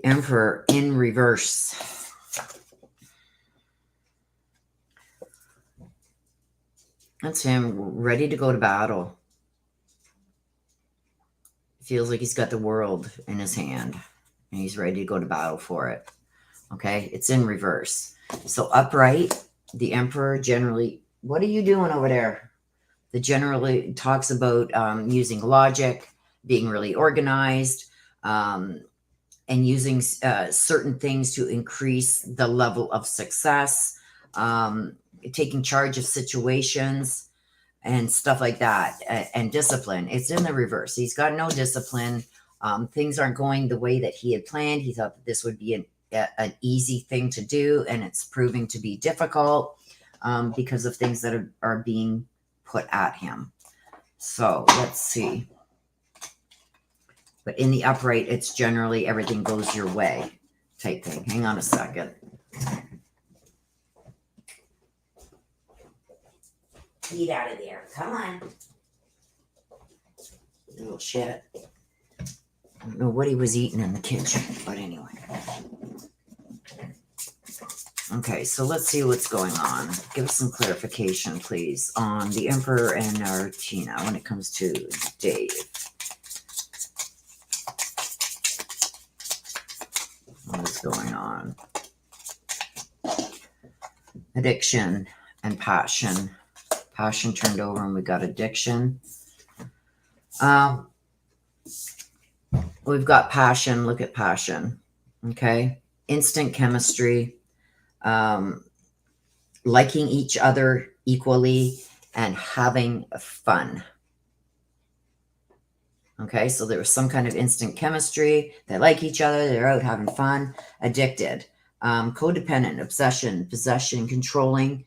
Emperor in reverse. That's him ready to go to battle. Feels like he's got the world in his hand and he's ready to go to battle for it. Okay, it's in reverse. So upright, the Emperor generally, what are you doing over there? The generally talks about using logic, being really organized, and using certain things to increase the level of success, taking charge of situations and stuff like that, and discipline. It's in the reverse. He's got no discipline. Things aren't going the way that he had planned. He thought that this would be an easy thing to do, and it's proving to be difficult because of things that are being put at him. So let's see. But in the upright, it's generally everything goes your way type thing. Hang on a second. Eat out of there. Come on. Little shit. I don't know what he was eating in the kitchen, but anyway. Okay, so let's see what's going on. Give us some clarification, please, on the Emperor and Artina when it comes to Dave. What is going on? Addiction and passion. Passion turned over and we got addiction. We've got passion. Look at passion. Okay. Instant chemistry. Liking each other equally and having fun. Okay, so there was some kind of instant chemistry. They like each other. They're out having fun. Addicted, codependent, obsession, possession, controlling,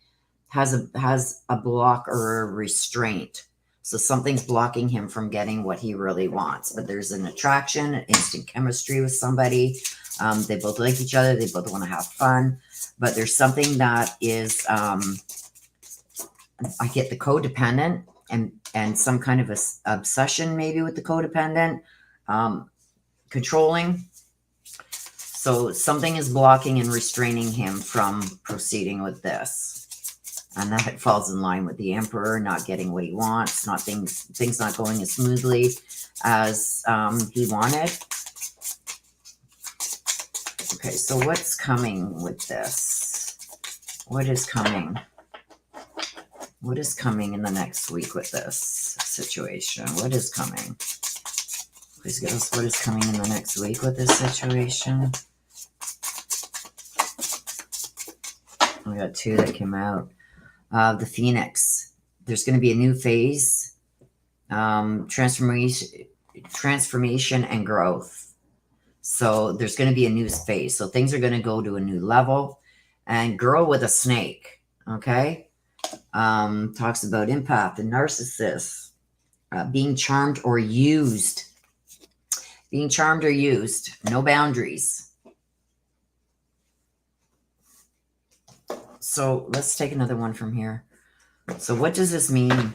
has a block or a restraint. So something's blocking him from getting what he really wants. But there's an attraction, an instant chemistry with somebody. They both like each other. They both want to have fun. But there's something that is, I get the codependent and some kind of obsession maybe with the codependent, controlling. So something is blocking and restraining him from proceeding with this. And that falls in line with the Emperor not getting what he wants, not things not going as smoothly as he wanted. Okay, so what's coming with this? What is coming? What is coming in the next week with this situation? What is coming? Please give us what is coming in the next week with this situation. We got two that came out. The Phoenix. There's going to be a new phase, transformation and growth. So there's going to be a new phase. So things are going to go to a new level. And girl with a snake, okay? Talks about empath and narcissist, being charmed or used. Being charmed or used, no boundaries. So let's take another one from here. So what does this mean?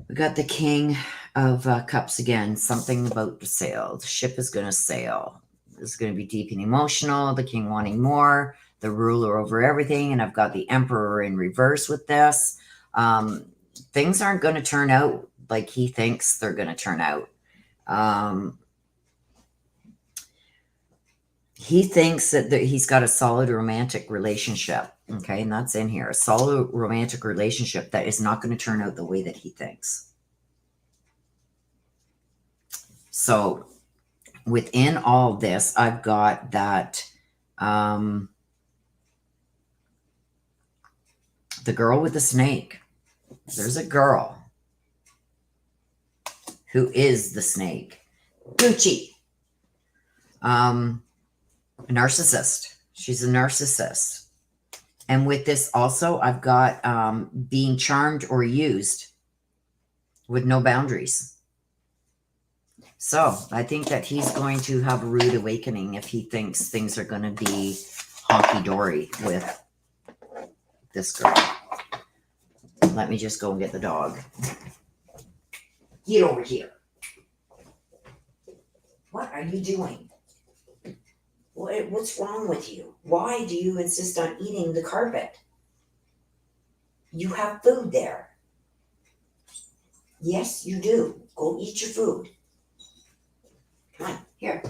We got the King of Cups again. Something about the sail. The ship is going to sail. This is going to be deep and emotional. The king wanting more. The ruler over everything. And I've got the Emperor in reverse with this. Things aren't going to turn out like he thinks they're going to turn out. He thinks that he's got a solid romantic relationship. Okay, and that's in here. A solid romantic relationship that is not going to turn out the way that he thinks. So within all this, I've got that the girl with the snake. There's a girl who is the snake. Gucci. A narcissist. She's a narcissist. And with this also, I've got being charmed or used with no boundaries. So I think that he's going to have a rude awakening if he thinks things are going to be honky-dory with this girl. Let me just go and get the dog. Get over here. What are you doing? What's wrong with you? Why do you insist on eating the carpet? You have food there. Yes, you do. Go eat your food. Come on, here.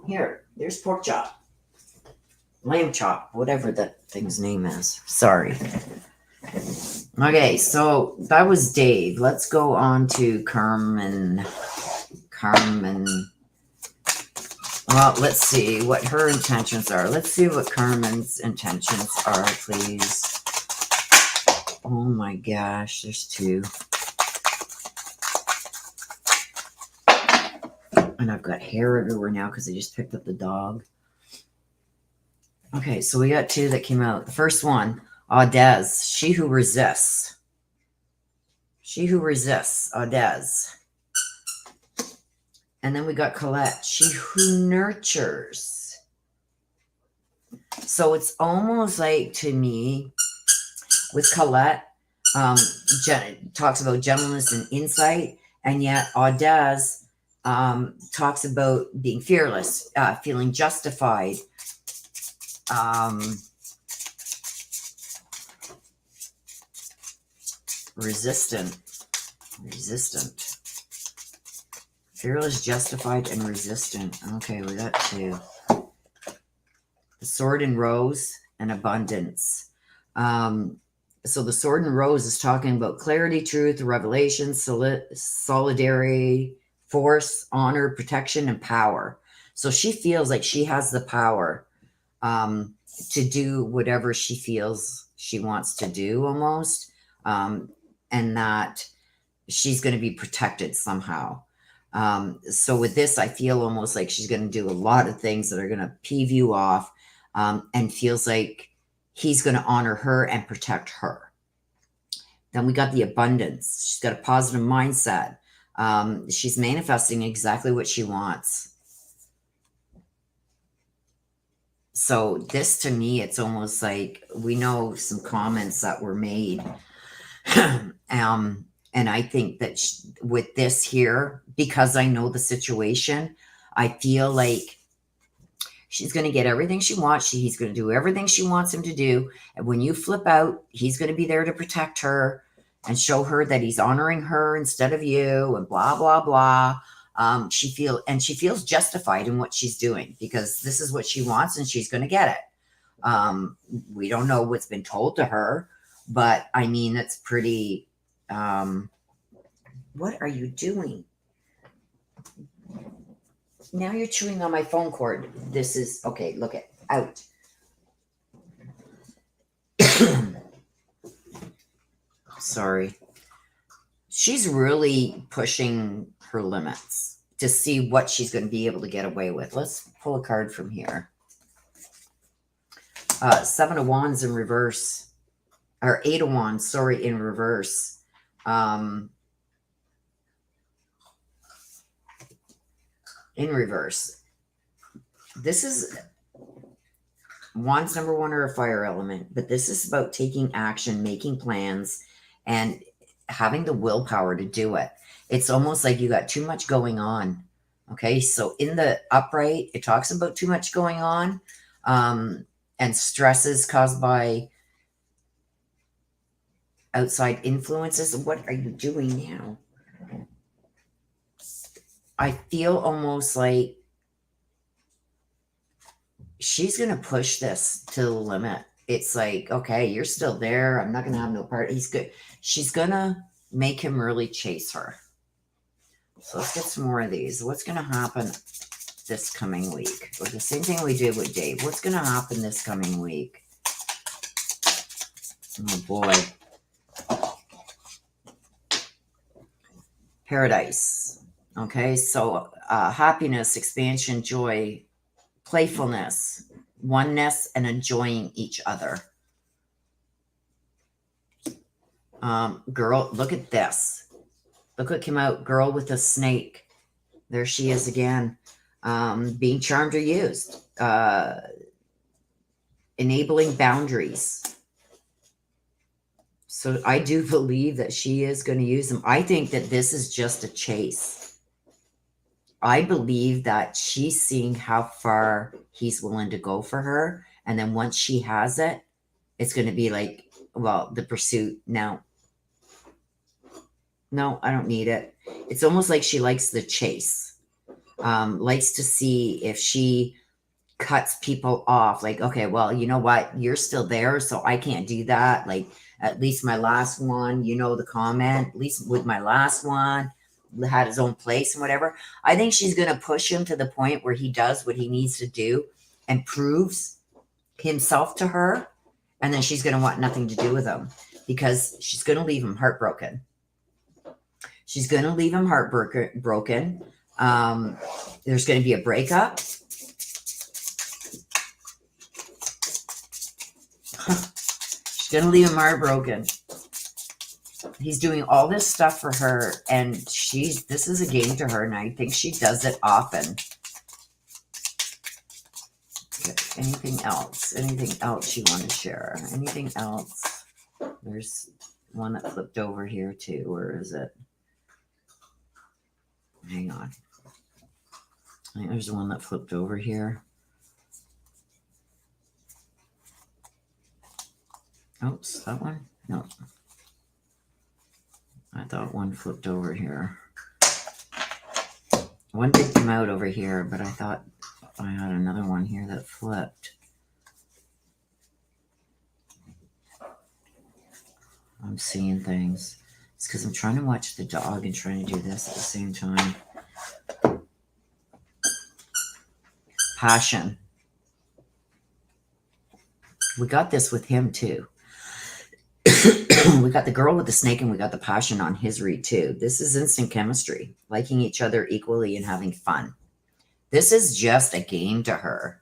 Here, there's pork chop. Lamb chop, whatever that thing's name is. Sorry. Okay, so that was Dave. Let's go on to Carmen. Well, let's see what her intentions are. Let's see what Carmen's intentions are, please. Oh my gosh, there's two. And I've got hair everywhere now because I just picked up the dog. Okay, so we got two that came out. The first one, Audez, she who resists. She who resists, Audez. And then we got Colette, she who nurtures. So it's almost like, to me, with Colette, talks about gentleness and insight, and yet Audez talks about being fearless, feeling justified, resistant. Fearless, justified, and resistant. Okay, we got two. The Sword and Rose and abundance. So the Sword and Rose is talking about clarity, truth, revelation, solidarity, force, honor, protection, and power. So she feels like she has the power to do whatever she feels she wants to do almost, and that she's going to be protected somehow. So with this, I feel almost like she's going to do a lot of things that are going to peeve you off, and feels like he's going to honor her and protect her. Then we got the abundance. She's got a positive mindset. She's manifesting exactly what she wants. So this, to me, it's almost like we know some comments that were made. And I think that with this here, because I know the situation, I feel like she's going to get everything she wants. He's going to do everything she wants him to do. And when you flip out, he's going to be there to protect her and show her that he's honoring her instead of you, and blah, blah, blah. She feels justified in what she's doing, because this is what she wants and she's going to get it. We don't know what's been told to her, but I mean, it's pretty, what are you doing? Now you're chewing on my phone cord. This is, okay, look it, out. Sorry. She's really pushing her limits to see what she's going to be able to get away with. Let's pull a card from here. Seven of Wands in reverse, or Eight of Wands, sorry, in reverse. In reverse. This is Wands number one, or a fire element, but this is about taking action, making plans, and having the willpower to do it. It's almost like you got too much going on. Okay, so in the upright, it talks about too much going on, and stresses caused by outside influences. What are you doing now? I feel almost like she's going to push this to the limit. It's like, okay, you're still there. I'm not going to have no part. He's good. She's going to make him really chase her. So let's get some more of these. What's going to happen this coming week? Or the same thing we did with Dave. What's going to happen this coming week? Oh, boy. Paradise. Okay, so happiness, expansion, joy, playfulness, oneness, and enjoying each other. Girl, look at this. Look what came out. Girl with a snake. There she is again. Being charmed or used. Enabling boundaries. So I do believe that she is going to use them. I think that this is just a chase. I believe that she's seeing how far he's willing to go for her. And then once she has it, it's going to be like, well, the pursuit. Now, no, I don't need it. It's almost like she likes the chase. Likes to see if she cuts people off. Like, okay, well, you know what? You're still there, so I can't do that. Like, at least my last one, you know, the comment, at least with my last one, had his own place and whatever. I think she's going to push him to the point where he does what he needs to do and proves himself to her. And then she's going to want nothing to do with him, because she's going to leave him heartbroken. She's going to leave him heartbroken. There's going to be a breakup. She's going to leave him heartbroken. He's doing all this stuff for her, and this is a game to her, and I think she does it often. Okay, anything else? Anything else you want to share? Anything else? There's one that flipped over here too. Where is it? Hang on. I think there's one that flipped over here. Oops, that one? No. I thought one flipped over here. One did come out over here, but I thought I had another one here that flipped. I'm seeing things. It's because I'm trying to watch the dog and trying to do this at the same time. Passion. We got this with him too. We got the girl with the snake and we got the passion on his read too. This is instant chemistry, liking each other equally and having fun. This is just a game to her.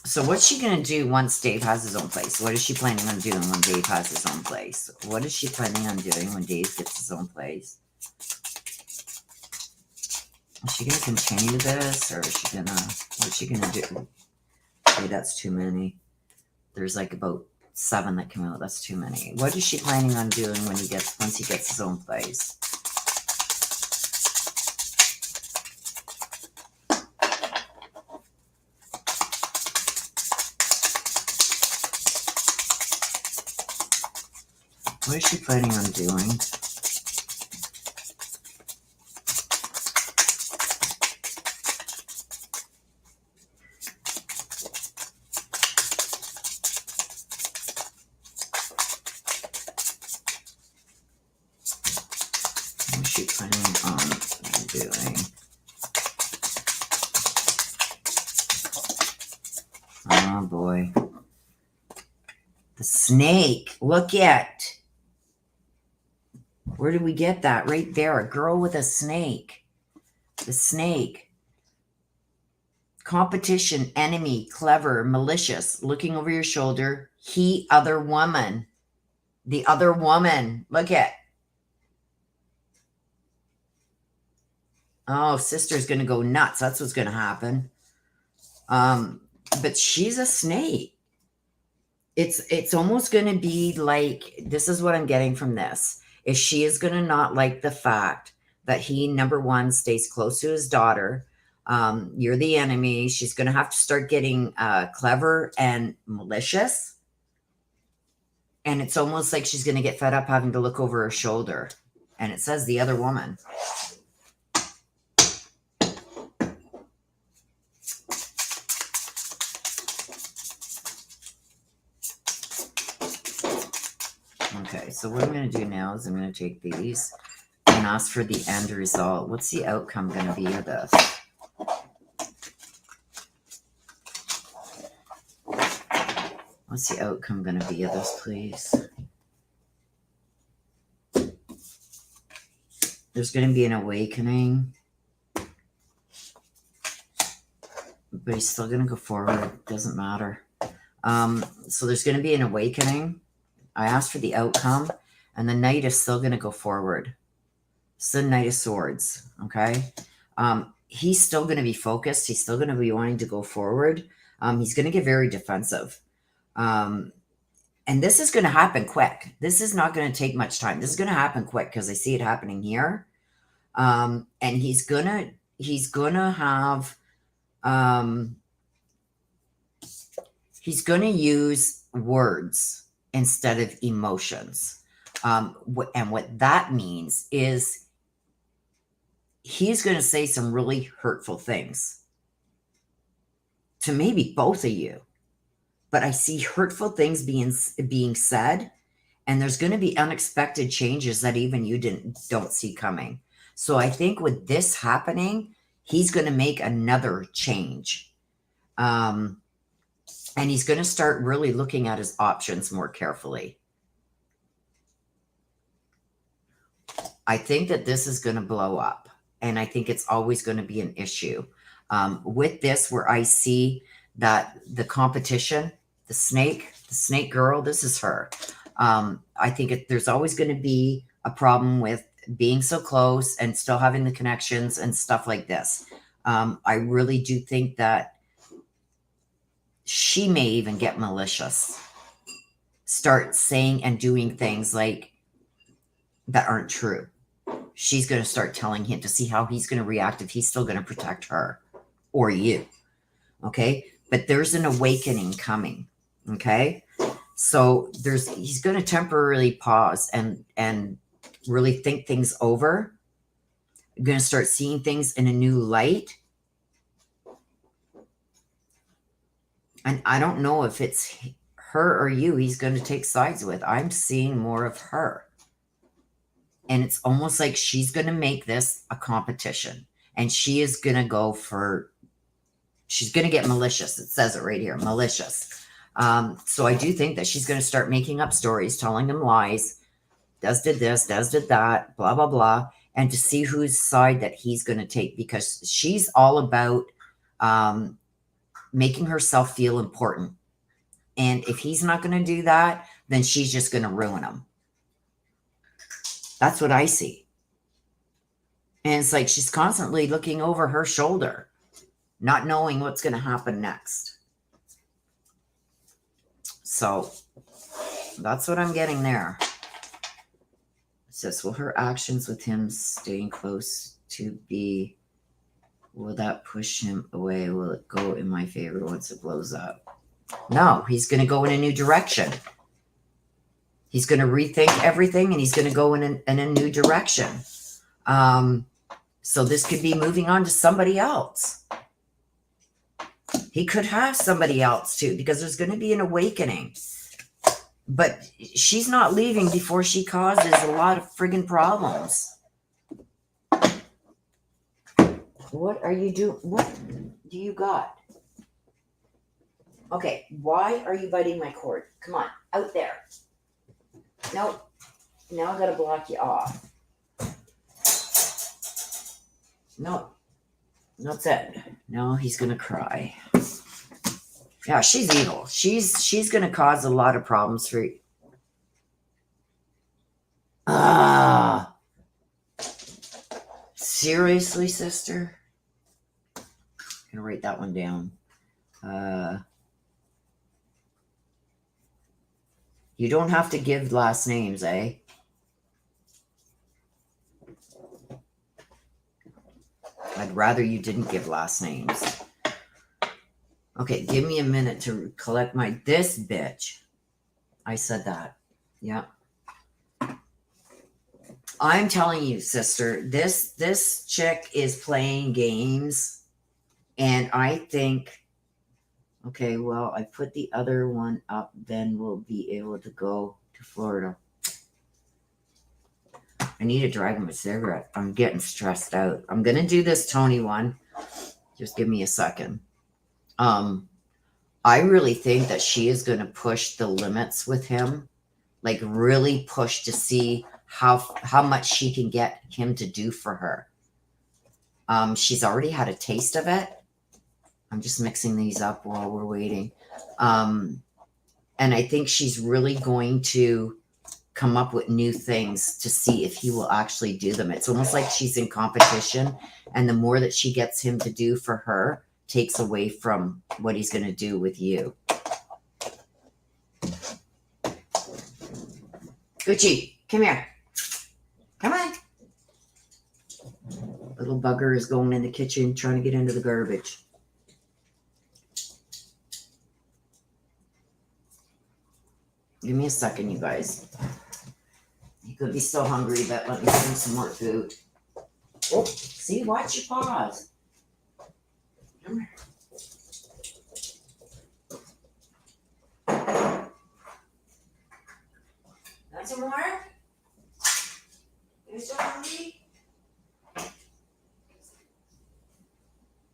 So what's she going to do once Dave has his own place? What is she planning on doing when Dave has his own place? What is she planning on doing when Dave gets his own place? Is she going to continue this, or is she going to, what's she going to do? Okay, that's too many. There's like about 7 that come out. That's too many. What is she planning on doing when once he gets his own place? What is she planning on doing? What is she planning on doing? Oh boy. The snake. Look at. Where did we get that? Right there. A girl with a snake. The snake. Competition, enemy, clever, malicious, looking over your shoulder. He, other woman. The other woman. Look at. Oh, sister's going to go nuts. That's what's going to happen. But she's a snake. It's almost going to be like, this is what I'm getting from this. Is she is going to not like the fact that he, number one, stays close to his daughter. You're the enemy. She's going to have to start getting clever and malicious. And it's almost like she's going to get fed up having to look over her shoulder. And it says the other woman. Okay, so what I'm going to do now is I'm going to take these and ask for the end result. What's the outcome going to be of this? What's the outcome going to be of this, please? There's going to be an awakening. But he's still going to go forward. Doesn't matter. So there's going to be an awakening. I asked for the outcome. And the knight is still going to go forward. It's the Knight of Swords. Okay? He's still going to be focused. He's still going to be wanting to go forward. He's going to get very defensive. And this is going to happen quick. This is not going to take much time. This is going to happen quick because I see it happening here. And he's going to have... he's going to use words instead of emotions. And what that means is he's going to say some really hurtful things to maybe both of you. But I see hurtful things being said, and there's going to be unexpected changes that even you don't see coming. So I think with this happening, he's going to make another change. And he's going to start really looking at his options more carefully. I think that this is going to blow up. And I think it's always going to be an issue. With this, where I see that the competition, the snake girl, this is her. I think there's always going to be a problem with being so close and still having the connections and stuff like this. I really do think that she may even get malicious, start saying and doing things like that aren't true. She's going to start telling him to see how he's going to react if he's still going to protect her or you. Okay. But there's an awakening coming. Okay. So he's going to temporarily pause and really think things over. You're going to start seeing things in a new light. And I don't know if it's her or you he's going to take sides with. I'm seeing more of her. And it's almost like she's going to make this a competition. And she is going to she's going to get malicious. It says it right here, malicious. So I do think that she's going to start making up stories, telling him lies. Des did this, Des did that, blah, blah, blah. And to see whose side that he's going to take, because she's all about making herself feel important. And if he's not going to do that, then she's just going to ruin him. That's what I see. And it's like she's constantly looking over her shoulder, not knowing what's going to happen next. So that's what I'm getting there. It says, will her actions with him staying close to be, will that push him away? Will it go in my favor once it blows up? No, he's going to go in a new direction. He's going to rethink everything, and he's going to go in a new direction. So this could be moving on to somebody else. He could have somebody else too, because there's going to be an awakening. But she's not leaving before she causes a lot of friggin' problems. What are you doing? What do you got? Okay, why are you biting my cord? Come on, out there. Nope. Now I gotta block you off. Nope. That's it. No, he's gonna cry. Yeah, she's evil. She's gonna cause a lot of problems for you. Seriously, sister? I'm gonna write that one down. You don't have to give last names, eh? I'd rather you didn't give last names. Okay, give me a minute to collect this bitch. I said that. Yeah. I'm telling you, sister, this chick is playing games. And I think, okay, well, I put the other one up, then we'll be able to go to Florida. I need to drag him a cigarette. I'm getting stressed out. I'm going to do this Tony one. Just give me a second. I really think that she is going to push the limits with him. Like really push to see how much she can get him to do for her. She's already had a taste of it. I'm just mixing these up while we're waiting. And I think she's really going to come up with new things to see if he will actually do them. It's almost like she's in competition, and the more that she gets him to do for her takes away from what he's going to do with you. Gucci, come here. Come on. Little bugger is going in the kitchen trying to get into the garbage. Give me a second, you guys. He could be so hungry, but let me give him some more food. Oh, see, watch your paws. Come here. Want some more? You're so hungry?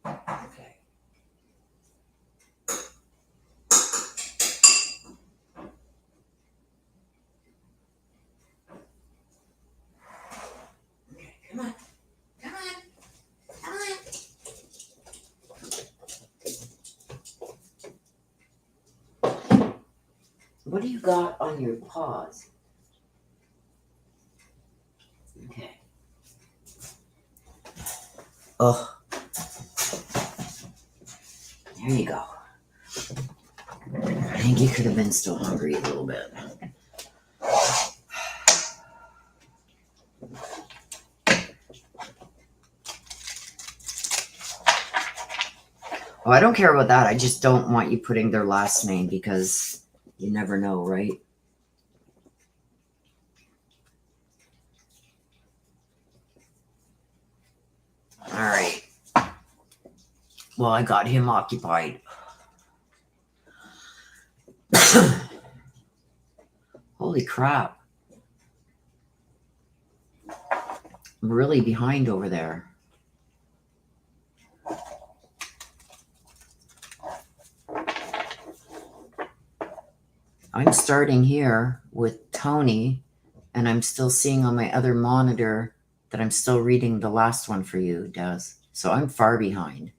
Okay. Come on. Come on. Come on. What do you got on your paws? Okay. Oh. There you go. I think you could have been still hungry a little bit. Oh, I don't care about that. I just don't want you putting their last name because you never know, right? All right. Well, I got him occupied. Holy crap. I'm really behind over there. I'm starting here with Tony, and I'm still seeing on my other monitor that I'm still reading the last one for you, Des. So I'm far behind.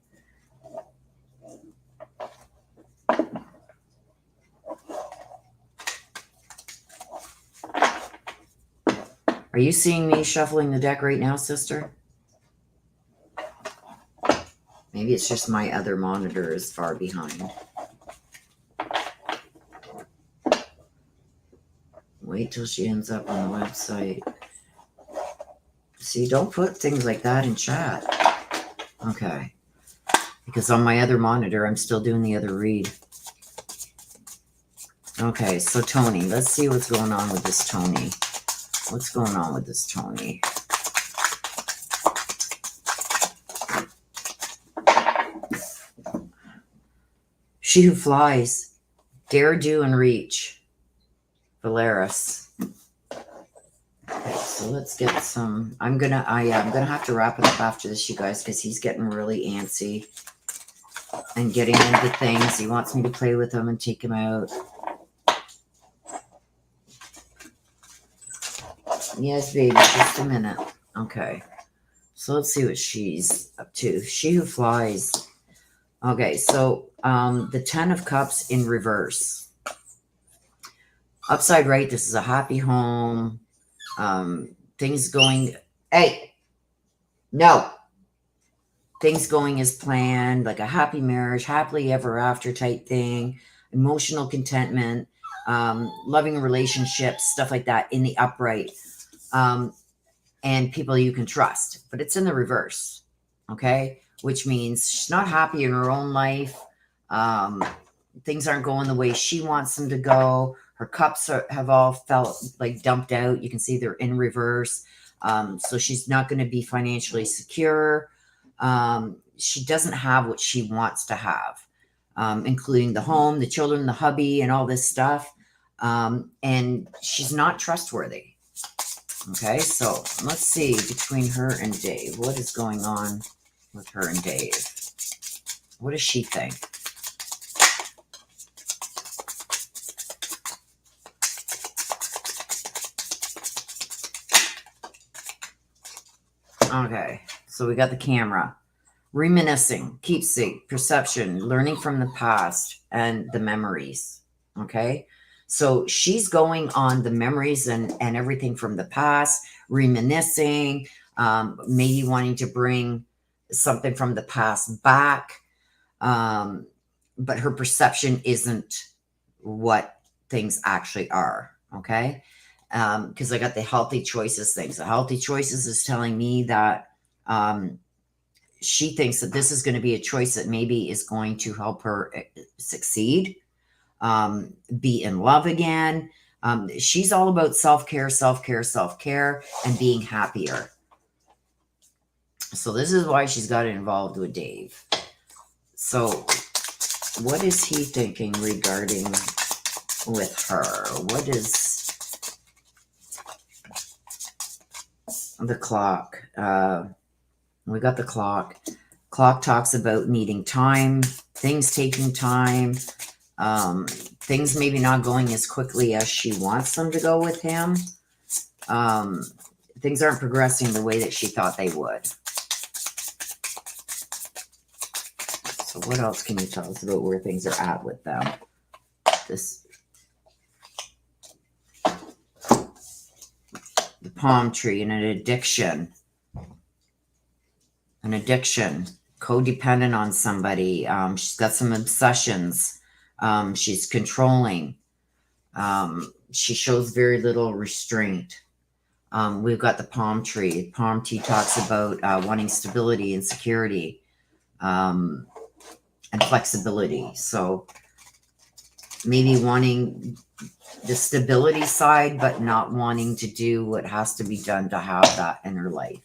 Are you seeing me shuffling the deck right now, sister? Maybe it's just my other monitor is far behind. Wait till she ends up on the website. See, don't put things like that in chat. Okay. Because on my other monitor, I'm still doing the other read. Okay, so Tony, let's see what's going on with this Tony. What's going on with this Tony? She who flies, dare, do, and reach. Valeris. Okay, so let's get some. I'm gonna have to wrap it up after this, you guys, because he's getting really antsy and getting into things. He wants me to play with him and take him out. Yes, baby, just a minute. Okay, so let's see what she's up to. She who flies. Okay, so the 10 of Cups in reverse. Upside right, this is a happy home. Things going... Hey! No! Things going as planned, like a happy marriage, happily ever after type thing. Emotional contentment. Loving relationships, stuff like that in the upright. And people you can trust. But it's in the reverse. Okay? Which means she's not happy in her own life. Things aren't going the way she wants them to go. Her cups have all felt like dumped out. You can see they're in reverse. So she's not going to be financially secure. She doesn't have what she wants to have, including the home, the children, the hubby, and all this stuff. And she's not trustworthy. Okay, so let's see between her and Dave. What is going on with her and Dave? What does she think? Okay, so we got the camera. Reminiscing, keepsake, perception, learning from the past, and the memories. Okay, so she's going on the memories and everything from the past, reminiscing, maybe wanting to bring something from the past back. But her perception isn't what things actually are. Okay. Because I got the healthy choices things. The healthy choices is telling me that she thinks that this is going to be a choice that maybe is going to help her succeed, be in love again. She's all about self-care, self-care, self-care, and being happier. So this is why she's got involved with Dave. So what is he thinking regarding with her? What is the clock? We got the clock. Clock talks about needing time, things taking time, things maybe not going as quickly as she wants them to go with him. Things aren't progressing the way that she thought they would. So what else can you tell us about where things are at with them? The palm tree and an addiction. An addiction, codependent on somebody. She's got some obsessions. She's controlling. She shows very little restraint. We've got the palm tree. Palm tree talks about wanting stability and security and flexibility. So maybe wanting the stability side, but not wanting to do what has to be done to have that in her life.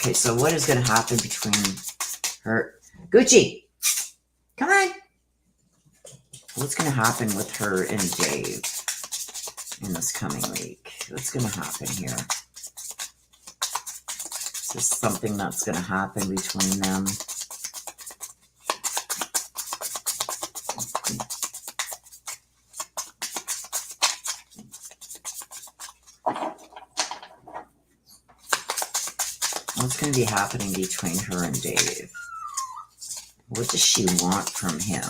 Okay, so what is going to happen between her? Gucci, come on. What's going to happen with her and Dave in this coming week? What's going to happen here? Is this something that's going to happen between them? What's going to be happening between her and Dave? What does she want from him?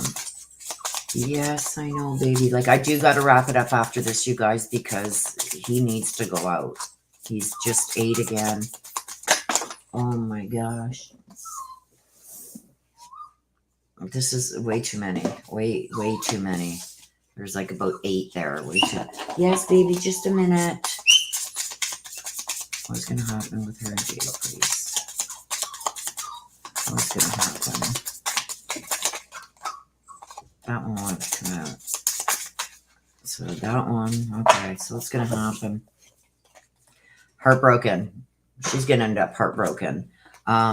Yes, I know, baby. Like, I do got to wrap it up after this, you guys, because he needs to go out. He's just 8 again. Oh, my gosh. This is way too many. Way too many. There's like about 8 there. Way too. Yes, baby, just a minute. What's going to happen with her and Dave, please? What's going to happen? That one wants to come out. So that one, okay. So what's going to happen? Heartbroken. She's going to end up heartbroken.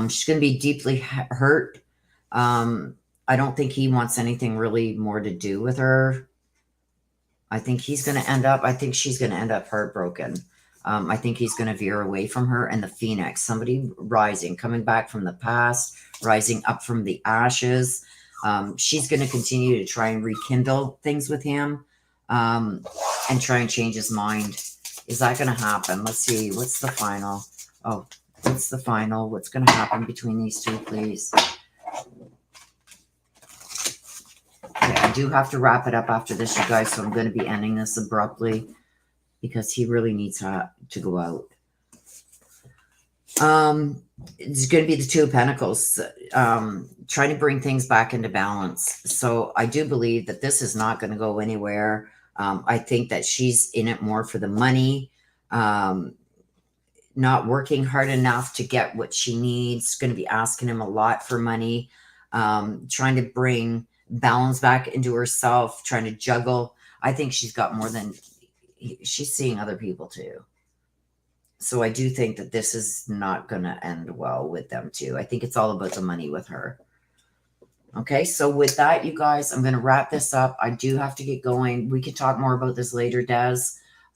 She's going to be deeply hurt. I don't think he wants anything really more to do with her. I think he's going to end up, I think she's going to end up heartbroken. I think he's going to veer away from her. And the Phoenix, somebody rising, coming back from the past, rising up from the ashes. She's going to continue to try and rekindle things with him and try and change his mind. Is that going to happen? Let's see. What's the final? Oh, what's the final? What's going to happen between these two, please? Okay, I do have to wrap it up after this, you guys, so I'm going to be ending this abruptly because he really needs to go out. It's going to be the Two of Pentacles, trying to bring things back into balance. So I do believe that this is not going to go anywhere. I think that she's in it more for the money, not working hard enough to get what she needs, going to be asking him a lot for money, trying to bring balance back into herself, trying to juggle. I think she's got more than, she's seeing other people too. So I do think that this is not going to end well with them too. I think it's all about the money with her. Okay, so with that, you guys, I'm going to wrap this up. I do have to get going. We can talk more about this later, Des.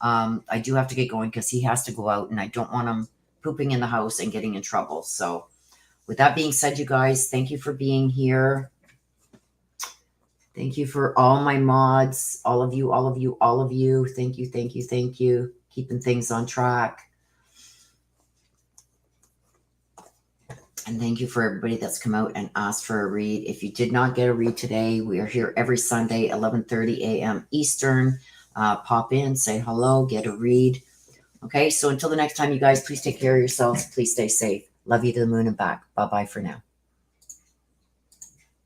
I do have to get going because he has to go out and I don't want him pooping in the house and getting in trouble. So with that being said, you guys, thank you for being here. Thank you for all my mods, all of you, all of you, all of you. Thank you, thank you, thank you. Keeping things on track. And thank you for everybody that's come out and asked for a read. If you did not get a read today, we are here every Sunday, 11:30 a.m. Eastern. Pop in, say hello, get a read. Okay, so until the next time, you guys, please take care of yourselves. Please stay safe. Love you to the moon and back. Bye-bye for now.